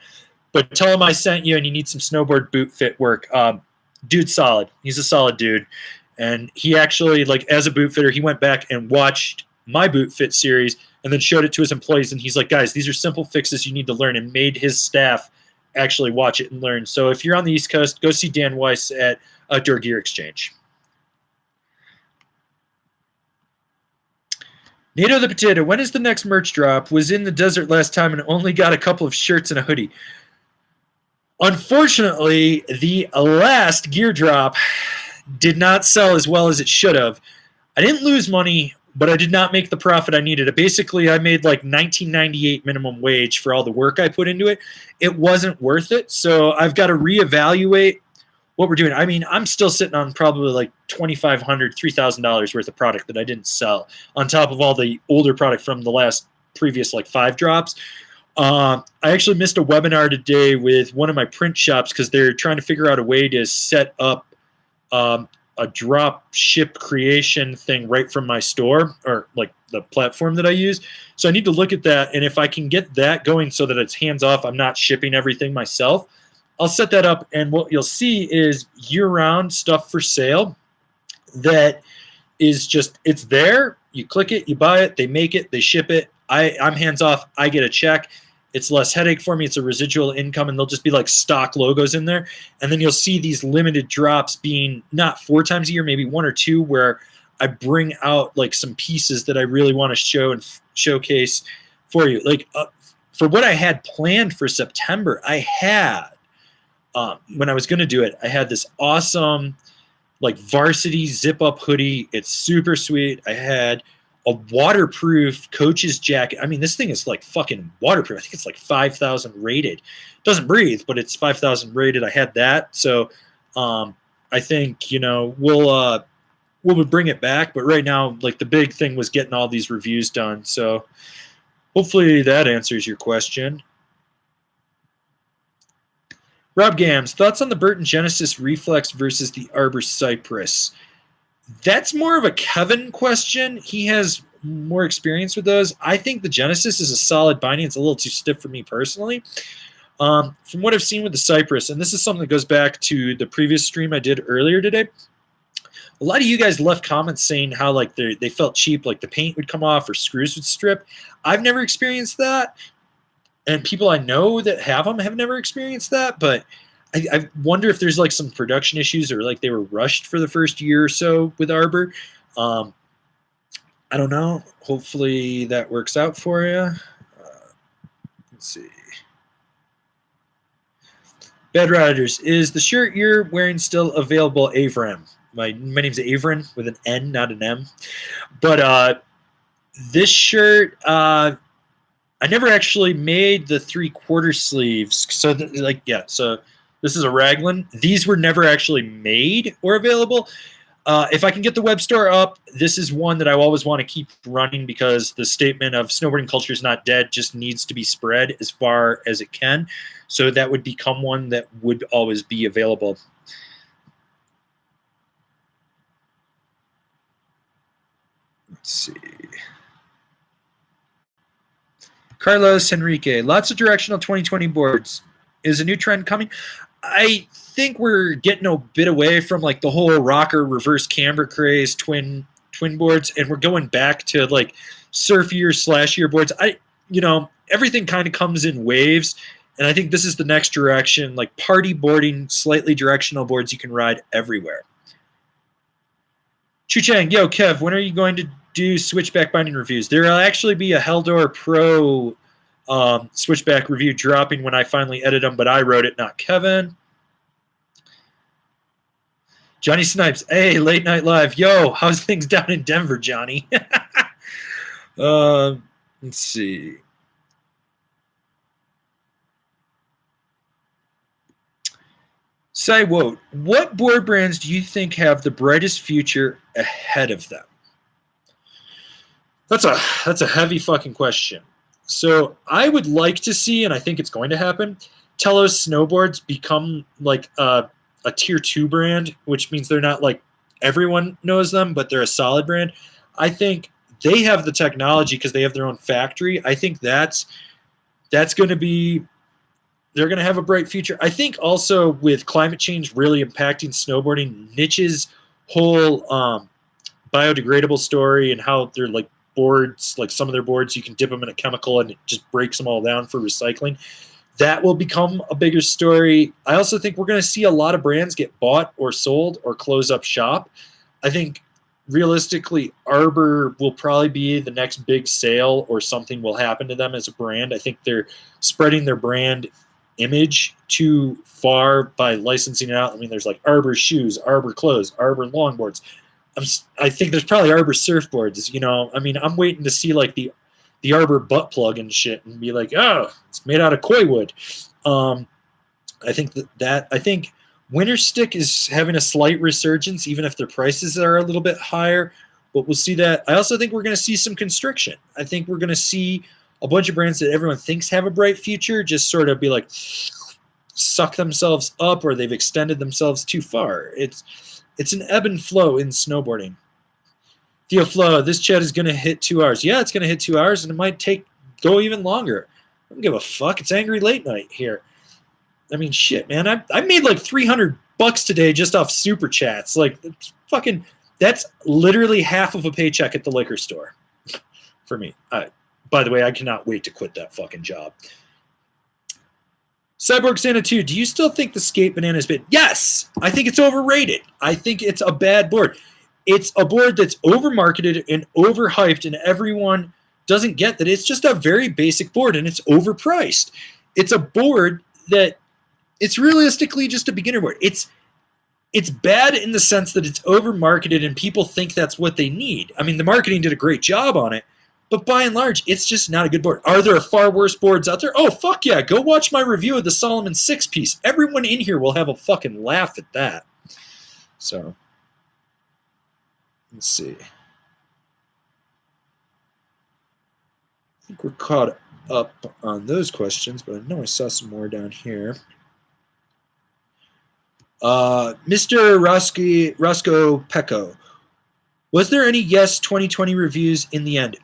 But tell him I sent you and you need some snowboard boot fit work. Dude's solid. He's a solid dude. And he actually, like, as a boot fitter, he went back and watched my boot fit series and then showed it to his employees. And he's like, guys, these are simple fixes you need to learn, and made his staff actually watch it and learn. So if you're on the East Coast, go see Dan Weiss at Outdoor Gear Exchange. Nato the Potato, when is the next merch drop? Was in the desert last time and only got a couple of shirts and a hoodie. Unfortunately, the last gear drop did not sell as well as it should have. I didn't lose money, but I did not make the profit I needed. Basically, I made like $19.98 minimum wage for all the work I put into it. It wasn't worth it, so I've got to reevaluate what we're doing. I mean, I'm still sitting on probably like $2,500, $3,000 worth of product that I didn't sell, on top of all the older product from the previous like 5 drops. I actually missed a webinar today with one of my print shops because they're trying to figure out a way to set up a drop ship creation thing right from my store, or like the platform that I use. So I need to look at that, and if I can get that going so that it's hands off, I'm not shipping everything myself, I'll set that up, and what you'll see is year-round stuff for sale that is just, it's there, you click it, you buy it, they make it, they ship it, I'm hands off, I get a check. It's less headache for me. It's a residual income, and they'll just be like stock logos in there. And then you'll see these limited drops being not 4 times a year, maybe 1 or 2, where I bring out like some pieces that I really want to show and showcase for you. Like for what I had planned for September, I had, when I was going to do it, I had this awesome like varsity zip up hoodie. It's super sweet. I had a waterproof coach's jacket. I mean, this thing is like fucking waterproof. I think it's like 5,000 rated. It doesn't breathe, but it's 5,000 rated. I had that. So I think, you know, we'll bring it back. But right now, like the big thing was getting all these reviews done. So hopefully that answers your question. Rob Gams, thoughts on the Burton Genesis Reflex versus the Arbor Cypress? That's more of a Kevin question. He has more experience with those. I think the Genesis is a solid binding. It's a little too stiff for me personally. From what I've seen with the Cypress, and this is something that goes back to the previous stream I did earlier today, a lot of you guys left comments saying how like they felt cheap, like the paint would come off or screws would strip. I've never experienced that. and people I know that have them have never experienced that. But I wonder if there's like some production issues or like they were rushed for the first year or so with Arbor. Um, I don't know. Hopefully that works out for you. Let's see. Bed Riders, is the shirt you're wearing still available, Avram? My name's Avron with an N, not an M. But this shirt, I never actually made the 3/4 sleeves. So, so this is a raglan. These were never actually made or available. If I can get the web store up, this is one that I always want to keep running because the statement of snowboarding culture is not dead just needs to be spread as far as it can. So that would become one that would always be available. Let's see. Carlos Henrique, lots of directional 2020 boards. Is a new trend coming? I think we're getting a bit away from like the whole rocker reverse camber craze, twin boards, and we're going back to like surfier slashier boards. Everything kind of comes in waves, and I think this is the next direction, like party boarding, slightly directional boards you can ride everywhere. Chu Chang, yo Kev, when are you going to do switchback binding reviews? There'll actually be a Heldor Pro switchback review dropping when I finally edit them, but I wrote it, not Kevin. Johnny Snipes, hey, late night live. Yo, how's things down in Denver, Johnny? Let's see. Cywote, what board brands do you think have the brightest future ahead of them? That's a heavy fucking question. So I would like to see, and I think it's going to happen, Telos snowboards become like a tier 2 brand, which means they're not like everyone knows them, but they're a solid brand. I think they have the technology because they have their own factory. I think that's going to be, they're going to have a bright future. I think also with climate change really impacting snowboarding, Niche's whole biodegradable story and how they're like boards, like some of their boards, you can dip them in a chemical and it just breaks them all down for recycling. That will become a bigger story. I also think we're going to see a lot of brands get bought or sold or close up shop. I think realistically, Arbor will probably be the next big sale or something will happen to them as a brand. I think they're spreading their brand image too far by licensing it out. I mean, there's like Arbor shoes, Arbor clothes, Arbor longboards. I think there's probably Arbor surfboards. I mean, I'm waiting to see like the Arbor butt plug and shit and be like, oh, it's made out of koi wood. I think I think Winter Stick is having a slight resurgence, even if their prices are a little bit higher. But we'll see that. I also think we're going to see some constriction. I think we're going to see a bunch of brands that everyone thinks have a bright future just sort of be like suck themselves up, or they've extended themselves too far. It's an ebb and flow in snowboarding. Theo Flo, this chat is going to hit 2 hours. Yeah, it's going to hit 2 hours, and it might go even longer. I don't give a fuck. It's Angry Late Night here. I mean, shit, man. I made like $300 today just off super chats. Like, that's literally half of a paycheck at the liquor store for me. By the way, I cannot wait to quit that fucking job. Cyborg Santa 2, do you still think the Skate Banana is big? Yes! I think it's overrated. I think it's a bad board. It's a board that's overmarketed and overhyped, and everyone doesn't get that it's just a very basic board, and it's overpriced. It's a board that it's realistically just a beginner board. It's bad in the sense that it's overmarketed, and people think that's what they need. I mean, the marketing did a great job on it, but by and large, it's just not a good board. Are there far worse boards out there? Oh, fuck yeah. Go watch my review of the Salomon 6-piece. Everyone in here will have a fucking laugh at that. So, let's see. I think we're caught up on those questions, but I know I saw some more down here. Mr. Roscoe Pecco, was there any Yes 2020 reviews in the end?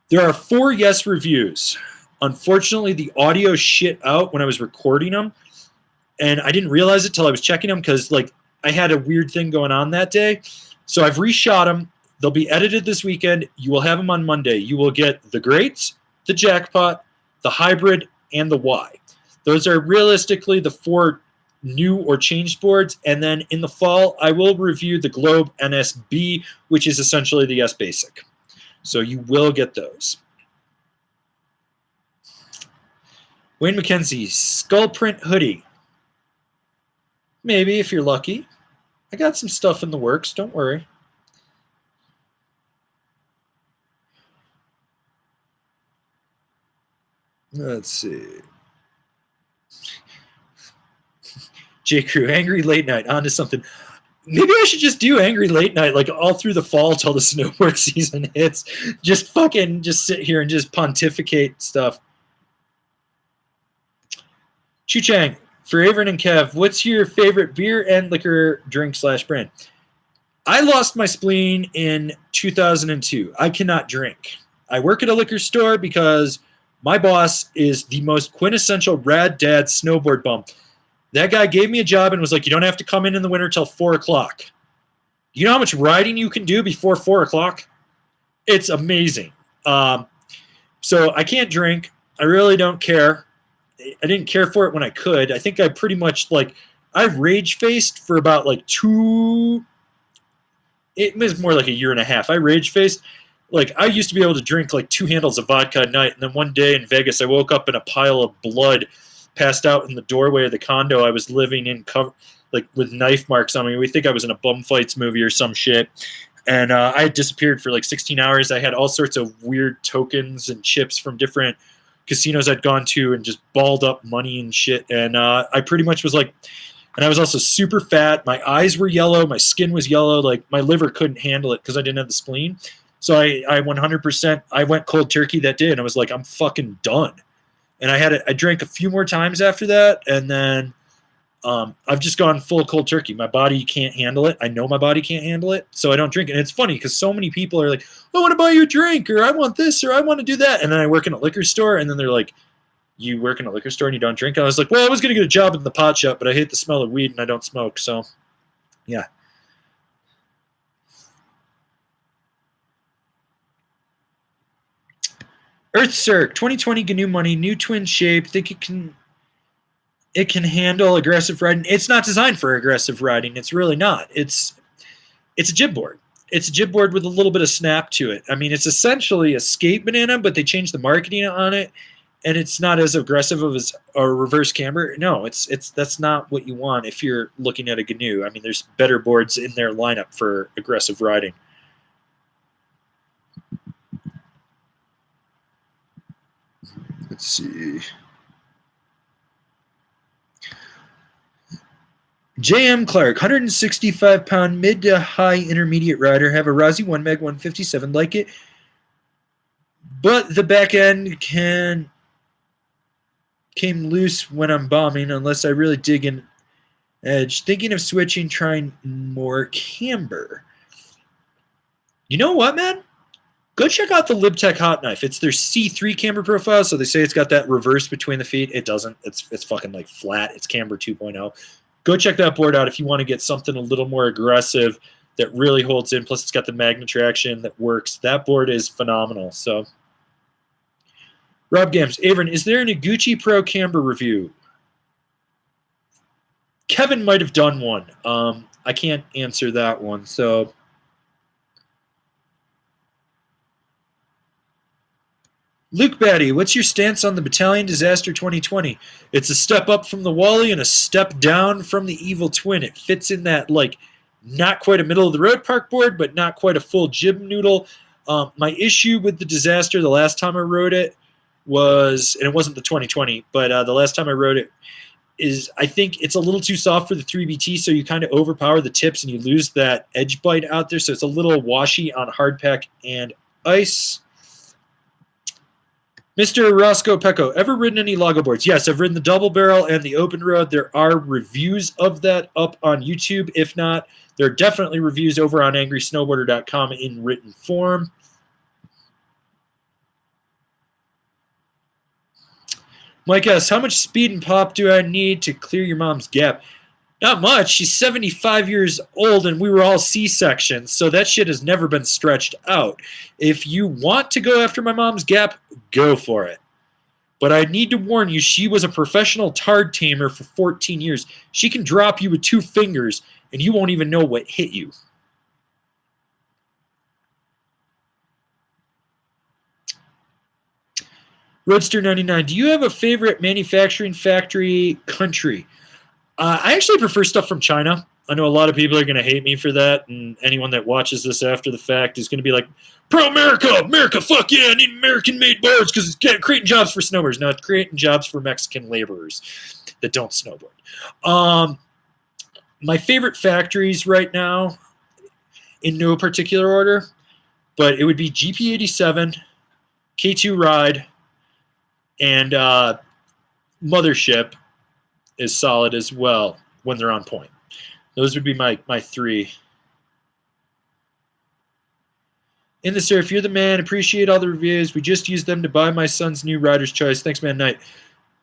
There are 4 Yes reviews. Unfortunately, the audio shit out when I was recording them, and I didn't realize it till I was checking them because like I had a weird thing going on that day. So I've reshot them. They'll be edited this weekend. You will have them on Monday. You will get the Greats, the Jackpot, the Hybrid, and the Y. Those are realistically the 4 new or changed boards. And then in the fall, I will review the Globe NSB, which is essentially the S Basic. So you will get those. Wayne McKenzie, skull print hoodie. Maybe if you're lucky. I got some stuff in the works, don't worry. Let's see. J. Crew, Angry Late Night, onto something. Maybe I should just do Angry Late Night like all through the fall till the snowboard season hits. Just sit here and just pontificate stuff. Chu Chang, for Averin and Kev, what's your favorite beer and liquor drink / brand? I lost my spleen in 2002. I cannot drink. I work at a liquor store because my boss is the most quintessential rad dad snowboard bum. That guy gave me a job and was like, you don't have to come in the winter till 4 o'clock. You know how much riding you can do before 4 o'clock? It's amazing. So I can't drink. I really don't care. I didn't care for it when I could. I think I pretty much I rage-faced for about it was more like a year and a half. I rage-faced. I used to be able to drink 2 handles of vodka a night, and then one day in Vegas, I woke up in a pile of blood, passed out in the doorway of the condo I was living in, with knife marks on me. We think I was in a bum fights movie or some shit. And I had disappeared for 16 hours. I had all sorts of weird tokens and chips from different casinos I'd gone to and just balled up money and shit. And I pretty much was and I was also super fat. My eyes were yellow. My skin was yellow. My liver couldn't handle it because I didn't have the spleen. So I 100%, I went cold turkey that day, and I was like, I'm fucking done. And I drank a few more times after that, and then I've just gone full cold turkey. My body can't handle it. I know my body can't handle it, so I don't drink. And it's funny because so many people are like, I want to buy you a drink, or I want this, or I want to do that. And then I work in a liquor store, and then they're like, you work in a liquor store and you don't drink? And I was like, well, I was going to get a job in the pot shop, but I hate the smell of weed and I don't smoke. So, yeah. Earth Circ, 2020 GNU Money, new twin shape. Think it can handle aggressive riding. It's not designed for aggressive riding. It's really not. It's a jib board. It's a jib board with a little bit of snap to it. I mean, it's essentially a skate banana, but they changed the marketing on it, and it's not as aggressive as a reverse camber. No, that's not what you want if you're looking at a GNU. I mean, there's better boards in their lineup for aggressive riding. Let's see. J.M. Clark, 165-pound mid to high intermediate rider. Have a Rossi 1 Meg 157, like it. But the back end came loose when I'm bombing unless I really dig in edge. Thinking of switching, trying more camber. You know what, man? Go check out the LibTech Hot Knife. It's their C3 camber profile, so they say it's got that reverse between the feet. It doesn't. It's fucking flat. It's camber 2.0. Go check that board out if you want to get something a little more aggressive that really holds in. Plus, it's got the magnet traction that works. That board is phenomenal. So, Rob Gams, Averin, is there an Iguchi Pro camber review? Kevin might have done one. I can't answer that one. So. Luke Batty, what's your stance on the Battalion Disaster 2020? It's a step up from the Wally and a step down from the Evil Twin. It fits in that, not quite a middle-of-the-road park board, but not quite a full jib noodle. My issue with the Disaster the last time I rode it was, and it wasn't the 2020, but the last time I rode it, is I think it's a little too soft for the 3BT, so you kind of overpower the tips and you lose that edge bite out there, so it's a little washy on hardpack and ice. Mr. Roscoe Pecco, ever ridden any Lago boards? Yes, I've ridden the double barrel and the open road. There are reviews of that up on YouTube. If not, there are definitely reviews over on angrysnowboarder.com in written form. Mike S., how much speed and pop do I need to clear your mom's gap? Not much. She's 75 years old, and we were all C-sections, so that shit has never been stretched out. If you want to go after my mom's gap, go for it. But I need to warn you, she was a professional tard tamer for 14 years. She can drop you with 2 fingers, and you won't even know what hit you. Roadster 99, do you have a favorite manufacturing factory country? I actually prefer stuff from China. I know a lot of people are going to hate me for that, and anyone that watches this after the fact is going to be like, pro-America, America, fuck yeah, I need American-made boards because it's creating jobs for snowboarders. No, it's creating jobs for Mexican laborers that don't snowboard. My favorite factories right now, in no particular order, but it would be GP87, K2 Ride, and Mothership is solid as well when they're on point. Those would be my 3. In the sir, if you're the man, appreciate all the reviews. We just used them to buy my son's new rider's choice. Thanks, man. Night.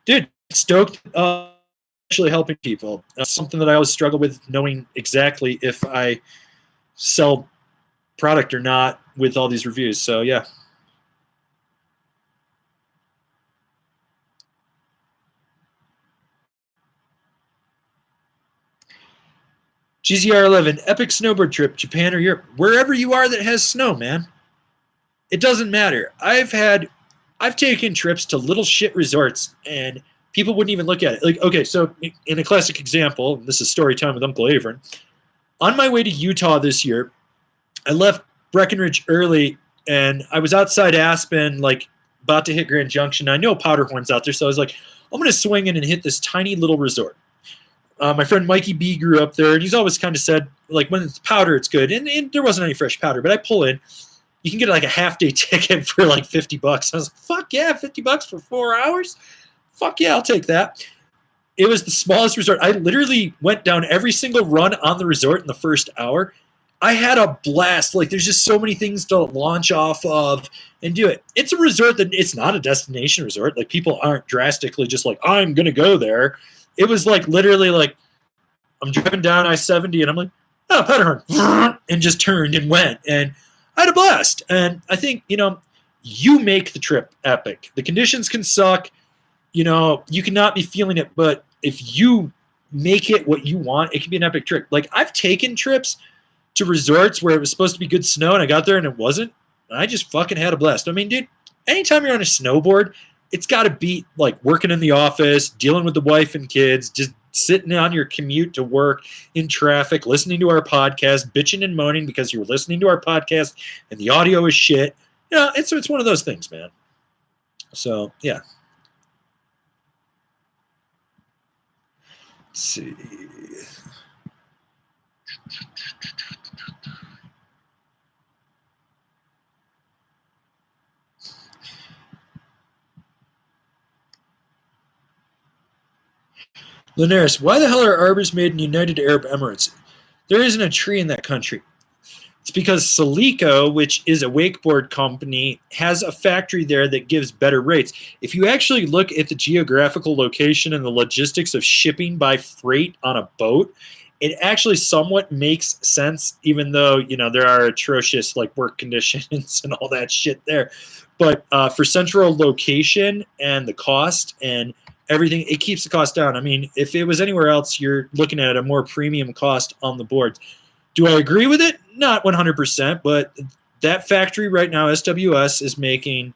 Dude, stoked actually helping people. Something that I always struggle with, knowing exactly if I sell product or not with all these reviews. So, yeah. GZR11, epic snowboard trip, Japan or Europe, wherever you are that has snow, man. It doesn't matter. I've taken trips to little shit resorts and people wouldn't even look at it. Like, okay, so in a classic example, this is story time with Uncle Averin. On my way to Utah this year, I left Breckenridge early and I was outside Aspen, like about to hit Grand Junction. I know Powderhorn's out there, so I was like, I'm going to swing in and hit this tiny little resort. My friend Mikey B grew up there, and he's always kind of said, like, when it's powder, it's good. And there wasn't any fresh powder, but I pull in. You can get like a half-day ticket for like $50. I was like, fuck yeah, $50 for 4 hours? Fuck yeah, I'll take that. It was the smallest resort. I literally went down every single run on the resort in the first hour. I had a blast. Like, there's just so many things to launch off of and do it. It's a resort that it's not a destination resort. Like, people aren't drastically just like, I'm going to go there. It was like literally like I'm driving down I-70 and I'm like, oh, Powderhorn, and just turned and went. And I had a blast. And I think, you make the trip epic. The conditions can suck. You cannot be feeling it. But if you make it what you want, it can be an epic trip. Like, I've taken trips to resorts where it was supposed to be good snow and I got there and it wasn't. And I just fucking had a blast. I mean, dude, anytime you're on a snowboard, it's got to beat like working in the office, dealing with the wife and kids, just sitting on your commute to work in traffic, listening to our podcast, bitching and moaning because you're listening to our podcast and the audio is shit. It's one of those things, man. So, yeah. Let's see. Linares, why the hell are arbors made in United Arab Emirates? There isn't a tree in that country. It's because Celico, which is a wakeboard company, has a factory there that gives better rates. If you actually look at the geographical location and the logistics of shipping by freight on a boat, it actually somewhat makes sense, even though, there are atrocious like work conditions and all that shit there. But for central location and the cost and everything, it keeps the cost down. I mean, if it was anywhere else, you're looking at a more premium cost on the boards. Do I agree with it? Not 100%, but that factory right now, SWS, is making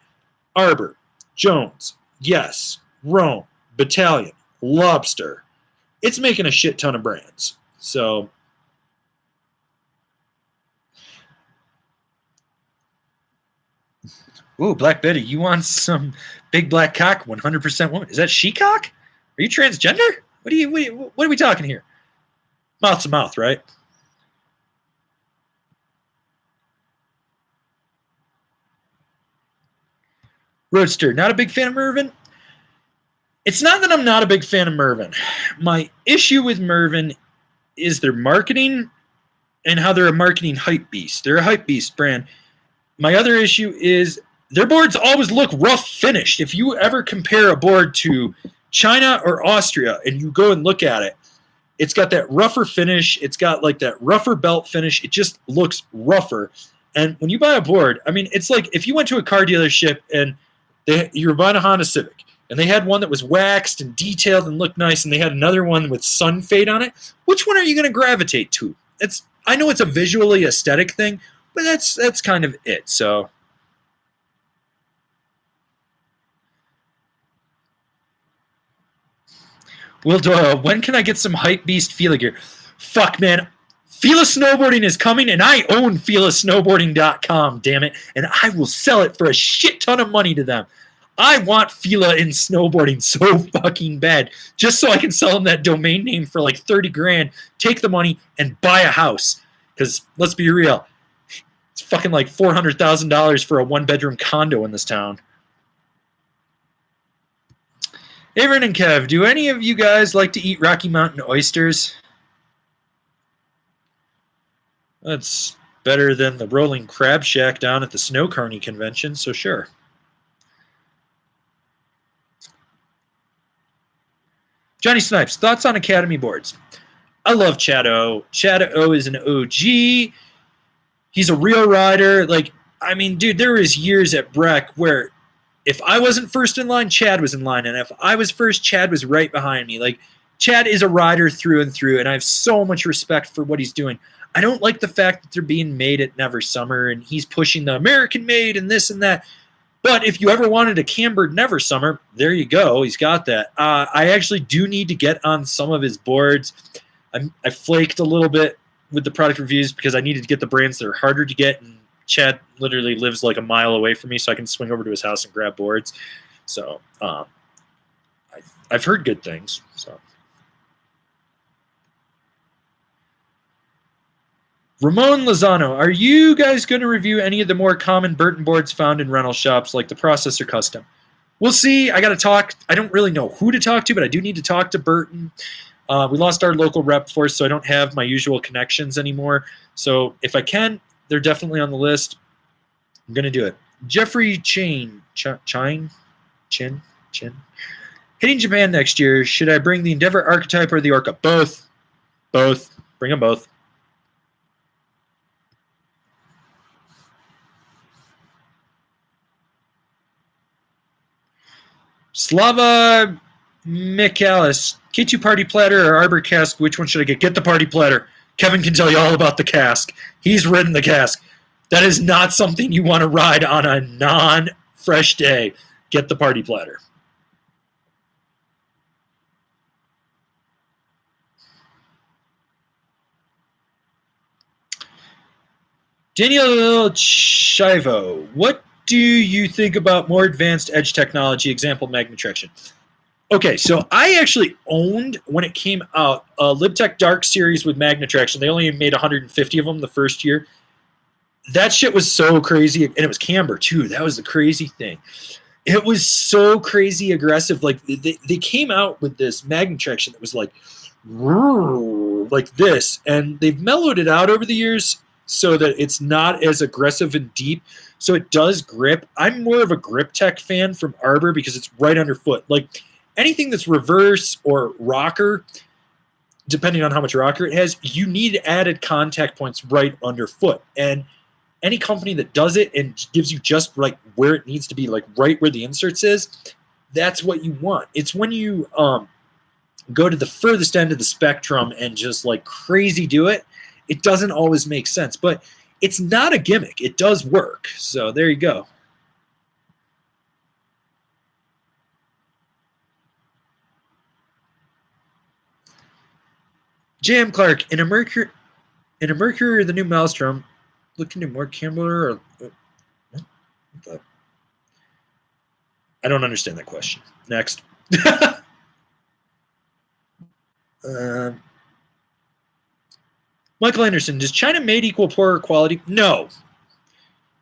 Arbor, Jones, Yes, Rome, Battalion, Lobster. It's making a shit ton of brands. So, ooh, Black Betty, you want some big black cock, 100% woman? Is that she-cock? Are you transgender? What are we talking here? Mouth to mouth, right? Roadster, not a big fan of Mervyn? It's not that I'm not a big fan of Mervyn. My issue with Mervyn is their marketing and how they're a marketing hype beast. They're a hype beast brand. My other issue is their boards always look rough finished. If you ever compare a board to China or Austria and you go and look at it, it's got that rougher finish. It's got like that rougher belt finish. It just looks rougher. And when you buy a board, I mean, it's like if you went to a car dealership and you were buying a Honda Civic And they had one that was waxed and detailed and looked nice, and they had another one with sun fade on it. Which one are you going to gravitate to? I know it's a visually aesthetic thing, but that's kind of it. So Will Doyle, when can I get some Hype Beast Fila gear? Fuck, man. Fila Snowboarding is coming, and I own FilaSnowboarding.com, damn it, and I will sell it for a shit ton of money to them. I want Fila in snowboarding so fucking bad, just so I can sell them that domain name for like 30 grand, take the money, and buy a house. Because, let's be real, it's fucking like $400,000 for a one-bedroom condo in this town. Aaron and Kev, do any of you guys like to eat Rocky Mountain oysters? That's better than the Rolling Crab Shack down at the Snow Carney convention, so sure. Johnny Snipes, thoughts on Academy boards? I love Chad O. Chad O is an OG. He's a real rider. Like, I mean, dude, there was years at Breck where if I wasn't first in line, Chad was in line. And if I was first, Chad was right behind me. Like, Chad is a rider through and through, and I have so much respect for what he's doing. I don't like the fact that they're being made at Never Summer, and he's pushing the American made and this and that. But if you ever wanted a cambered Never Summer, there you go. He's got that. I actually do need to get on some of his boards. I flaked a little bit with the product reviews because I needed to get the brands that are harder to get, and Chad literally lives like a mile away from me, so I can swing over to his house and grab boards. So I've heard good things. So Ramon Lozano, are you guys going to review any of the more common Burton boards found in rental shops like the Processor Custom? We'll see. I got to talk. I don't really know who to talk to, but I do need to talk to Burton. We lost our local rep force, so I don't have my usual connections anymore. So if I can, they're definitely on the list. I'm going to do it. Jeffrey Chin. Hitting Japan next year. Should I bring the Endeavor Archetype or the Orca? Both. Both. Bring them both. Slava Michalis, K2 Party Platter or Arbor Cask, which one should I get? Get the Party Platter. Kevin can tell you all about the cask. He's ridden the cask. That is not something you want to ride on a non-fresh day. Get the Party Platter. Daniel Chivo, what do you think about more advanced edge technology, example Magnetraction? Okay, so I actually owned, when it came out, a LibTech Dark series with Magnetraction. They only made 150 of them the first year. That shit was so crazy, and it was camber too. That was the crazy thing. It was so crazy aggressive. Like they came out with this Magnetraction that was like this, and they've mellowed it out over the years so that it's not as aggressive and deep. So it does grip. I'm more of a grip tech fan from Arbor because it's right underfoot. Like anything that's reverse or rocker, depending on how much rocker it has, you need added contact points right underfoot. And any company that does it and gives you just like where it needs to be, like right where the inserts is, that's what you want. It's when you go to the furthest end of the spectrum and just like crazy do it, it doesn't always make sense. But it's not a gimmick. It does work. So there you go. J.M. Clark, in a Mercury or the new Maelstrom, looking to more camber or I don't understand that question. Next. Michael Anderson, does China made equal poorer quality? No.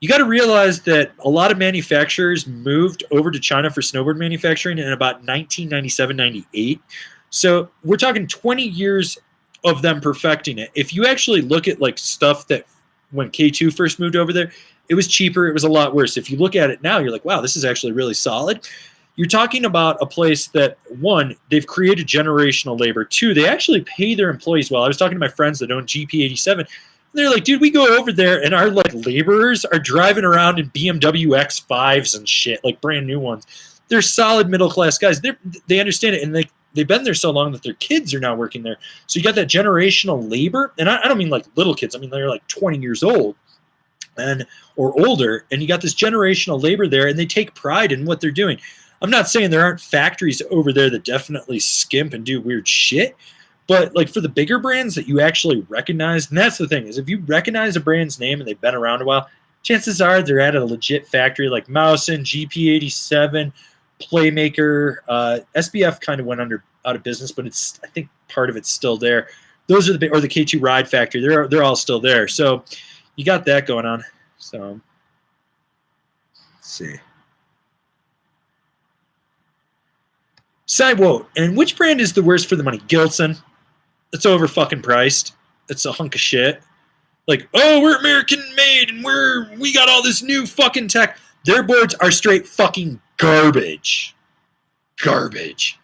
You got to realize that a lot of manufacturers moved over to China for snowboard manufacturing in about 1997, 98. So we're talking 20 years of them perfecting it. If you actually look at like stuff that when K2 first moved over there, it was cheaper. It was a lot worse. If you look at it now, you're like, wow, this is actually really solid. You're talking about a place that, one, they've created generational labor. Two, they actually pay their employees well. I was talking to my friends that own GP87. And they're like, dude, we go over there and our like laborers are driving around in BMW X5s and shit, like brand new ones. they're solid middle class guys. They understand it, and they've been there so long that their kids are now working there. So you got that generational labor, and I don't mean like little kids. I mean they're like 20 years old or older, and you got this generational labor there, and they take pride in what they're doing. I'm not saying there aren't factories over there that definitely skimp and do weird shit, but like for the bigger brands that you actually recognize, and that's the thing, is if you recognize a brand's name and they've been around a while, chances are they're at a legit factory like Mousen, GP87, Playmaker. SBF kind of went out of business, but I think part of it's still there. Those are the big, or the K2 Ride factory. They're all still there. So you got that going on. So let's see. Sidewalk. And which brand is the worst for the money? Gilson. It's over fucking priced. It's a hunk of shit. Like, oh, we're American made and we got all this new fucking tech. Their boards are straight fucking garbage. Garbage.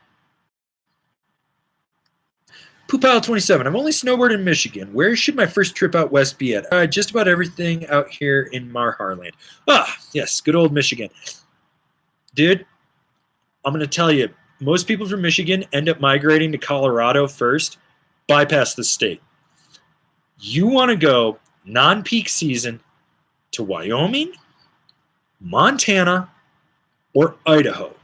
Poopile27. I've only snowboarded in Michigan. Where should my first trip out west be at? Just about everything out here in Marharland. Ah, yes, good old Michigan. Dude, I'm going to tell you, most people from Michigan end up migrating to Colorado first, bypass the state. You want to go non-peak season to Wyoming, Montana, or Idaho.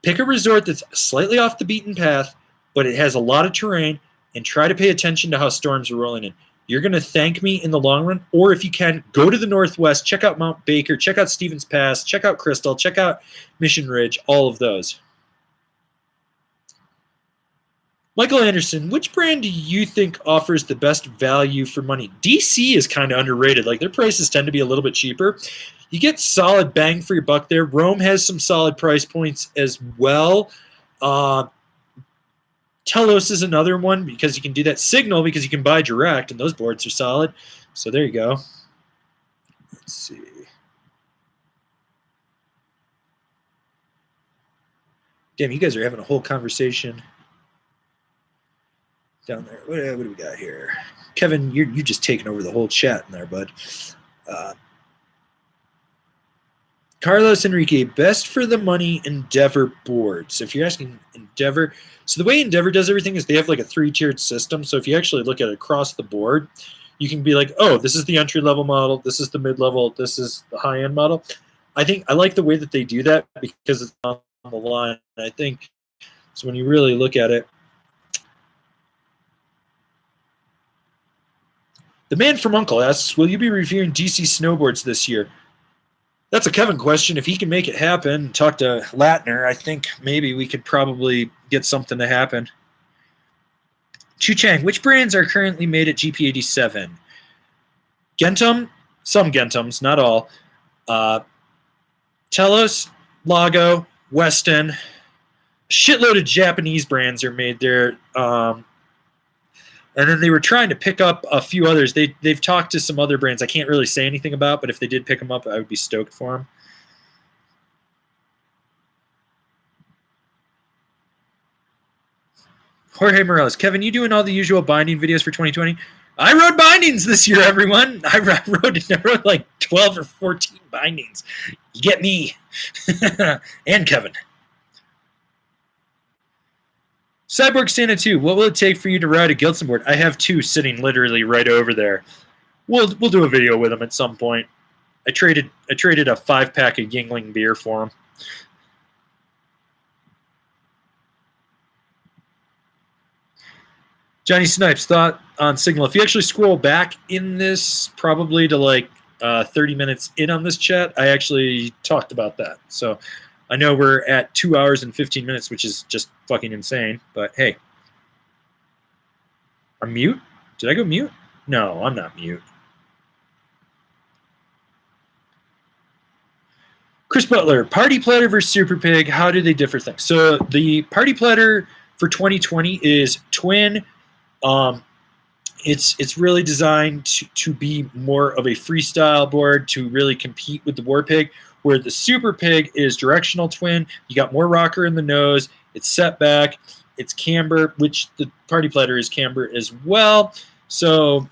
Pick a resort that's slightly off the beaten path, but it has a lot of terrain, and try to pay attention to how storms are rolling in. You're going to thank me in the long run, or if you can, go to the Northwest, check out Mount Baker, check out Stevens Pass, check out Crystal, check out Mission Ridge, all of those. Michael Anderson, which brand do you think offers the best value for money? DC is kind of underrated. Like, their prices tend to be a little bit cheaper. You get solid bang for your buck there. Rome has some solid price points as well. Telos is another one because you can do that. Signal because you can buy direct, and those boards are solid. So there you go. Let's see. Damn, you guys are having a whole conversation down there. What do we got here? Kevin, you're just taking over the whole chat in there, bud. Carlos Enrique, best for the money Endeavor boards. If you're asking Endeavor, so the way Endeavor does everything is they have like a 3-tiered system. So if you actually look at it across the board, you can be like, oh, this is the entry-level model, this is the mid-level, this is the high-end model. I like the way that they do that because it's on the line. I think so when you really look at it. The man from Uncle asks, will you be reviewing DC snowboards this year? That's a Kevin question. If he can make it happen, talk to Latner, I think maybe we could probably get something to happen. Chu Chang, which brands are currently made at GP87? Gentum, some Gentums, not all. Telos, Lago, Weston. Shitload of Japanese brands are made there. And then they were trying to pick up a few others. They've talked to some other brands I can't really say anything about, but if they did pick them up, I would be stoked for them. Jorge Morales. Kevin, you doing all the usual binding videos for 2020? I rode bindings this year, everyone. I rode like 12 or 14 bindings. You get me. And Kevin. Cyborg Santa 2, what will it take for you to ride a Gilson board? I have 2 sitting literally right over there. We'll do a video with them at some point. I traded a 5-pack of Yingling beer for them. Johnny Snipes, thought on Signal. If you actually scroll back in this, probably to like 30 minutes in on this chat, I actually talked about that. So I know we're at 2 hours and 15 minutes, which is just fucking insane. But hey, I'm mute? Did I go mute? No, I'm not mute. Chris Butler, Party Platter versus Super Pig, how do they differ things? So the Party Platter for 2020 is twin. It's really designed to be more of a freestyle board to really compete with the War Pig, where the Super Pig is directional twin. You got more rocker in the nose. It's set back. It's camber, which the Party Platter is camber as well. So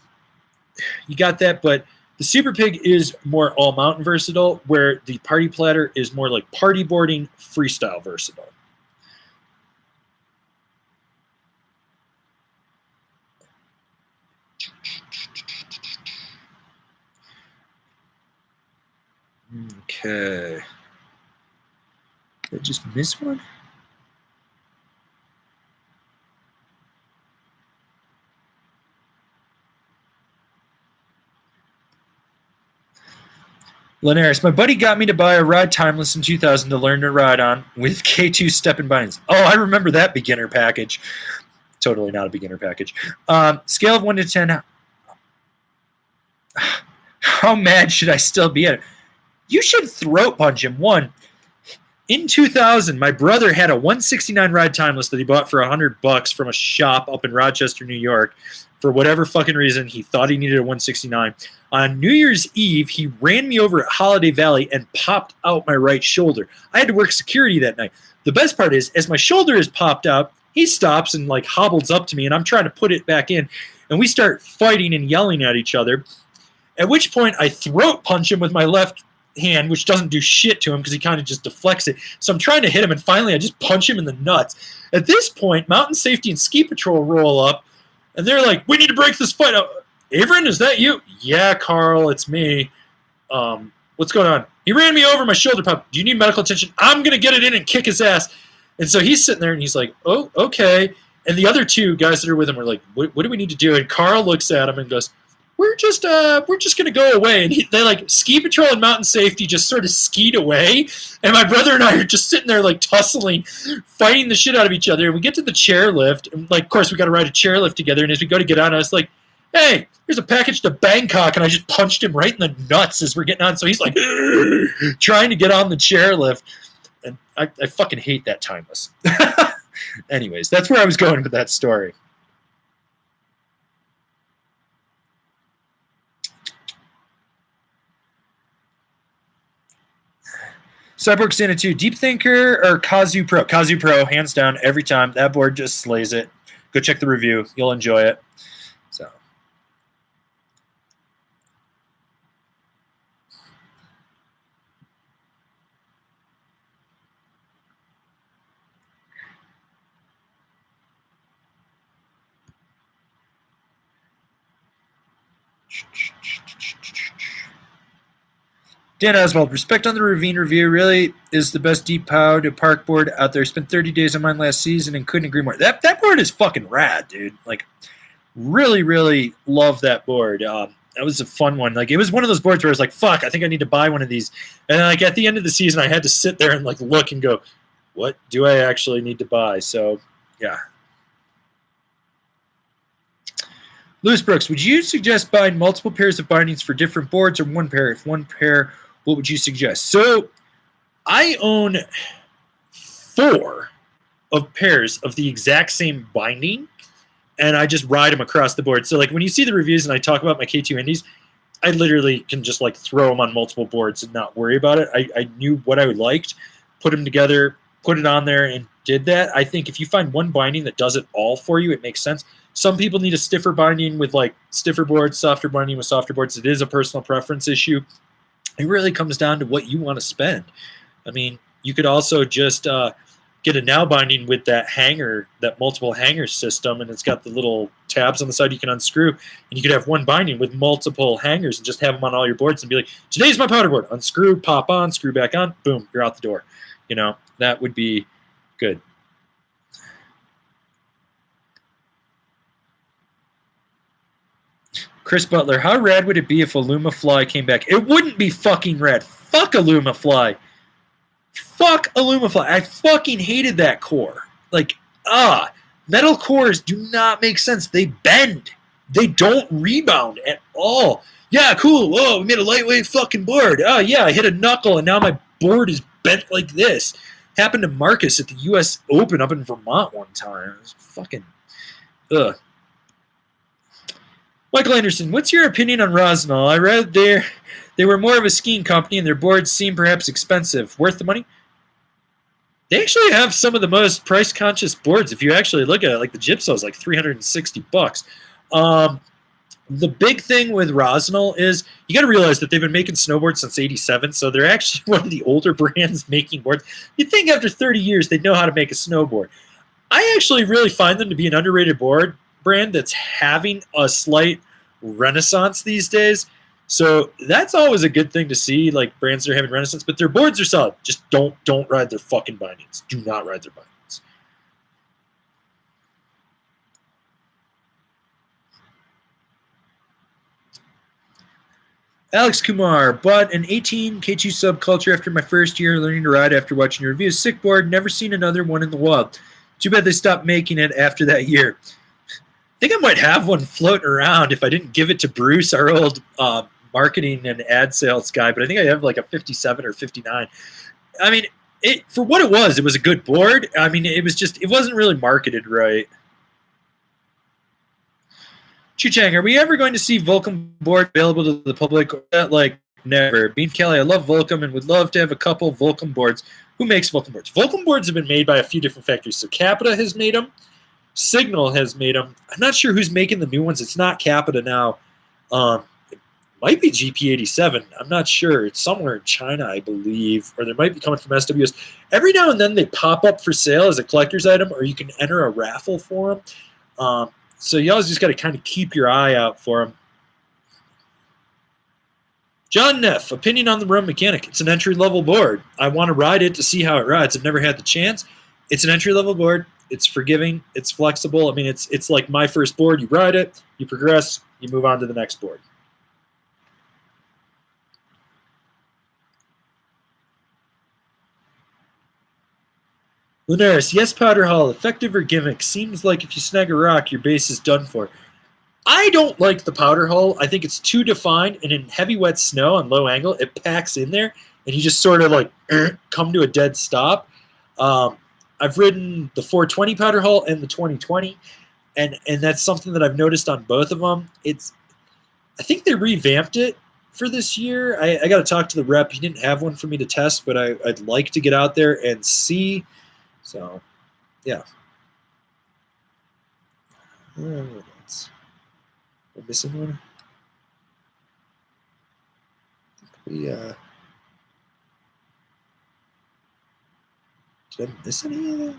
you got that, but The Super Pig is more all mountain versatile, where the Party Platter is more like party boarding freestyle versatile. Okay. Did I just miss one? Linares, my buddy got me to buy a ride timeless in 2000 to learn to ride on with K2 step and bindings. Oh, I remember that beginner package. Totally not a beginner package. Scale of 1 to 10. How mad should I still be at it? You should throat punch him. One, in 2000, my brother had a 169 ride timeless that he bought for $100 from a shop up in Rochester, New York. For whatever fucking reason, he thought he needed a 169. On New Year's Eve, he ran me over at Holiday Valley and popped out my right shoulder. I had to work security that night. The best part is, as my shoulder is popped out, he stops and like hobbles up to me, and I'm trying to put it back in, and we start fighting and yelling at each other. At which point, I throat punch him with my left hand, which doesn't do shit to him because he kind of just deflects it. So I'm trying to hit him, and finally I just punch him in the nuts. At this point, Mountain Safety and Ski Patrol roll up, and they're like, "We need to break this fight up." Averin, is that you? Yeah, Carl, it's me. What's going on? He ran me over, my shoulder popped. Do you need medical attention? I'm going to get it in and kick his ass. And so he's sitting there, and he's like, oh, okay. And the other two guys that are with him are like, what do we need to do? And Carl looks at him and goes, we're just going to go away. And they like, Ski Patrol and Mountain Safety just sort of skied away. And my brother and I are just sitting there like tussling, fighting the shit out of each other. And we get to the chairlift. And like, of course, we got to ride a chairlift together. And as we go to get on, I was like, hey, here's a package to Bangkok, and I just punched him right in the nuts as we're getting on. So he's like, trying to get on the chairlift. And I fucking hate that timeless. Anyways, that's where I was going with that story. Cyborg Santa 2, Deep Thinker or Kazoo Pro? Kazoo Pro, hands down, every time. That board just slays it. Go check the review. You'll enjoy it. So. Dan Oswald, respect on the Ravine review. Really is the best deep pow to park board out there. Spent 30 days on mine last season and couldn't agree more. That board is fucking rad, dude. Like, really, really love that board. That was a fun one. Like, it was one of those boards where I was like, fuck, I think I need to buy one of these. And like at the end of the season, I had to sit there and like look and go, what do I actually need to buy? So, yeah. Lewis Brooks, would you suggest buying multiple pairs of bindings for different boards or one pair? If one pair, what would you suggest? So I own 4 of pairs of the exact same binding, and I just ride them across the board. So like when you see the reviews and I talk about my K2 Indies, I literally can just like throw them on multiple boards and not worry about it. I knew what I liked, put them together, put it on there, and did that. I think if you find one binding that does it all for you, it makes sense. Some people need a stiffer binding with like stiffer boards, softer binding with softer boards. It is a personal preference issue. It really comes down to what you want to spend. I mean, you could also just get a now binding with that hanger, that multiple hanger system, and it's got the little tabs on the side you can unscrew, and you could have one binding with multiple hangers and just have them on all your boards and be like, today's my powder board. Unscrew, pop on, screw back on, boom, you're out the door. You know, that would be good. Chris Butler, how rad would it be if Illumafly came back? It wouldn't be fucking rad. Fuck Illumafly. Fuck Illumafly. I fucking hated that core. Like, metal cores do not make sense. They bend. They don't rebound at all. Yeah, cool. Oh, we made a lightweight fucking board. Oh, yeah, I hit a knuckle, and now my board is bent like this. Happened to Marcus at the U.S. Open up in Vermont one time. It was fucking, ugh. Michael Anderson, what's your opinion on Rosenall? I read they were more of a skiing company and their boards seem perhaps expensive. Worth the money? They actually have some of the most price-conscious boards. If you actually look at it, like the Gypso is like $360. The big thing with Rosinal is you got to realize that they've been making snowboards since '87, so they're actually one of the older brands making boards. You'd think after 30 years they'd know how to make a snowboard. I actually really find them to be an underrated board brand that's having a slight renaissance these days. So that's always a good thing to see, like brands that are having renaissance, but their boards are solid. Just don't ride their fucking bindings. Do not ride their bindings. Alex Kumar bought an 18 K2 subculture after my first year learning to ride after watching your reviews. Sick board, never seen another one in the wild. Too bad they stopped making it after that year. I think I might have one floating around if I didn't give it to Bruce, our old marketing and ad sales guy, but I think I have like a 57 or 59. I mean, for what it was a good board. I mean, it wasn't really marketed right. Chu-Chang, are we ever going to see Volcom board available to the public? Like, never. Bean Kelly, I love Volcom and would love to have a couple Volcom boards. Who makes Volcom boards? Volcom boards have been made by a few different factories. So Capita has made them. Signal has made them. I'm not sure who's making the new ones. It's not Capita now. It might be GP87. I'm not sure. It's somewhere in China, I believe. Or they might be coming from SWS. Every now and then they pop up for sale as a collector's item, or you can enter a raffle for them. So you always just got to kind of keep your eye out for them. John Neff, opinion on the Room Mechanic. It's an entry-level board. I want to ride it to see how it rides. I've never had the chance. It's an entry-level board. It's forgiving. It's flexible. I mean, it's like my first board. You ride it, you progress, you move on to the next board. Lunaris, yes, Powder Hall, effective or gimmick? Seems like if you snag a rock, your base is done for. I don't like the powder hull. I think it's too defined, and in heavy wet snow on low angle, it packs in there, and you just sort of like come to a dead stop. I've ridden the 420 powder hull and the 2020, and that's something that I've noticed on both of them. I think they revamped it for this year. I got to talk to the rep. He didn't have one for me to test, but I'd like to get out there and see. So, yeah. We're missing one. Did I miss any of that?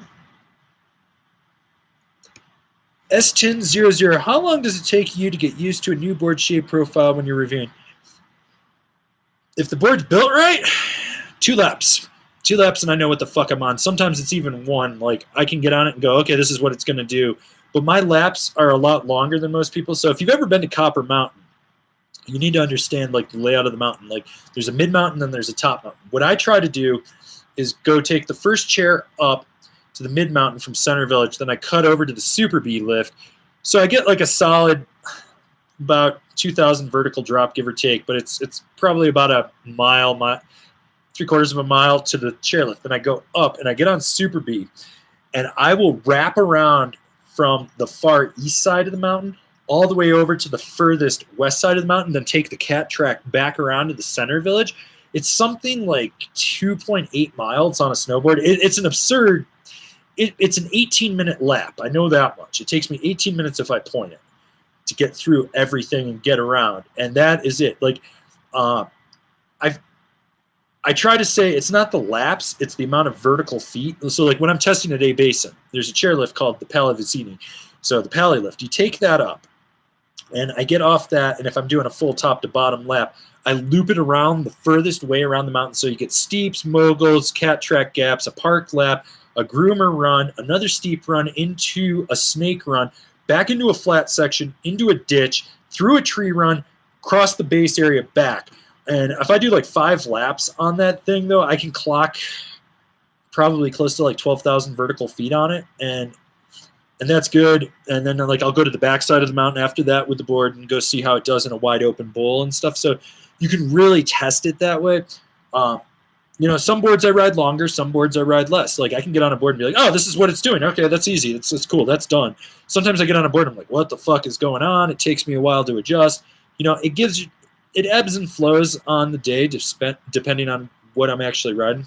S1000. How long does it take you to get used to a new board shape profile when you're reviewing? If the board's built right, 2 laps. 2 laps and I know what the fuck I'm on. Sometimes it's even 1. Like, I can get on it and go, okay, this is what it's going to do. But my laps are a lot longer than most people. So if you've ever been to Copper Mountain, you need to understand, like, the layout of the mountain. Like, there's a mid-mountain, then there's a top mountain. What I try to do is go take the first chair up to the mid-mountain from Center Village. Then I cut over to the Super B lift. So I get, like, a solid about 2,000 vertical drop, give or take. But it's probably about a mile, 3/4 of a mile to the chairlift. Then I go up and I get on Super B, and I will wrap around from the far east side of the mountain all the way over to the furthest west side of the mountain, then take the cat track back around to the Center Village. It's something like 2.8 miles on a snowboard. It's an absurd. It's an 18-minute lap. I know that much. It takes me 18 minutes if I point it to get through everything and get around, and that is it. Like, I try to say it's not the laps, it's the amount of vertical feet. So, like, when I'm testing at A Basin, there's a chairlift called the Pali Vicini. So the Pali lift, you take that up, and I get off that, and if I'm doing a full top to bottom lap, I loop it around the furthest way around the mountain. So you get steeps, moguls, cat track gaps, a park lap, a groomer run, another steep run into a snake run, back into a flat section, into a ditch, through a tree run, across the base area, back. And if I do like 5 laps on that thing, though, I can clock probably close to like 12,000 vertical feet on it, and that's good. And then, like, I'll go to the backside of the mountain after that with the board and go see how it does in a wide open bowl and stuff. So you can really test it that way. You know, some boards I ride longer, some boards I ride less. Like, I can get on a board and be like, oh, this is what it's doing. Okay, that's easy. That's cool. That's done. Sometimes I get on a board and I'm like, what the fuck is going on? It takes me a while to adjust. You know, it ebbs and flows on the day, depending on what I'm actually riding.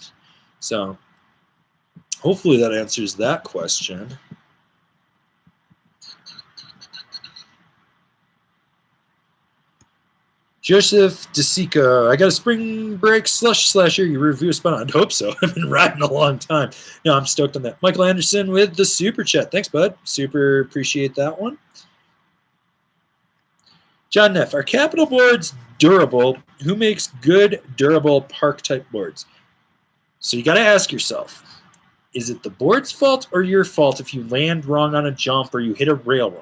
So hopefully that answers that question. Joseph DeSica, I got a spring break slasher. Your review is spun on. I'd hope so. I've been riding a long time. No, I'm stoked on that. Michael Anderson with the super chat. Thanks, bud. Super appreciate that one. John Neff, are capital boards durable? Who makes good, durable park type boards? So you got to ask yourself, is it the board's fault or your fault if you land wrong on a jump or you hit a rail wrong?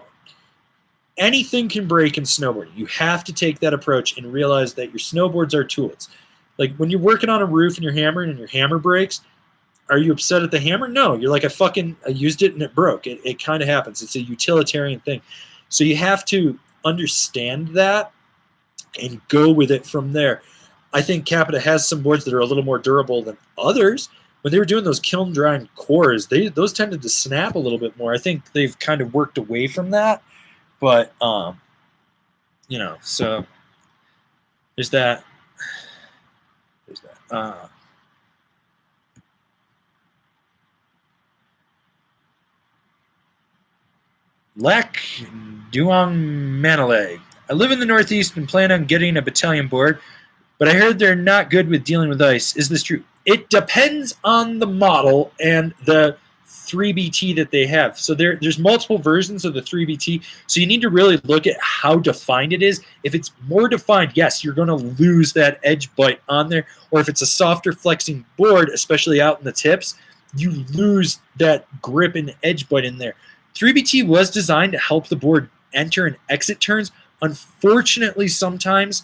Anything can break in snowboarding. You have to take that approach and realize that your snowboards are tools. Like when you're working on a roof and you're hammering and your hammer breaks, are you upset at the hammer? No. You're like, I used it and it broke. It kind of happens. It's a utilitarian thing. So you have to understand that and go with it from there. I think Capita has some boards that are a little more durable than others. When they were doing those kiln drying cores, those tended to snap a little bit more. I think they've kind of worked away from that. But, so there's that. There's that. Lek Duong Manale. I live in the Northeast and plan on getting a battalion board, but I heard they're not good with dealing with ice. Is this true? It depends on the model and the 3BT that they have. So there's multiple versions of the 3BT. So you need to really look at how defined it is. If it's more defined, yes, you're going to lose that edge bite on there. Or if it's a softer flexing board, especially out in the tips, you lose that grip and edge bite in there. 3BT was designed to help the board enter and exit turns. Unfortunately, sometimes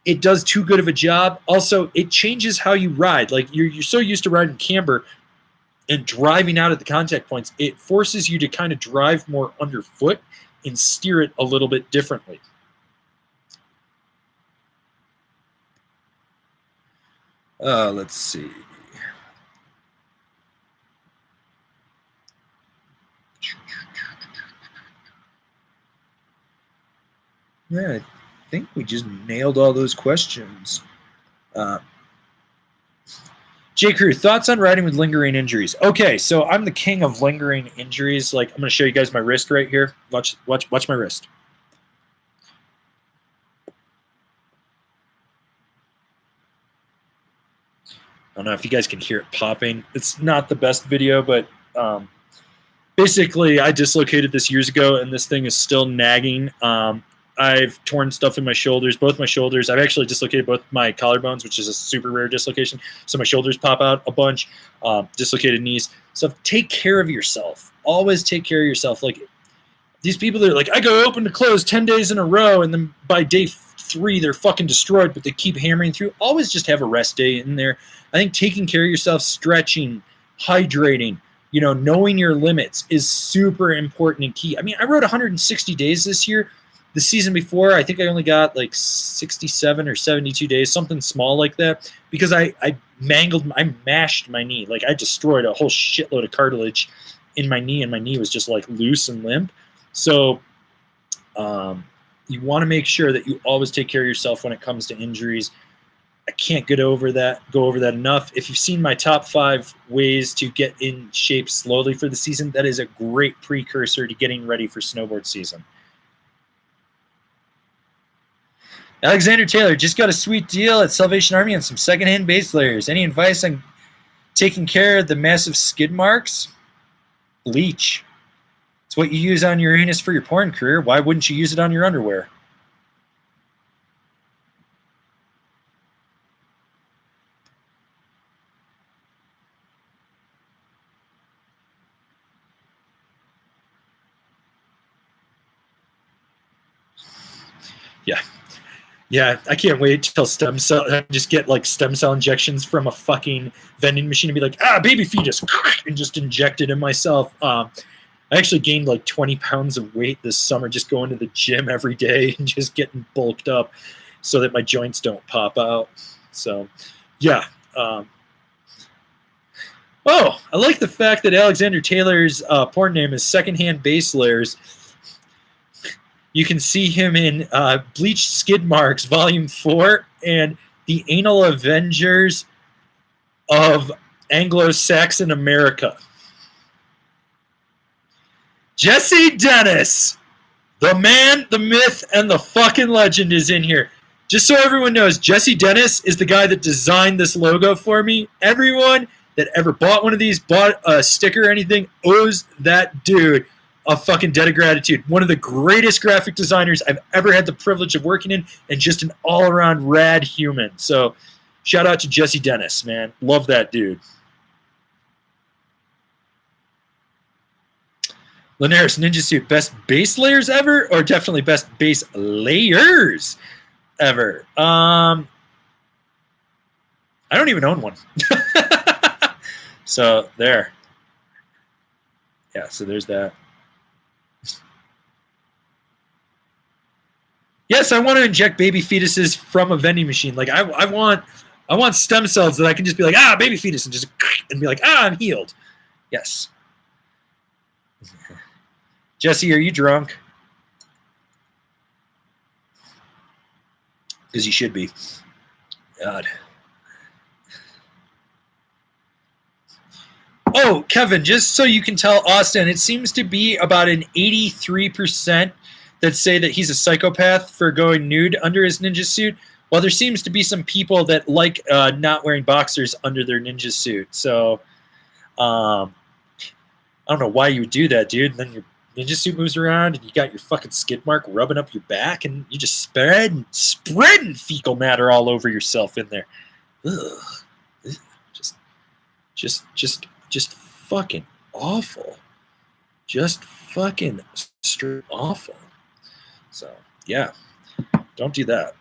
it does too good of a job. Also, it changes how you ride. Like you're so used to riding camber and driving out at the contact points, it forces you to kind of drive more underfoot and steer it a little bit differently. Let's see. Yeah, I think we just nailed all those questions. J. Crew, thoughts on riding with lingering injuries? Okay, so I'm the king of lingering injuries. Like, I'm going to show you guys my wrist right here. Watch my wrist. I don't know if you guys can hear it popping. It's not the best video, but basically I dislocated this years ago, and this thing is still nagging. I've torn stuff in my shoulders, both my shoulders. I've actually dislocated both my collarbones, which is a super rare dislocation. So my shoulders pop out a bunch, dislocated knees. So take care of yourself. Always take care of yourself. Like these people that are like, I go open to close 10 days in a row, and then by day 3, they're fucking destroyed, but they keep hammering through. Always just have a rest day in there. I think taking care of yourself, stretching, hydrating, knowing your limits is super important and key. I mean, I rode 160 days this year. The season before, I think I only got like 67 or 72 days, something small like that, because I mashed my knee. Like I destroyed a whole shitload of cartilage in my knee, and my knee was just like loose and limp. So you want to make sure that you always take care of yourself when it comes to injuries. I can't go over that enough. If you've seen my top 5 ways to get in shape slowly for the season, that is a great precursor to getting ready for snowboard season. Alexander Taylor just got a sweet deal at Salvation Army on some secondhand base layers. Any advice on taking care of the massive skid marks? Bleach. It's what you use on your anus for your porn career. Why wouldn't you use it on your underwear? Yeah, I can't wait till just get like stem cell injections from a fucking vending machine and be like, baby fetus, and just inject it in myself. I actually gained like 20 pounds of weight this summer just going to the gym every day and just getting bulked up so that my joints don't pop out. So, yeah. I like the fact that Alexander Taylor's porn name is Secondhand Base Layers. You can see him in Bleached Skid Marks, Volume 4, and The Anal Avengers of Anglo-Saxon America. Jesse Dennis, the man, the myth, and the fucking legend is in here. Just so everyone knows, Jesse Dennis is the guy that designed this logo for me. Everyone that ever bought one of these, bought a sticker or anything, owes that dude a fucking debt of gratitude. One of the greatest graphic designers I've ever had the privilege of working in, and just an all-around rad human. So shout out to Jesse Dennis, man. Love that dude. Linares Ninja Suit, best base layers ever, or definitely best base layers ever? I don't even own one. So there. Yeah, so there's that. Yes, I want to inject baby fetuses from a vending machine. Like I want stem cells that I can just be like, baby fetus, and be like, I'm healed. Yes. Jesse, are you drunk? Because you should be. God. Oh, Kevin, just so you can tell Austin, it seems to be about an 83% that say that he's a psychopath for going nude under his ninja suit, while there seems to be some people that like not wearing boxers under their ninja suit. So I don't know why you would do that, dude. And then your ninja suit moves around and you got your fucking skid mark rubbing up your back and you just spreading fecal matter all over yourself in there. Ugh. Just fucking awful. Just fucking straight awful. So, yeah. Don't do that.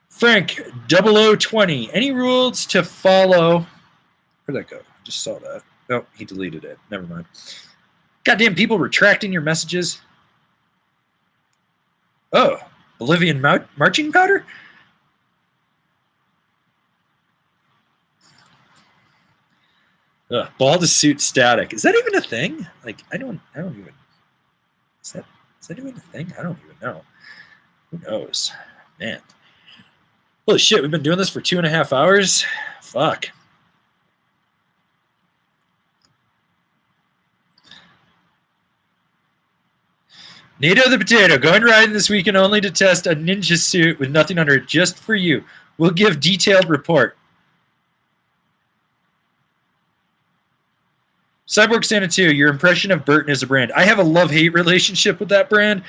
Frank 0020. Any rules to follow? Where'd that go? I just saw that. No, he deleted it. Never mind. Goddamn people retracting your messages. Oh, Bolivian marching powder? Bald is suit static. Is that even a thing? Like, I don't even. Is that even a thing? I don't even know. Who knows? Man. Holy shit, we've been doing this for 2.5 hours? Fuck. Nato the Potato, going riding this weekend only to test a ninja suit with nothing under it, just for you. We'll give detailed report. Cyborg Santa 2, your impression of Burton as a brand. I have a love-hate relationship with that brand.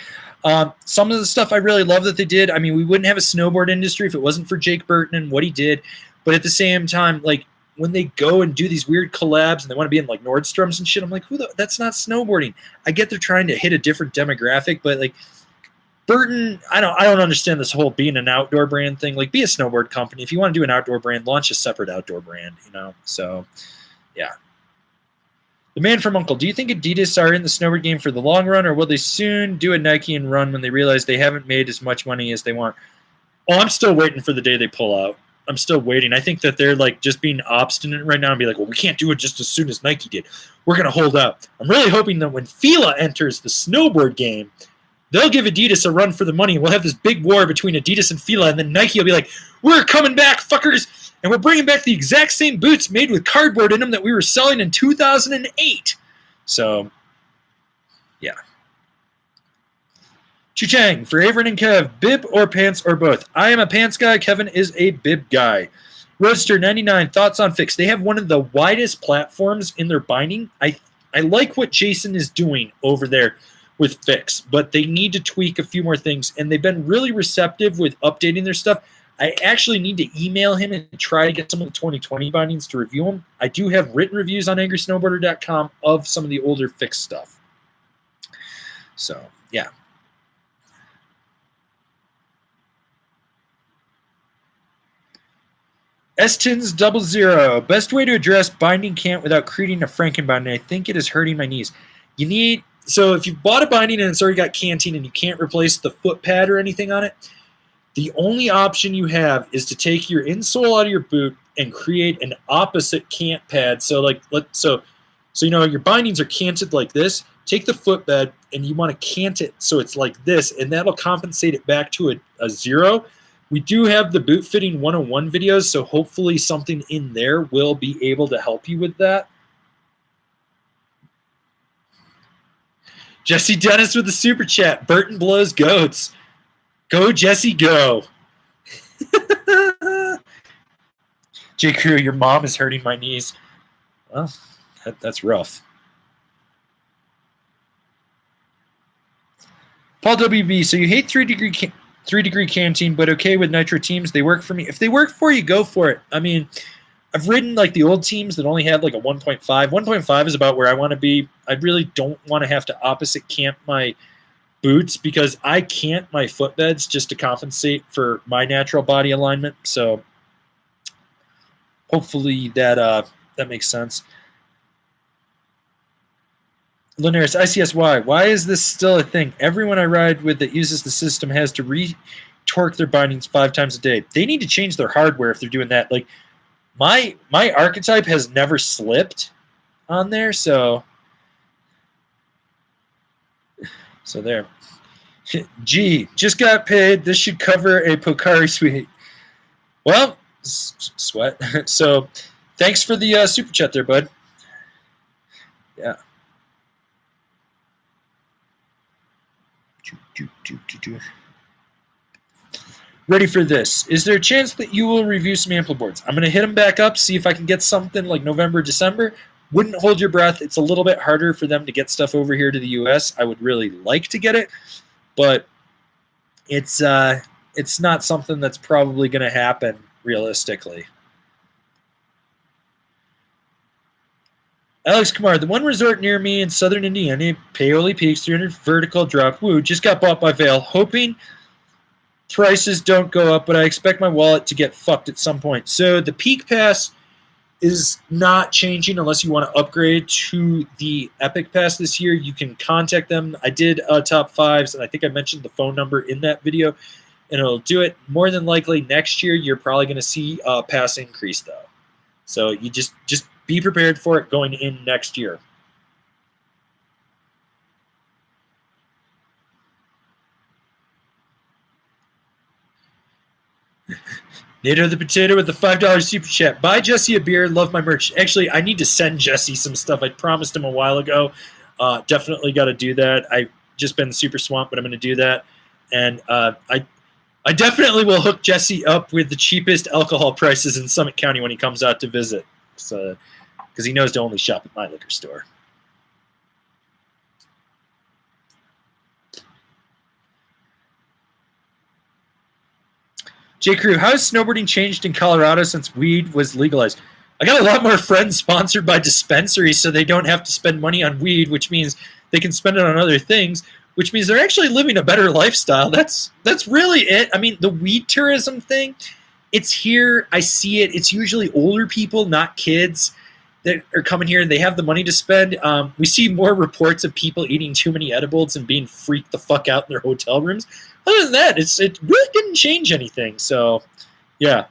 Some of the stuff I really love that they did. I mean, we wouldn't have a snowboard industry if it wasn't for Jake Burton and what he did. But at the same time, like, when they go and do these weird collabs and they want to be in, like, Nordstrom's and shit, I'm like, that's not snowboarding. I get they're trying to hit a different demographic, but, like, Burton, I don't understand this whole being an outdoor brand thing. Like, be a snowboard company. If you want to do an outdoor brand, launch a separate outdoor brand, you know? So, yeah. The man from Uncle, do you think Adidas are in the snowboard game for the long run, or will they soon do a Nike and run when they realize they haven't made as much money as they want? Oh, I'm still waiting for the day they pull out. I'm still waiting. I think that they're like just being obstinate right now and be like, well, we can't do it just as soon as Nike did. We're going to hold out. I'm really hoping that when Fila enters the snowboard game, they'll give Adidas a run for the money. We'll have this big war between Adidas and Fila, and then Nike will be like, we're coming back, fuckers. And we're bringing back the exact same boots made with cardboard in them that we were selling in 2008. So, yeah. Chu-Chang, for Averin and Kev, bib or pants or both? I am a pants guy. Kevin is a bib guy. Roadster 99, thoughts on Fix? They have one of the widest platforms in their binding. I like what Jason is doing over there with Fix, but they need to tweak a few more things, and they've been really receptive with updating their stuff. I actually need to email him and try to get some of the 2020 bindings to review them. I do have written reviews on angrysnowboarder.com of some of the older Fix stuff. So, yeah. Estins 00. Best way to address binding cant without creating a Frankenbinding. I think it is hurting my knees. So if you've bought a binding and it's already got canting and you can't replace the foot pad or anything on it, the only option you have is to take your insole out of your boot and create an opposite cant pad. So you know your bindings are canted like this. Take the footbed and you want to cant it so it's like this, and that'll compensate it back to a 0. We do have the boot fitting 101 videos, so hopefully something in there will be able to help you with that. Jesse Dennis with the super chat. Burton blows goats. Go, Jesse, go. J. Crew, your mom is hurting my knees. Well, that's rough. Paul WB, so you hate 3-degree canteen, but okay with nitro teams? They work for me. If they work for you, go for it. I mean, I've ridden like the old teams that only had like a 1.5. 1.5 is about where I want to be. I really don't want to have to opposite camp my boots because I can't my footbeds just to compensate for my natural body alignment. So hopefully that makes sense. Linares, ICSY, why is this still a thing? Everyone I ride with that uses the system has to re-torque their bindings 5 times a day. They need to change their hardware if they're doing that. Like my archetype has never slipped on there, so there. Gee, just got paid. This should cover a Pocari suite. Well, sweat. So thanks for the super chat there, bud. Yeah. Ready for this. Is there a chance that you will review some ampliboards? I'm going to hit them back up, see if I can get something like November, December. Wouldn't hold your breath. It's a little bit harder for them to get stuff over here to the U.S. I would really like to get it, but it's not something that's probably going to happen realistically. Alex Kumar, the one resort near me in southern Indiana, Paoli Peaks, 300 vertical drop, woo, just got bought by Vail, hoping prices don't go up, but I expect my wallet to get fucked at some point. So the Peak Pass is not changing unless you want to upgrade to the Epic Pass this year. You can contact them. I did top 5s, and I think I mentioned the phone number in that video, and it'll do it. More than likely next year, you're probably going to see a pass increase, though. So you just be prepared for it going in next year. Nato the Potato with the $5 super chat. Buy Jesse a beer. Love my merch. Actually, I need to send Jesse some stuff. I promised him a while ago. Definitely got to do that. I've just been super swamped, but I'm going to do that. And I definitely will hook Jesse up with the cheapest alcohol prices in Summit County when he comes out to visit. Because he knows to only shop at my liquor store. J. Crew, how has snowboarding changed in Colorado since weed was legalized? I got a lot more friends sponsored by dispensaries so they don't have to spend money on weed, which means they can spend it on other things, which means they're actually living a better lifestyle. That's really it. I mean, the weed tourism thing, it's here. I see it. It's usually older people, not kids, that are coming here and they have the money to spend. We see more reports of people eating too many edibles and being freaked the fuck out in their hotel rooms. Other than that, it really didn't change anything. So, yeah.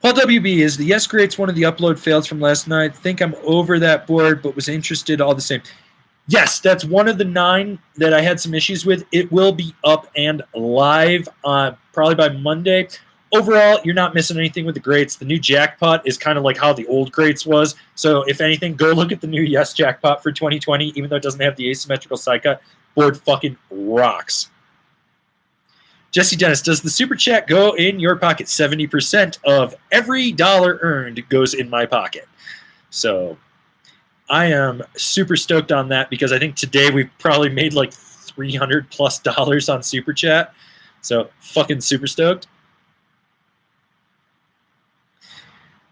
Paul WB, is the Yes Greats one of the upload fails from last night? Think I'm over that board, but was interested all the same. Yes, that's one of the 9 that I had some issues with. It will be up and live probably by Monday. Overall, you're not missing anything with the Greats. The new jackpot is kind of like how the old Greats was. So if anything, go look at the new Yes jackpot for 2020, even though it doesn't have the asymmetrical side cut. Board fucking rocks. Jesse Dennis, does the super chat go in your pocket? 70% of every dollar earned goes in my pocket. So I am super stoked on that because I think today we've probably made like $300+ on super chat. So fucking super stoked.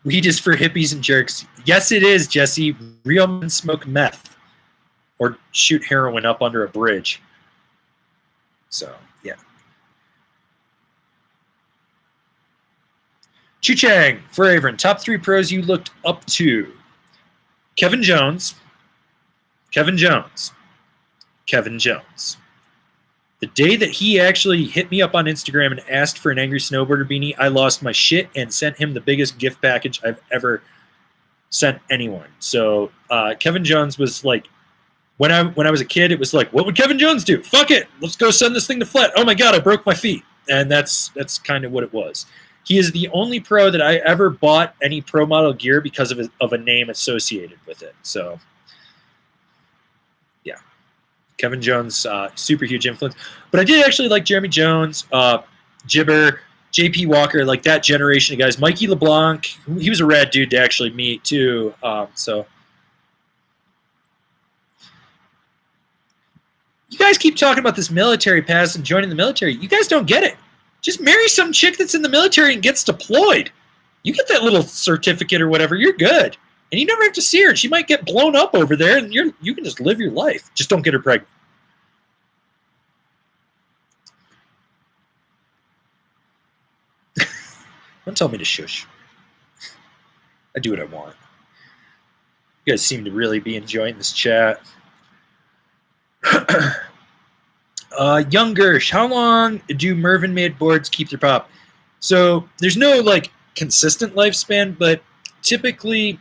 Weed is for hippies and jerks. Yes, it is, Jesse. Real men smoke meth or shoot heroin up under a bridge. So, yeah. Chu Chang, for Avern, top 3 pros you looked up to. Kevin Jones. The day that he actually hit me up on Instagram and asked for an Angry Snowboarder beanie, I lost my shit and sent him the biggest gift package I've ever sent anyone. So Kevin Jones was like, when I was a kid, it was like, what would Kevin Jones do? Fuck it, let's go send this thing to Flat. Oh my god, I broke my feet, and that's kind of what it was. He is the only pro that I ever bought any pro model gear because of a name associated with it. So, yeah, Kevin Jones, super huge influence. But I did actually like Jeremy Jones, Gibber, J.P. Walker, like that generation of guys. Mikey LeBlanc, he was a rad dude to actually meet too. So you guys keep talking about this military pass and joining the military. You guys don't get it. Just marry some chick that's in the military and gets deployed. You get that little certificate or whatever, you're good. And you never have to see her. She might get blown up over there, and you can just live your life. Just don't get her pregnant. Don't tell me to shush. I do what I want. You guys seem to really be enjoying this chat. Young Gersh, how long do Mervyn-made boards keep their pop? So there's no like consistent lifespan, but typically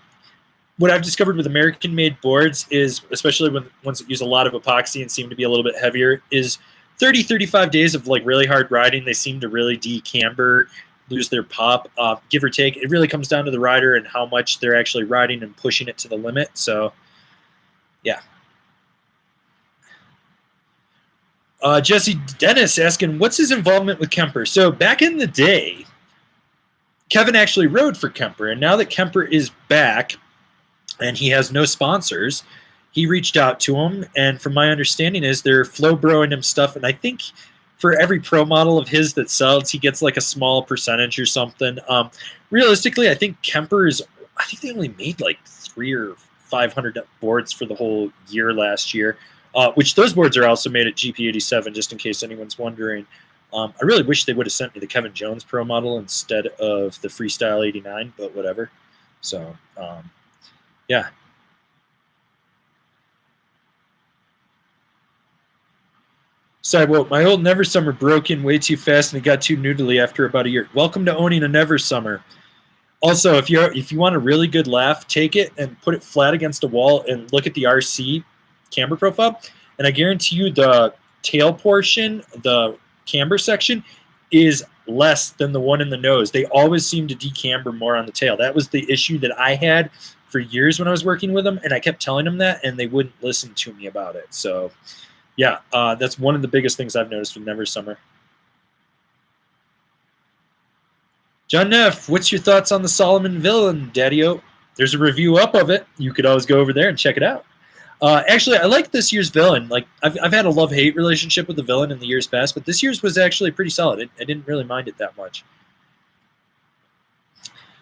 what I've discovered with American-made boards is, especially once it use a lot of epoxy and seem to be a little bit heavier, is 30, 35 days of like really hard riding. They seem to really decamber, lose their pop, give or take. It really comes down to the rider and how much they're actually riding and pushing it to the limit. So, yeah. Jesse Dennis asking, what's his involvement with Kemper? So back in the day, Kevin actually rode for Kemper, and now that Kemper is back and he has no sponsors, he reached out to him, and from my understanding is they're flow broing him stuff, and I think for every pro model of his that sells, he gets like a small percentage or something. Realistically, I think Kemper I think they only made like 300 or 500 boards for the whole year last year. Which those boards are also made at GP87, just in case anyone's wondering. I really wish they would have sent me the Kevin Jones Pro model instead of the Freestyle 89, but whatever. So, yeah. Sidewalk, my old Never Summer broke in way too fast and it got too noodly after about a year. Welcome to owning a Never Summer. Also, if you want a really good laugh, take it and put it flat against a wall and look at the RC camber profile, and I guarantee you the tail portion, the camber section, is less than the one in the nose. They always seem to decamber more on the tail. That was the issue that I had for years when I was working with them, and I kept telling them that, and they wouldn't listen to me about it. So, yeah, that's one of the biggest things I've noticed with Never Summer. John Neff, what's your thoughts on the Salomon villain, Daddy-O? There's a review up of it. You could always go over there and check it out. Actually, I like this year's villain. Like I've had a love-hate relationship with the villain in the years past, but this year's was actually pretty solid. I didn't really mind it that much.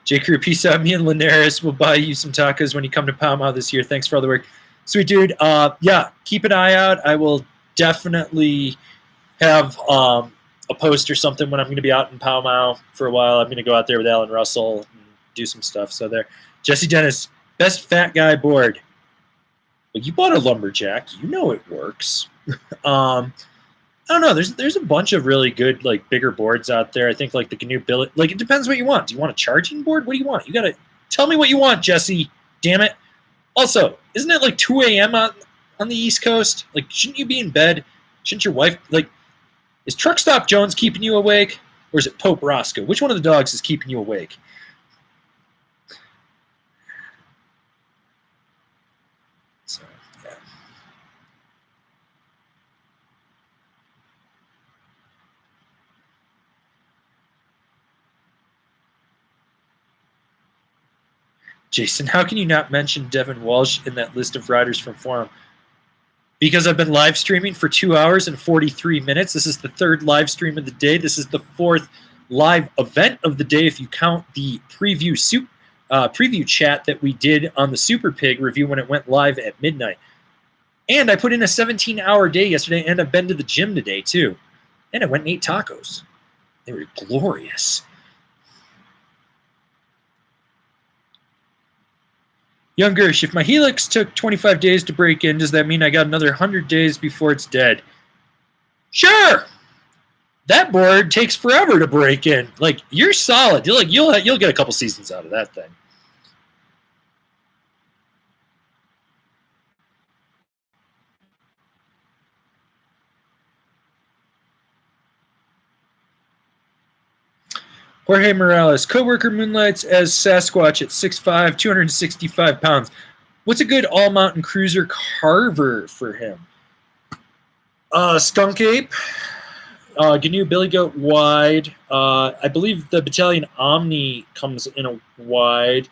J. Crew, peace out. Me and Linares will buy you some tacos when you come to Palma this year. Thanks for all the work. Sweet dude. Yeah, keep an eye out. I will definitely have a post or something when I'm going to be out in Palma for a while. I'm going to go out there with Alan Russell and do some stuff. So there. Jesse Dennis, best fat guy board. Well, you bought a lumberjack. You know it works. I don't know. There's a bunch of really good like bigger boards out there. I think like the GNU Billet. Like it depends what you want. Do you want a charging board? What do you want? You gotta tell me what you want, Jesse. Damn it. Also, isn't it like 2 a.m. on the East Coast? Like, shouldn't you be in bed? Shouldn't your wife like? Is Truck Stop Jones keeping you awake, or is it Pope Roscoe? Which one of the dogs is keeping you awake? So, yeah. Jason, how can you not mention Devin Walsh in that list of riders from Forum? Because I've been live streaming for 2 hours and 43 minutes. This is the third live stream of the day. This is the fourth live event of the day if you count the preview chat that we did on the Super Pig review when it went live at midnight. And I put in a 17-hour day yesterday, and I've been to the gym today too. And I went and ate tacos. They were glorious. Young Gersh, if my Helix took 25 days to break in, does that mean I got another 100 days before it's dead? Sure. That board takes forever to break in. Like, you're solid. You'll get a couple seasons out of that thing. Jorge Morales, coworker moonlights as Sasquatch at 6'5", 265 pounds. What's a good all-mountain cruiser carver for him? Skunk Ape, GNU Billy Goat wide. I believe the Battalion Omni comes in a wide.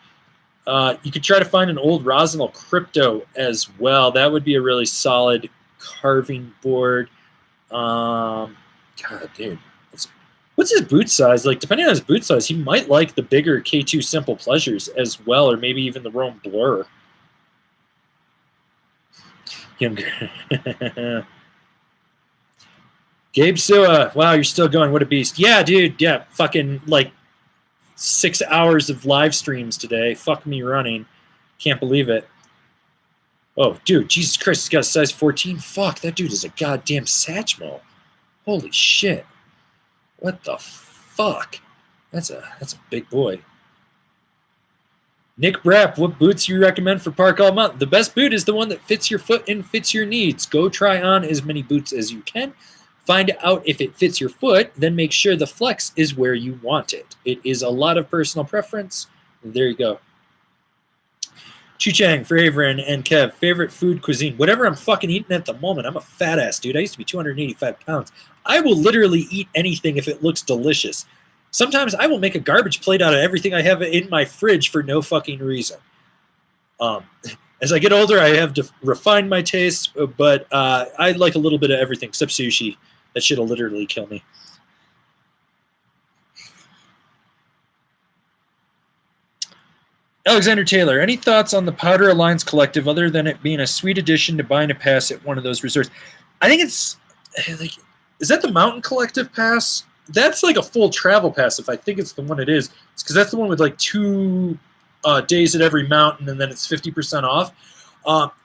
You could try to find an old Rosinal Crypto as well. That would be a really solid carving board. God, dude. What's his boot size? Like, depending on his boot size, he might like the bigger K2 Simple Pleasures as well, or maybe even the Rome Blur. Younger. Gabe Sua, wow, you're still going. What a beast. Yeah, dude. Yeah, fucking like 6 hours of live streams today. Fuck me running. Can't believe it. Oh, dude, Jesus Christ, he's got a size 14. Fuck, that dude is a goddamn Satchmo. Holy shit. What the fuck? That's a big boy. Nick Brapp, what boots you recommend for Park All Mountain? The best boot is the one that fits your foot and fits your needs. Go try on as many boots as you can. Find out if it fits your foot, then make sure the flex is where you want it. It is a lot of personal preference. There you go. Chu Chang for Averin and Kev, favorite food cuisine. Whatever I'm fucking eating at the moment. I'm a fat ass, dude. I used to be 285 pounds. I will literally eat anything if it looks delicious. Sometimes I will make a garbage plate out of everything I have in my fridge for no fucking reason. As I get older, I have refined my tastes, but I like a little bit of everything except sushi. That shit will literally kill me. Alexander Taylor, any thoughts on the Powder Alliance Collective other than it being a sweet addition to buying a pass at one of those resorts? I think it's like, is that the Mountain Collective pass? That's like a full travel pass if I think it's the one it is. It's because that's the one with like 2 days at every mountain and then it's 50% off.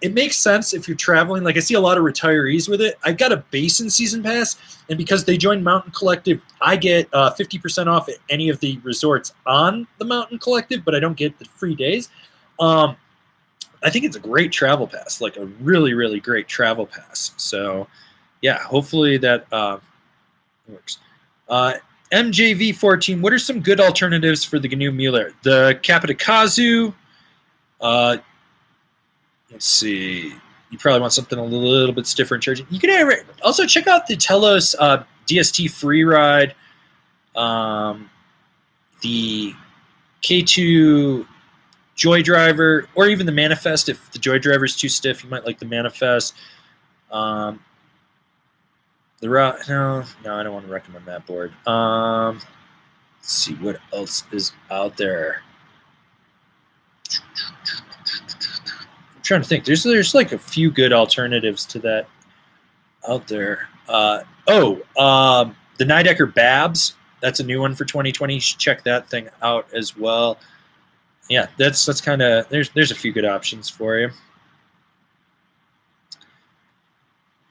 It makes sense if you're traveling. Like I see a lot of retirees with it. I've got a Basin season pass, and because they joined Mountain Collective, I get 50% off at any of the resorts on the Mountain Collective, but I don't get the free days. I think it's a great travel pass, like a really, really great travel pass. So, yeah, hopefully that works. MJV14, what are some good alternatives for the GNU Mueller? The Kapitakazu. Let's see. You probably want something a little bit stiffer and charging. You can also check out the Telos DST Freeride, the K2 Joy Driver, or even the Manifest. If the Joy Driver is too stiff, you might like the Manifest. No, I don't want to recommend that board. Let's see what else is out there. I'm trying to think. There's like a few good alternatives to that out there. The Nidecker Babs. That's a new one for 2020. You should check that thing out as well. Yeah, that's kind of there's a few good options for you.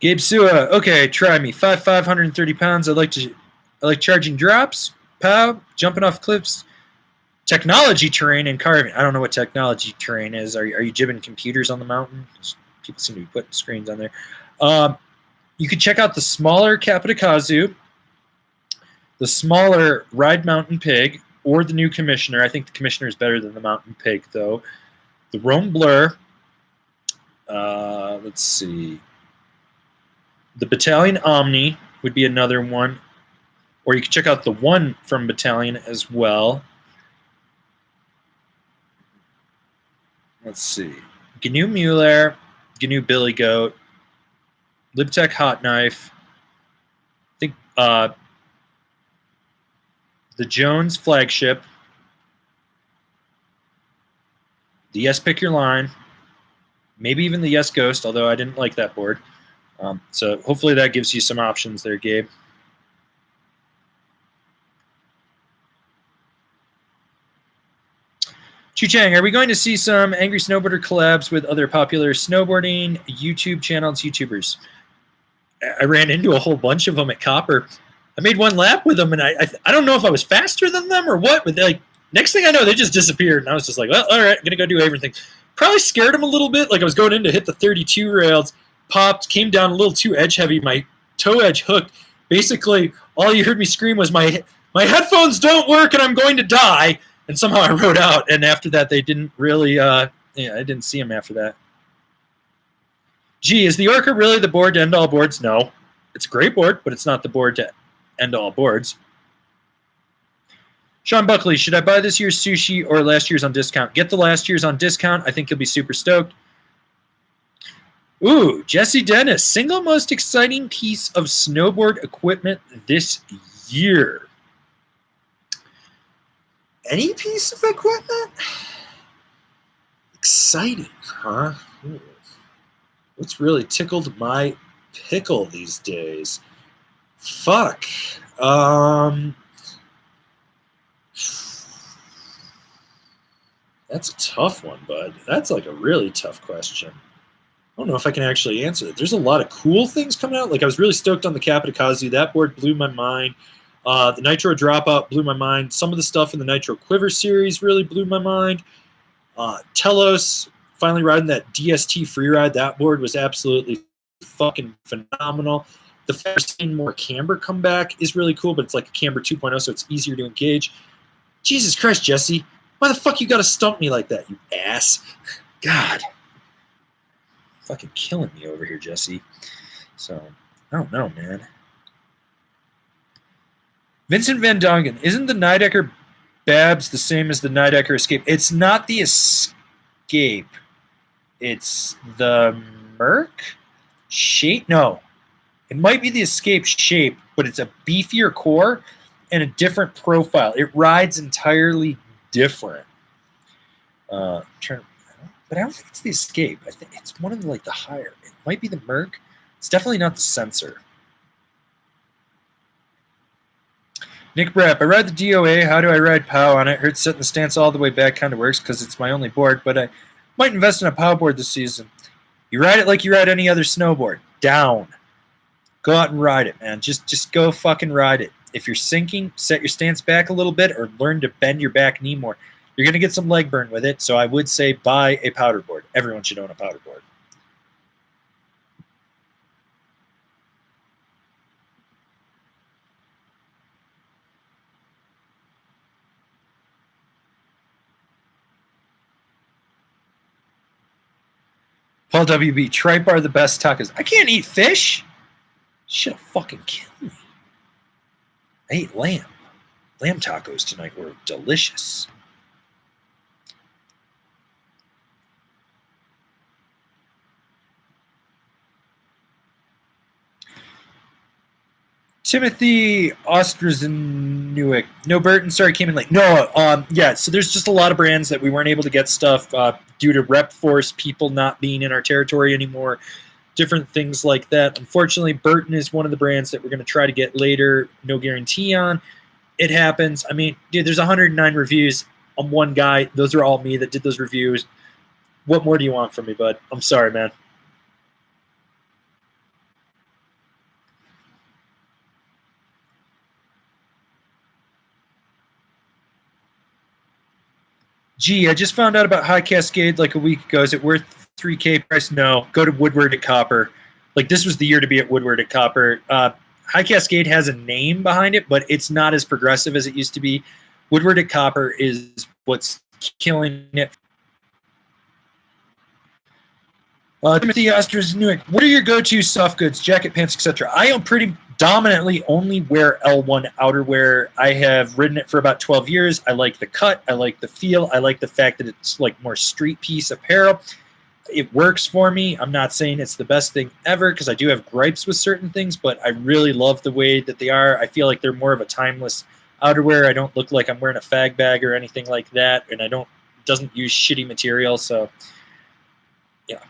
Gabe Sua, okay, try me. 5'5", 130 pounds. I like charging drops, pow, jumping off cliffs. Technology terrain and carving. I don't know what technology terrain is. Are you jibbing computers on the mountain? People seem to be putting screens on there. You could check out the smaller Kapitakazu, the smaller Ride Mountain Pig, or the new Commissioner. I think the Commissioner is better than the Mountain Pig, though. The Rome Blur. Let's see. The Battalion Omni would be another one. Or you could check out the one from Battalion as well. Let's see. GNU Mueller, GNU Billy Goat, Libtech Hot Knife. I think the Jones Flagship. The Yes Pick Your Line. Maybe even the Yes Ghost, although I didn't like that board. So hopefully that gives you some options there, Gabe. Chu Chang, are we going to see some Angry Snowboarder collabs with other popular snowboarding YouTube channels, YouTubers? I ran into a whole bunch of them at Copper. I made one lap with them, and I don't know if I was faster than them or what, but like next thing I know, they just disappeared, and I was just like, well, all right, I'm going to go do everything. Probably scared them a little bit. Like I was going in to hit the 32 rails, popped, came down a little too edge heavy. My toe edge hooked. Basically, all you heard me scream was my my headphones don't work and I'm going to die. And somehow I wrote out. And after that, they didn't really, I didn't see them after that. Gee, is the Orca really the board to end all boards? No. It's a great board, but it's not the board to end all boards. Sean Buckley, should I buy this year's sushi or last year's on discount? Get the last year's on discount. I think you'll be super stoked. Ooh, Jesse Dennis, single most exciting piece of snowboard equipment this year. Any piece of equipment? Exciting, huh? Ooh. What's really tickled my pickle these days? Fuck. That's a tough one, bud. That's like a really tough question. I don't know if I can actually answer it. There's a lot of cool things coming out. Like I was really stoked on the Capita Kazu. That board blew my mind. The Nitro Dropout blew my mind. Some of the stuff in the Nitro Quiver series really blew my mind. Telos, finally riding that DST Freeride. That board was absolutely fucking phenomenal. The fact seeing more camber come back is really cool, but it's like a camber 2.0, so it's easier to engage. Jesus Christ, Jesse. Why the fuck you gotta stump me like that, you ass? God. Fucking killing me over here, Jesse. So, I don't know, man. Vincent Van Dongen. Isn't the Nidecker Babs the same as the Nidecker Escape? It's not the Escape. It's the Merc? Shape? No. It might be the Escape shape, but it's a beefier core and a different profile. It rides entirely different. But I don't think it's the Escape. I think it's one of the, like the higher. It might be the Merc. It's definitely not the Sensor. Nick Brapp, I ride the DOA. How do I ride POW on it? Heard setting the stance all the way back kind of works because it's my only board, but I might invest in a POW board this season. You ride it like you ride any other snowboard. Down. Go out and ride it, man. Just go fucking ride it. If you're sinking, set your stance back a little bit or learn to bend your back knee more. You're going to get some leg burn with it, so I would say buy a powder board. Everyone should own a powder board. Paul WB, tripe are the best tacos. I can't eat fish. Should have fucking killed me. I ate lamb. Lamb tacos tonight were delicious. Timothy Ostrazenuik. No, Burton, sorry, came in late. No, yeah, so there's just a lot of brands that we weren't able to get stuff due to rep force, people not being in our territory anymore, different things like that. Unfortunately, Burton is one of the brands that we're going to try to get later, no guarantee on. It happens. I mean, dude, there's 109 reviews. I'm one guy. Those are all me that did those reviews. What more do you want from me, bud? I'm sorry, man. Gee, I just found out about High Cascade like a week ago. Is it worth $3K price? No. Go to Woodward at Copper. Like, this was the year to be at Woodward at Copper. High Cascade has a name behind it, but it's not as progressive as it used to be. Woodward at Copper is what's killing it. Timothy Ostrazenuik, what are your go-to soft goods, jacket, pants, etc.? I pretty dominantly only wear L1 outerwear. I have ridden it for about 12 years. I like the cut. I like the feel. I like the fact that it's like more street piece apparel. It works for me. I'm not saying it's the best thing ever because I do have gripes with certain things, but I really love the way that they are. I feel like they're more of a timeless outerwear. I don't look like I'm wearing a fag bag or anything like that, and it doesn't use shitty material, so yeah.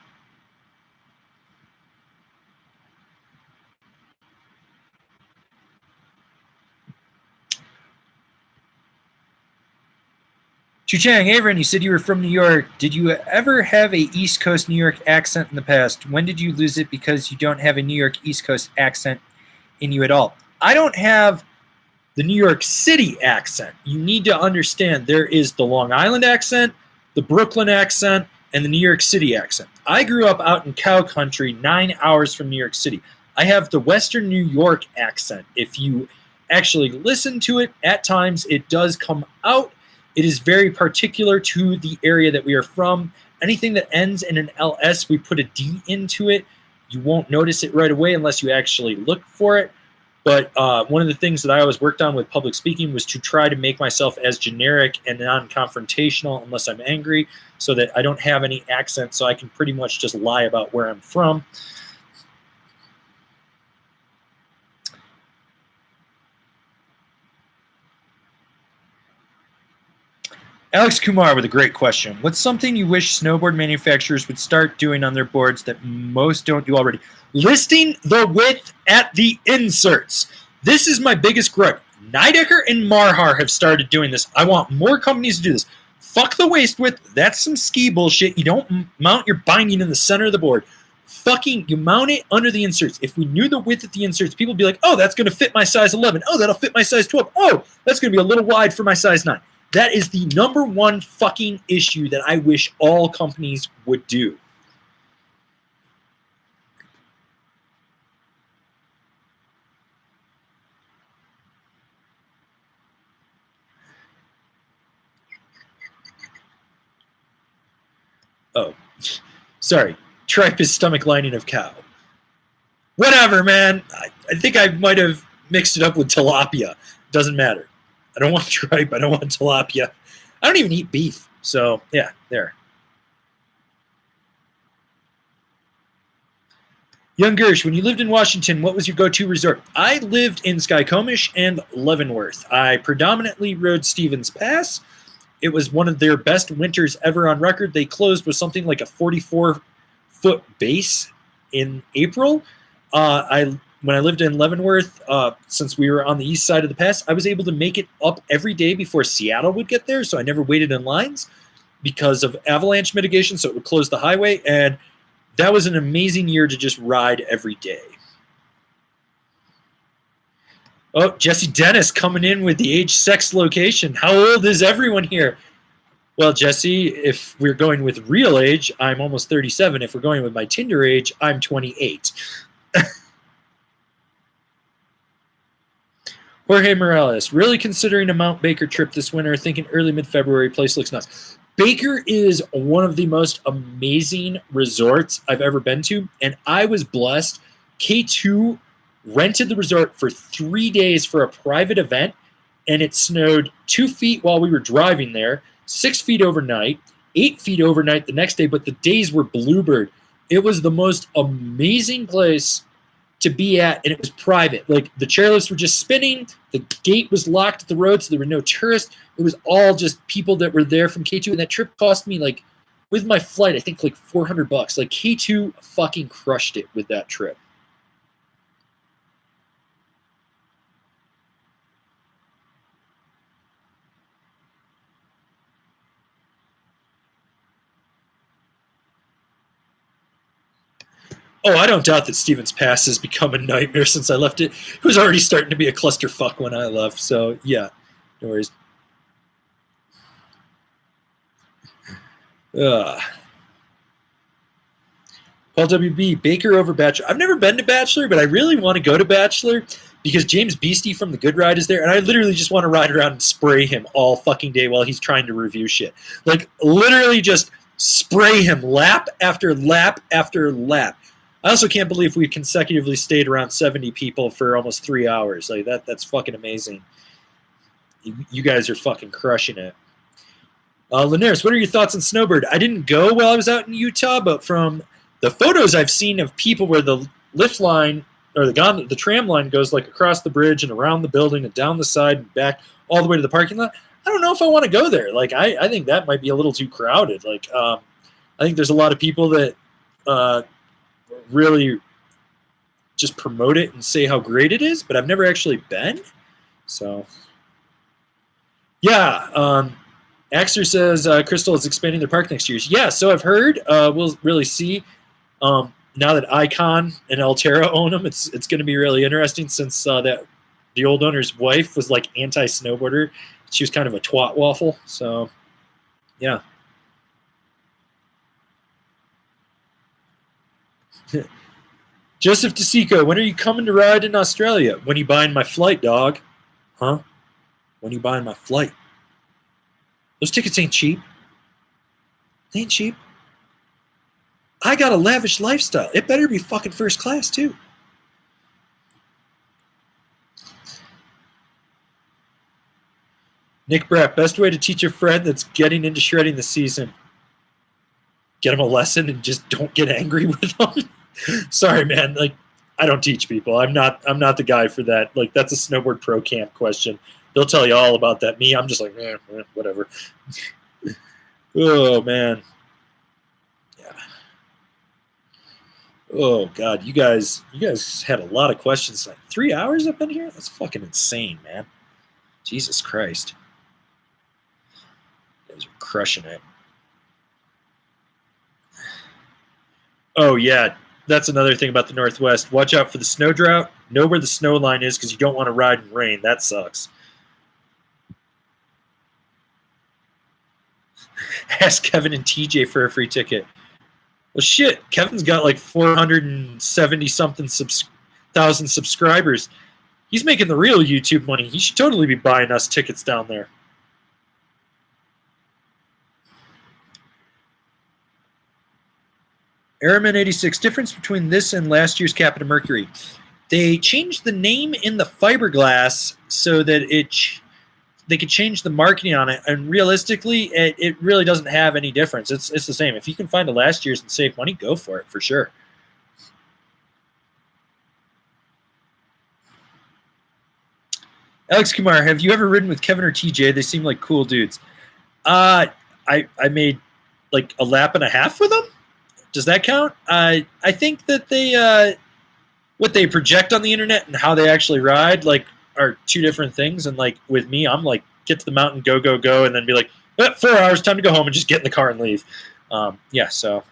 Chu-Chang, Averin, you said you were from New York. Did you ever have a East Coast New York accent in the past? When did you lose it because you don't have a New York East Coast accent in you at all? I don't have the New York City accent. You need to understand there is the Long Island accent, the Brooklyn accent, and the New York City accent. I grew up out in cow country 9 hours from New York City. I have the Western New York accent. If you actually listen to it. At times, it does come out. It is very particular to the area that we are from. Anything that ends in an LS, we put a D into it. You won't notice it right away unless you actually look for it. But one of the things that I always worked on with public speaking was to try to make myself as generic and non-confrontational unless I'm angry, so that I don't have any accent, so I can pretty much just lie about where I'm from. Alex Kumar with a great question. What's something you wish snowboard manufacturers would start doing on their boards that most don't do already? Listing the width at the inserts. This is my biggest gripe. Nidecker and Marhar have started doing this. I want more companies to do this. Fuck the waist width. That's some ski bullshit. You don't mount your binding in the center of the board. Fucking, you mount it under the inserts. If we knew the width at the inserts, people would be like, oh, that's going to fit my size 11. Oh, that'll fit my size 12. Oh, that's going to be a little wide for my size 9. That is the number one fucking issue that I wish all companies would do. Oh, sorry. Tripe is stomach lining of cow. Whatever, man. I think I might have mixed it up with tilapia. Doesn't matter. I don't want tripe. I don't want tilapia. I don't even eat beef. So, yeah, there. Young Gersh, when you lived in Washington, what was your go-to resort? I lived in Skycomish and Leavenworth. I predominantly rode Stevens Pass. It was one of their best winters ever on record. They closed with something like a 44-foot base in April. When I lived in Leavenworth, since we were on the east side of the pass, I was able to make it up every day before Seattle would get there, so I never waited in lines because of avalanche mitigation, so it would close the highway, and that was an amazing year to just ride every day. Oh, Jesse Dennis coming in with the age, sex, location. How old is everyone here? Well, Jesse, if we're going with real age, I'm almost 37. If we're going with my Tinder age, I'm 28. Jorge Morales, really considering a Mount Baker trip this winter, thinking early mid-February, place looks nice. Baker is one of the most amazing resorts I've ever been to, and I was blessed. K2 rented the resort for 3 days for a private event, and it snowed 2 feet while we were driving there, 6 feet overnight, 8 feet overnight the next day, but the days were bluebird. It was the most amazing place to be at, and it was private. Like, the chairlifts were just spinning, the gate was locked at the road, so there were no tourists. It was all just people that were there from K2, and that trip cost me, like, with my flight, I think like $400. Like, K2 fucking crushed it with that trip. Oh, I don't doubt that Stevens Pass has become a nightmare since I left it. It was already starting to be a clusterfuck when I left, so yeah, no worries. Paul WB, Baker over Bachelor. I've never been to Bachelor, but I really want to go to Bachelor because James Beastie from The Good Ride is there, and I literally just want to ride around and spray him all fucking day while he's trying to review shit. Like, literally just spray him lap after lap after lap. I also can't believe we consecutively stayed around 70 people for almost 3 hours. Like, that's fucking amazing. You guys are fucking crushing it. Linares, what are your thoughts on Snowbird? I didn't go while I was out in Utah, but from the photos I've seen of people where the lift line or the tram line goes like across the bridge and around the building and down the side and back all the way to the parking lot, I don't know if I want to go there. Like, I think that might be a little too crowded. Like, I think there's a lot of people that really just promote it and say how great it is, but I've never actually been. So, yeah. Axer says Crystal is expanding their park next year. Yeah, so I've heard. We'll really see. Now that Icon and Altera own them, it's going to be really interesting since that the old owner's wife was like anti-snowboarder. She was kind of a twat waffle. So, yeah. Joseph DeSico, when are you coming to ride in Australia? When are you buying my flight, dog? Huh? When you buying my flight? Those tickets ain't cheap. They ain't cheap. I got a lavish lifestyle. It better be fucking first class, too. Nick Bratt, best way to teach a friend that's getting into shredding this season. Get him a lesson and just don't get angry with them. Sorry, man. Like, I don't teach people. I'm not the guy for that. Like, that's a snowboard pro camp question. They'll tell you all about that. Me, I'm just like, whatever. Oh, man. Yeah. Oh, God. You guys had a lot of questions. Like 3 hours up in here? That's fucking insane, man. Jesus Christ. You guys are crushing it. Oh, yeah. That's another thing about the Northwest. Watch out for the snow drought. Know where the snow line is because you don't want to ride in rain. That sucks. Ask Kevin and TJ for a free ticket. Well, shit. Kevin's got like 470-something thousand subscribers. He's making the real YouTube money. He should totally be buying us tickets down there. Airman 86, difference between this and last year's Captain Mercury. They changed the name in the fiberglass so that they could change the marketing on it, and realistically, it really doesn't have any difference. It's the same. If you can find a last year's and save money, go for it, for sure. Alex Kumar, have you ever ridden with Kevin or TJ? They seem like cool dudes. I made like a lap and a half with them. Does that count? I think that they what they project on the internet and how they actually ride like are two different things. And like with me, I'm like get to the mountain, go, and then be like 4 hours, time to go home, and just get in the car and leave. Yeah. So,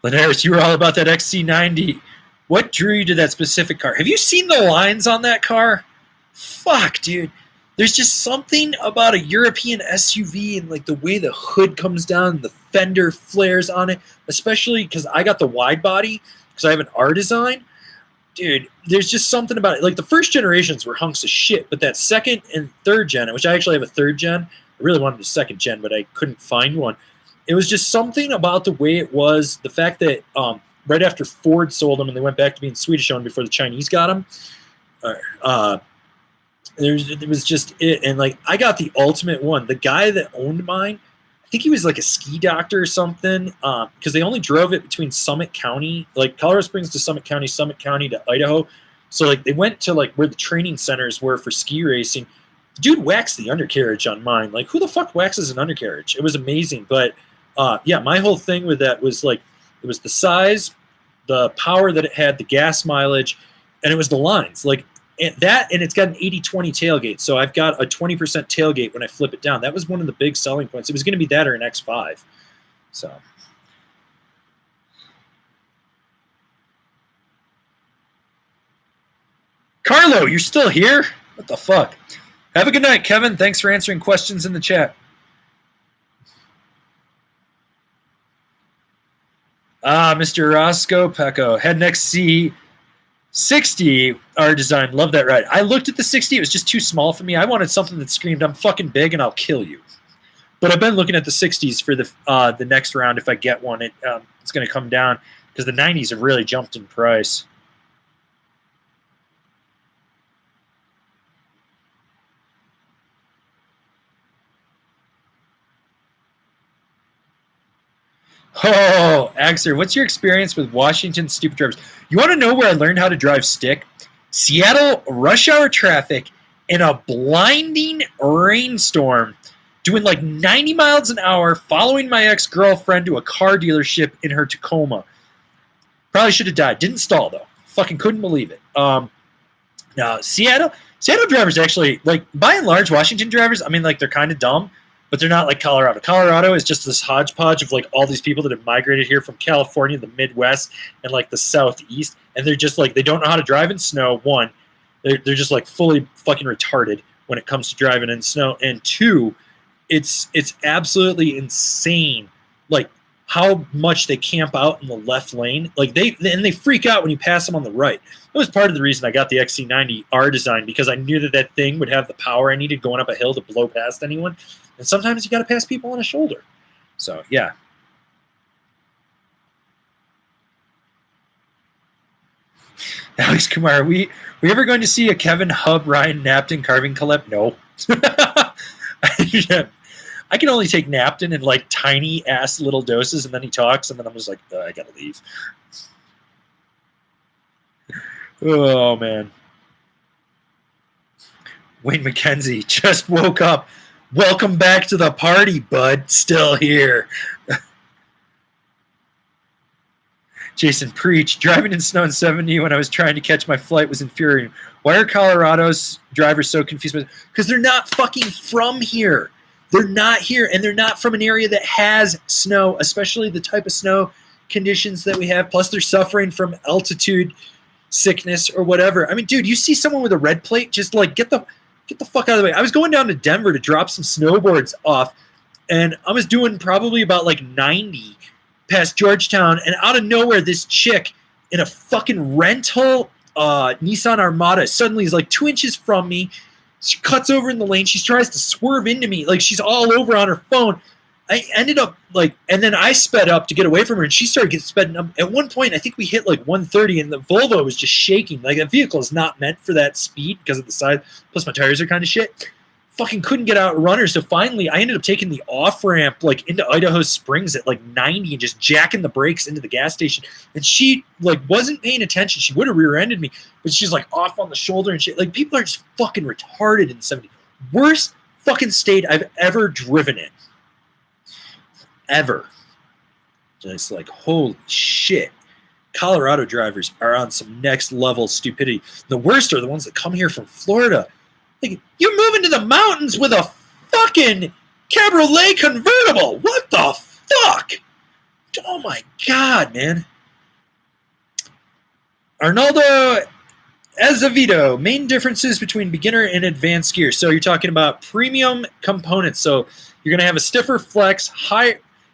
Linares, you were all about that XC90. What drew you to that specific car? Have you seen the lines on that car? Fuck, dude. There's just something about a European SUV and like the way the hood comes down and the fender flares on it, especially because I got the wide body because I have an R design. Dude, there's just something about it. Like the first generations were hunks of shit, but that second and third gen, which I actually have a third gen. I really wanted a second gen, but I couldn't find one. It was just something about the way it was. The fact that right after Ford sold them and they went back to being Swedish owned before the Chinese got them. It was just it, and like I got the ultimate one. The guy that owned mine, I think he was like a ski doctor or something, because they only drove it between Summit County, like Colorado Springs to Summit County to Idaho. So like they went to like where the training centers were for ski racing. The dude waxed the undercarriage on mine. Like who the fuck waxes an undercarriage? It was amazing, but yeah, my whole thing with that was like it was the size, the power that it had, the gas mileage, and it was the lines. Like. And it's got an 80-20 tailgate, so I've got a 20% tailgate when I flip it down. That was one of the big selling points. It was going to be that or an X5. So, Carlo, you're still here? What the fuck? Have a good night, Kevin. Thanks for answering questions in the chat. Mr. Roscoe Pecco, Head Next C. 60 R design, love that ride. I looked at the 60, it was just too small for me. I wanted something that screamed, I'm fucking big and I'll kill you. But I've been looking at the 60s for the next round. If I get one, it's going to come down because the 90s have really jumped in price. Oh, Axer, what's your experience with Washington stupid drivers? You want to know where I learned how to drive stick? Seattle rush hour traffic in a blinding rainstorm, doing like 90 miles an hour, following my ex-girlfriend to a car dealership in her Tacoma. Probably should have died. Didn't stall, though. Fucking couldn't believe it. Now, Seattle drivers actually, like, by and large, Washington drivers, I mean, like, they're kind of dumb. But they're not like Colorado. Colorado is just this hodgepodge of like all these people that have migrated here from California, the Midwest, and like the Southeast. And they're just like, they don't know how to drive in snow. One, they're just like fully fucking retarded when it comes to driving in snow. And two, it's absolutely insane. Like how much they camp out in the left lane. Like they freak out when you pass them on the right. That was part of the reason I got the XC90R design, because I knew that thing would have the power I needed going up a hill to blow past anyone. And sometimes you got to pass people on a shoulder. So, yeah. Alex Kumar, are we ever going to see a Kevin Hub Ryan Napton carving collab? No. I can only take Napton in like tiny ass little doses, and then he talks, and then I'm just like, I gotta leave. Oh man. Wayne McKenzie just woke up. Welcome back to the party, bud. Still here. Jason, preach. Driving in snow in 70 when I was trying to catch my flight was infuriating. Why are Colorado's drivers so confused? Because they're not fucking from here. They're not here, and they're not from an area that has snow, especially the type of snow conditions that we have. Plus, they're suffering from altitude sickness or whatever. I mean, dude, you see someone with a red plate, just like get the fuck out of the way. I was going down to Denver to drop some snowboards off, and I was doing probably about like 90 past Georgetown, and out of nowhere, this chick in a fucking rental Nissan Armada suddenly is like 2 inches from me. She cuts over in the lane. She tries to swerve into me. Like, she's all over on her phone. I ended up, like, and then I sped up to get away from her, and she started getting sped up. At one point, I think we hit, like, 130, and the Volvo was just shaking. Like, that vehicle is not meant for that speed because of the size. Plus, my tires are kind of shit. Fucking couldn't get out runner, so finally I ended up taking the off-ramp like into Idaho Springs at like 90 and just jacking the brakes into the gas station, and she like wasn't paying attention. She would have rear-ended me, but she's like off on the shoulder and shit. Like, people are just fucking retarded in the 70s. Worst fucking state I've ever driven in. Ever. Just like, holy shit. Colorado drivers are on some next level stupidity. The worst are the ones that come here from Florida. Like, you're moving to the mountains with a fucking Cabriolet convertible. What the fuck? Oh my god, man. Arnaldo Azevedo. Main differences between beginner and advanced gear. So you're talking about premium components. So you're going to have a stiffer flex,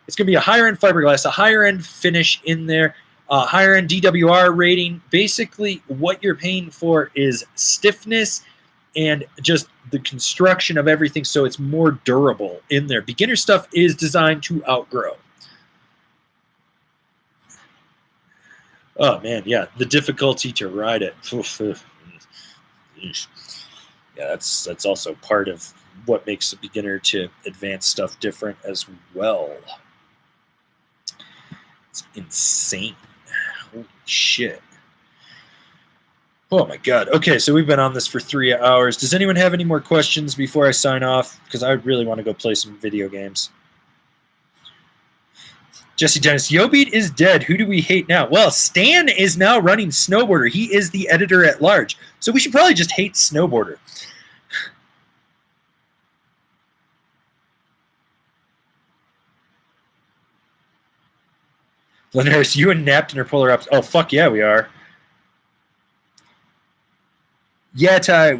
it's going to be a higher end fiberglass, a higher end finish in there, higher end DWR rating. Basically, what you're paying for is stiffness and just the construction of everything, so it's more durable in there. Beginner stuff is designed to outgrow. Oh man, yeah, the difficulty to ride it. Yeah, that's also part of what makes a beginner to advanced stuff different as well. It's insane. Holy shit. Oh my god. Okay, so we've been on this for 3 hours. Does anyone have any more questions before I sign off? Because I really want to go play some video games. Jesse Dennis, Yobeat is dead. Who do we hate now? Well, Stan is now running Snowboarder. He is the editor at large. So we should probably just hate Snowboarder. Glenn Harris, you and Napton are polar opposites. Oh, fuck yeah, we are. Yeah, Ty,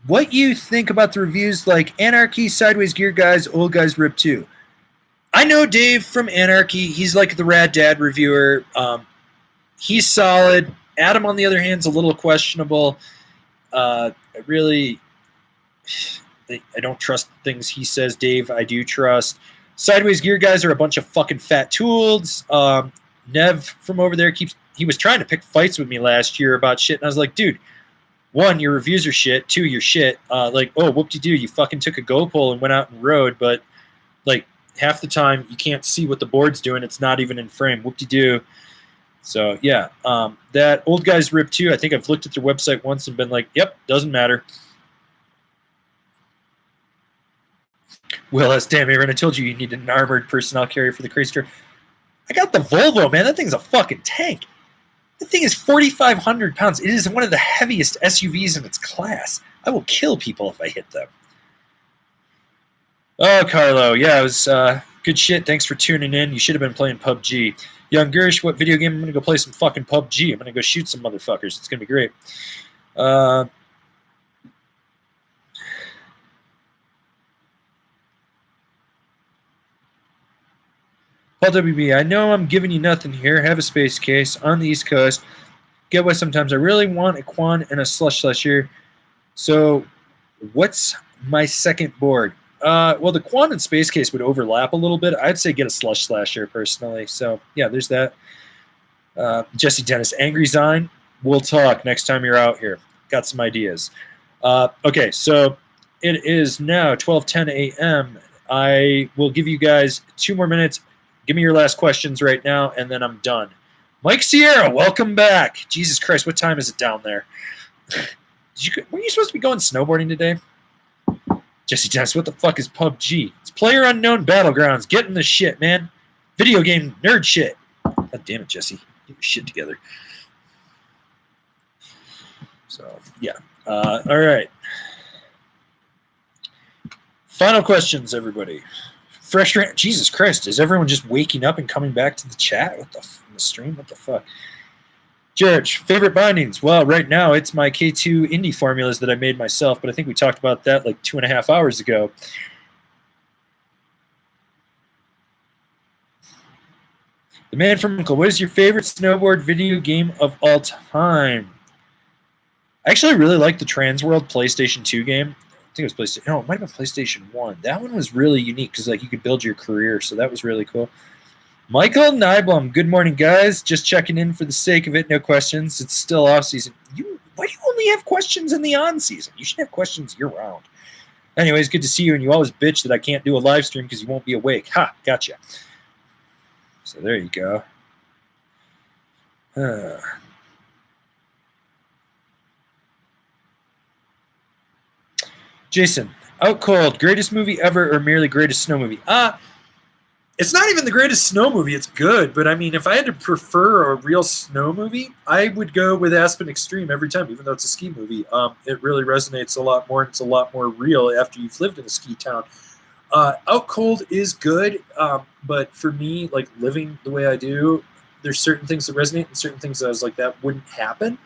what you think about the reviews like Anarchy, Sideways Gear Guys, Old Guys Rip 2? I know Dave from Anarchy. He's like the Rad Dad reviewer. He's solid. Adam, on the other hand, is a little questionable. I don't trust things he says. Dave, I do trust. Sideways Gear Guys are a bunch of fucking fat tools. Nev from over there he was trying to pick fights with me last year about shit, and I was like, dude, 1, your reviews are shit. 2, you're shit. Like, oh, whoop-de-doo, you fucking took a go pole and went out and rode, but like half the time you can't see what the board's doing. It's not even in frame. Whoop-de-doo. So yeah, that Old Guys Rip 2, I think I've looked at their website once and been like, yep, doesn't matter. Will S. Damn, Aaron, I told you need an armored personnel carrier for the crazy tour. I got the Volvo, man. That thing's a fucking tank. That thing is 4,500 pounds. It is one of the heaviest SUVs in its class. I will kill people if I hit them. Oh, Carlo. Yeah, it was good shit. Thanks for tuning in. You should have been playing PUBG. Young Gersh, what video game? I'm going to go play some fucking PUBG. I'm going to go shoot some motherfuckers. It's going to be great. Paul WB, I know I'm giving you nothing here. Have a space case on the East Coast. Get what sometimes I really want a Quan and a slush slusher. So what's my second board? Well, the Quan and space case would overlap a little bit. I'd say get a slush slasher personally. So yeah, there's that. Jesse Dennis, Angry Zine. We'll talk next time you're out here. Got some ideas. Okay, so it is now 12:10 a.m. I will give you guys 2 more minutes. Give me your last questions right now, and then I'm done. Mike Sierra, welcome back. Jesus Christ, what time is it down there? Were you supposed to be going snowboarding today? Jesse Dennis, what the fuck is PUBG? It's Player Unknown Battlegrounds. Get in the shit, man. Video game nerd shit. God damn it, Jesse. Get your shit together. So, yeah. All right. Final questions, everybody. Fresh rant. Jesus Christ, is everyone just waking up and coming back to the chat? What the stream? What the fuck? George, favorite bindings? Well, right now it's my K2 indie formulas that I made myself, but I think we talked about that like 2.5 hours ago. The man from Uncle, what is your favorite snowboard video game of all time? I actually really like the Transworld PlayStation 2 game. I think it was PlayStation. No, it might have been PlayStation 1. That one was really unique because like you could build your career, so that was really cool. Michael Nyblom, good morning, guys. Just checking in for the sake of it. No questions. It's still off season. Why do you only have questions in the on season? You should have questions year round. Anyways, good to see you, and you always bitch that I can't do a live stream because you won't be awake. Ha, gotcha. So there you go. Jason, Out Cold, greatest movie ever or merely greatest snow movie? It's not even the greatest snow movie. It's good, but I mean, if I had to prefer a real snow movie, I would go with Aspen Extreme every time, even though it's a ski movie. It really resonates a lot more, and it's a lot more real after you've lived in a ski town. Out Cold is good, but for me, like living the way I do, there's certain things that resonate and certain things that I was like, that wouldn't happen.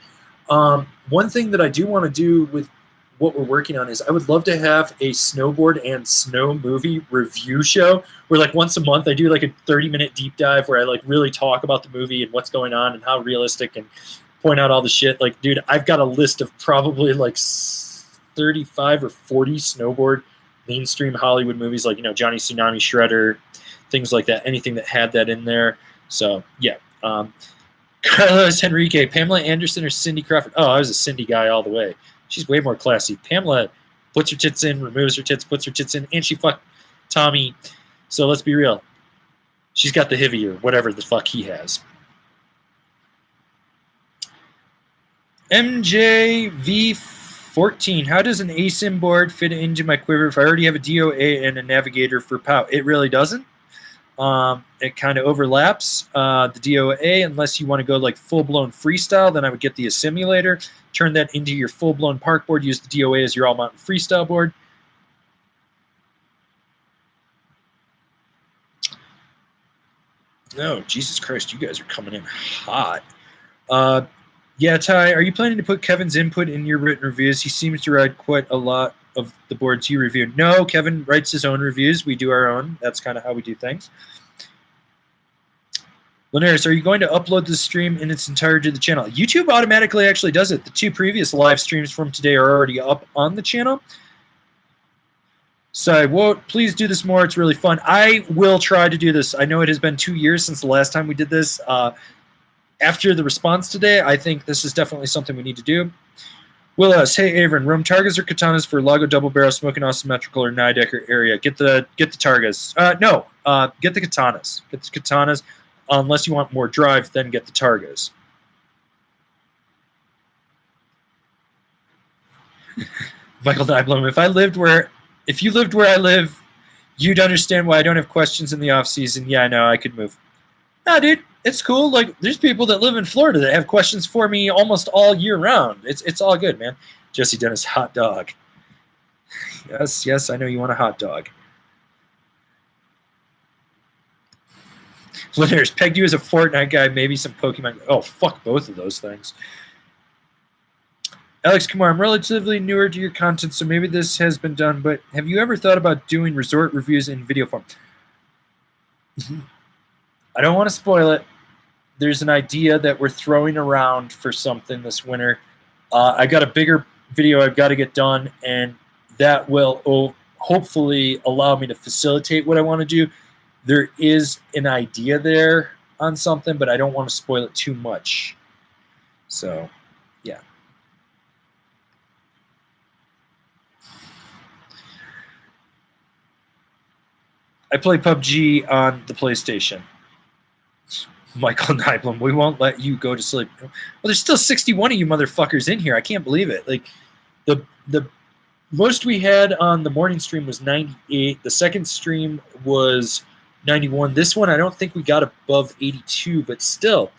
One thing that I do want to do with what we're working on is I would love to have a snowboard and snow movie review show where like once a month I do like a 30-minute deep dive where I like really talk about the movie and what's going on and how realistic and point out all the shit. Like, dude, I've got a list of probably like 35 or 40 snowboard mainstream Hollywood movies, like, you know, Johnny Tsunami, Shredder, things like that, anything that had that in there. So yeah. Carlos Henrique, Pamela Anderson or Cindy Crawford? Oh, I was a Cindy guy all the way. She's way more classy. Pamela puts her tits in, removes her tits, puts her tits in, and she fucked Tommy. So let's be real. She's got the hivy or whatever the fuck he has. MJV14. How does an ASIM board fit into my quiver if I already have a DOA and a navigator for POW? It really doesn't. It kind of overlaps the DOA unless you want to go like full-blown freestyle. Then I would get the Assimilator, turn that into your full-blown park board, use the DOA as your all-mountain freestyle board. No, Jesus Christ, you guys are coming in hot. Yeah, Ty, are you planning to put Kevin's input in your written reviews? He seems to write quite a lot of the boards you reviewed. No, Kevin writes his own reviews. We do our own. That's kind of how we do things. Linares, are you going to upload the stream in its entirety to the channel? YouTube automatically actually does it. The 2 previous live streams from today are already up on the channel. So I won't. Please do this more. It's really fun. I will try to do this. I know it has been 2 years since the last time we did this. After the response today, I think this is definitely something we need to do. Willis, hey Avron, Rome Targas or Katanas for Lago Double Barrel, Smoking Asymmetrical or Nidecker area? Get the Targas. No, get the Katanas. Get the Katanas. Unless you want more drive, then get the Targas. Michael Nyblom, if you lived where I live, you'd understand why I don't have questions in the off season. Yeah, I know, I could move. Nah, dude, it's cool. Like, there's people that live in Florida that have questions for me almost all year round. It's all good, man. Jesse Dennis, hot dog. Yes, I know you want a hot dog. There's pegged you as a Fortnite guy, maybe some Pokemon. Oh, fuck both of those things. Alex Kumar, I'm relatively newer to your content, so maybe this has been done, but have you ever thought about doing resort reviews in video form? I don't want to spoil it. There's an idea that we're throwing around for something this winter. I got a bigger video I've got to get done, and that will hopefully allow me to facilitate what I want to do. There is an idea there on something, but I don't want to spoil it too much. So, yeah. I play PUBG on the PlayStation. Michael Nyblom, we won't let you go to sleep. Well, there's still 61 of you motherfuckers in here. I can't believe it. Like, the most we had on the morning stream was 98. The second stream was 91. This one, I don't think we got above 82, but still,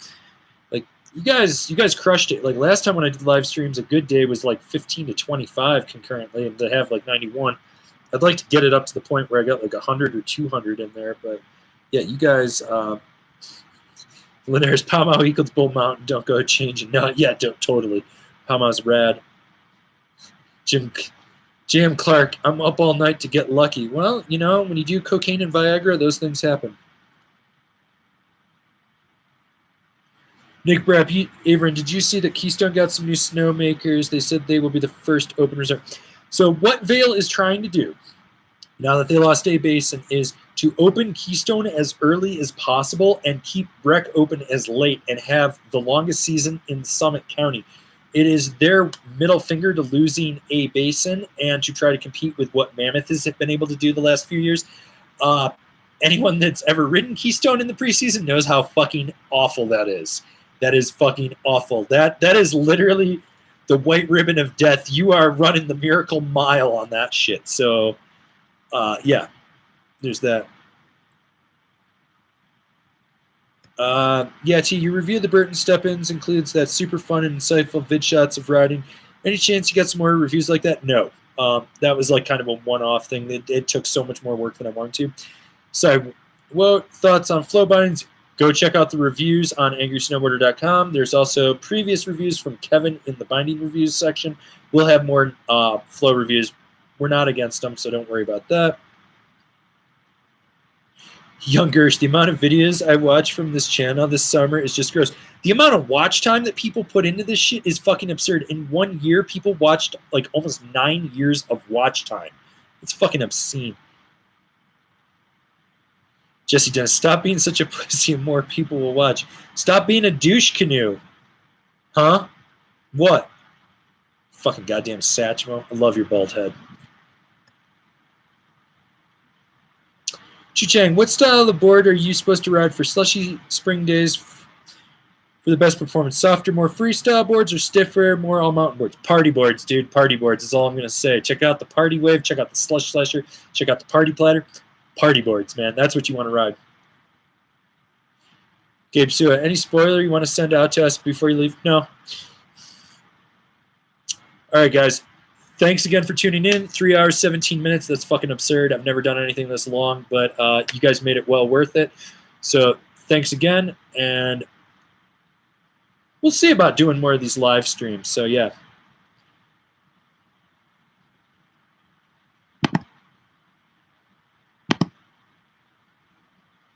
like, you guys crushed it. Like, last time when I did live streams, a good day was like 15 to 25 concurrently, and to have like 91, I'd like to get it up to the point where I got like 100 or 200 in there. But yeah, you guys. When there's Pow Mau equals Bull Mountain, don't go changing. No, yeah, don't totally. Pow Mau's rad. Jam Clark, I'm up all night to get lucky. Well, you know, when you do cocaine and Viagra, those things happen. Nick Brapp, Averin, did you see that Keystone got some new snowmakers? They said they will be the first open reserve. So what Vail is trying to do, now that they lost A Basin, is to open Keystone as early as possible and keep Breck open as late and have the longest season in Summit County. It is their middle finger to losing A Basin and to try to compete with what Mammoth has been able to do the last few years. Anyone that's ever ridden Keystone in the preseason knows how fucking awful that is. That is fucking awful. That is literally the white ribbon of death. You are running the miracle mile on that shit. So, yeah. There's that. Yeah, T, your review of the Burton step-ins includes that super fun and insightful vid shots of riding. Any chance you got some more reviews like that? No. That was like kind of a one-off thing. It took so much more work than I wanted to. So, well, thoughts on flow bindings? Go check out the reviews on angrysnowboarder.com. There's also previous reviews from Kevin in the binding reviews section. We'll have more flow reviews. We're not against them, so don't worry about that. Young Gersh, the amount of videos I watch from this channel this summer is just gross. The amount of watch time that people put into this shit is fucking absurd. In 1 year, people watched like almost 9 years of watch time. It's fucking obscene. Jesse Dennis, stop being such a pussy and more people will watch. Stop being a douche canoe. Huh? What? Fucking goddamn Satchmo. I love your bald head. Chu-Chang, what style of board are you supposed to ride for slushy spring days for the best performance? Softer, more freestyle boards or stiffer, more all-mountain boards? Party boards, dude. Party boards is all I'm going to say. Check out the Party Wave. Check out the Slush Slasher. Check out the Party Platter. Party boards, man. That's what you want to ride. Gabe Sua, any spoiler you want to send out to us before you leave? No. All right, guys. Thanks again for tuning in. 3 hours, 17 minutes. That's fucking absurd. I've never done anything this long, but you guys made it well worth it. So thanks again, and we'll see about doing more of these live streams. So, yeah.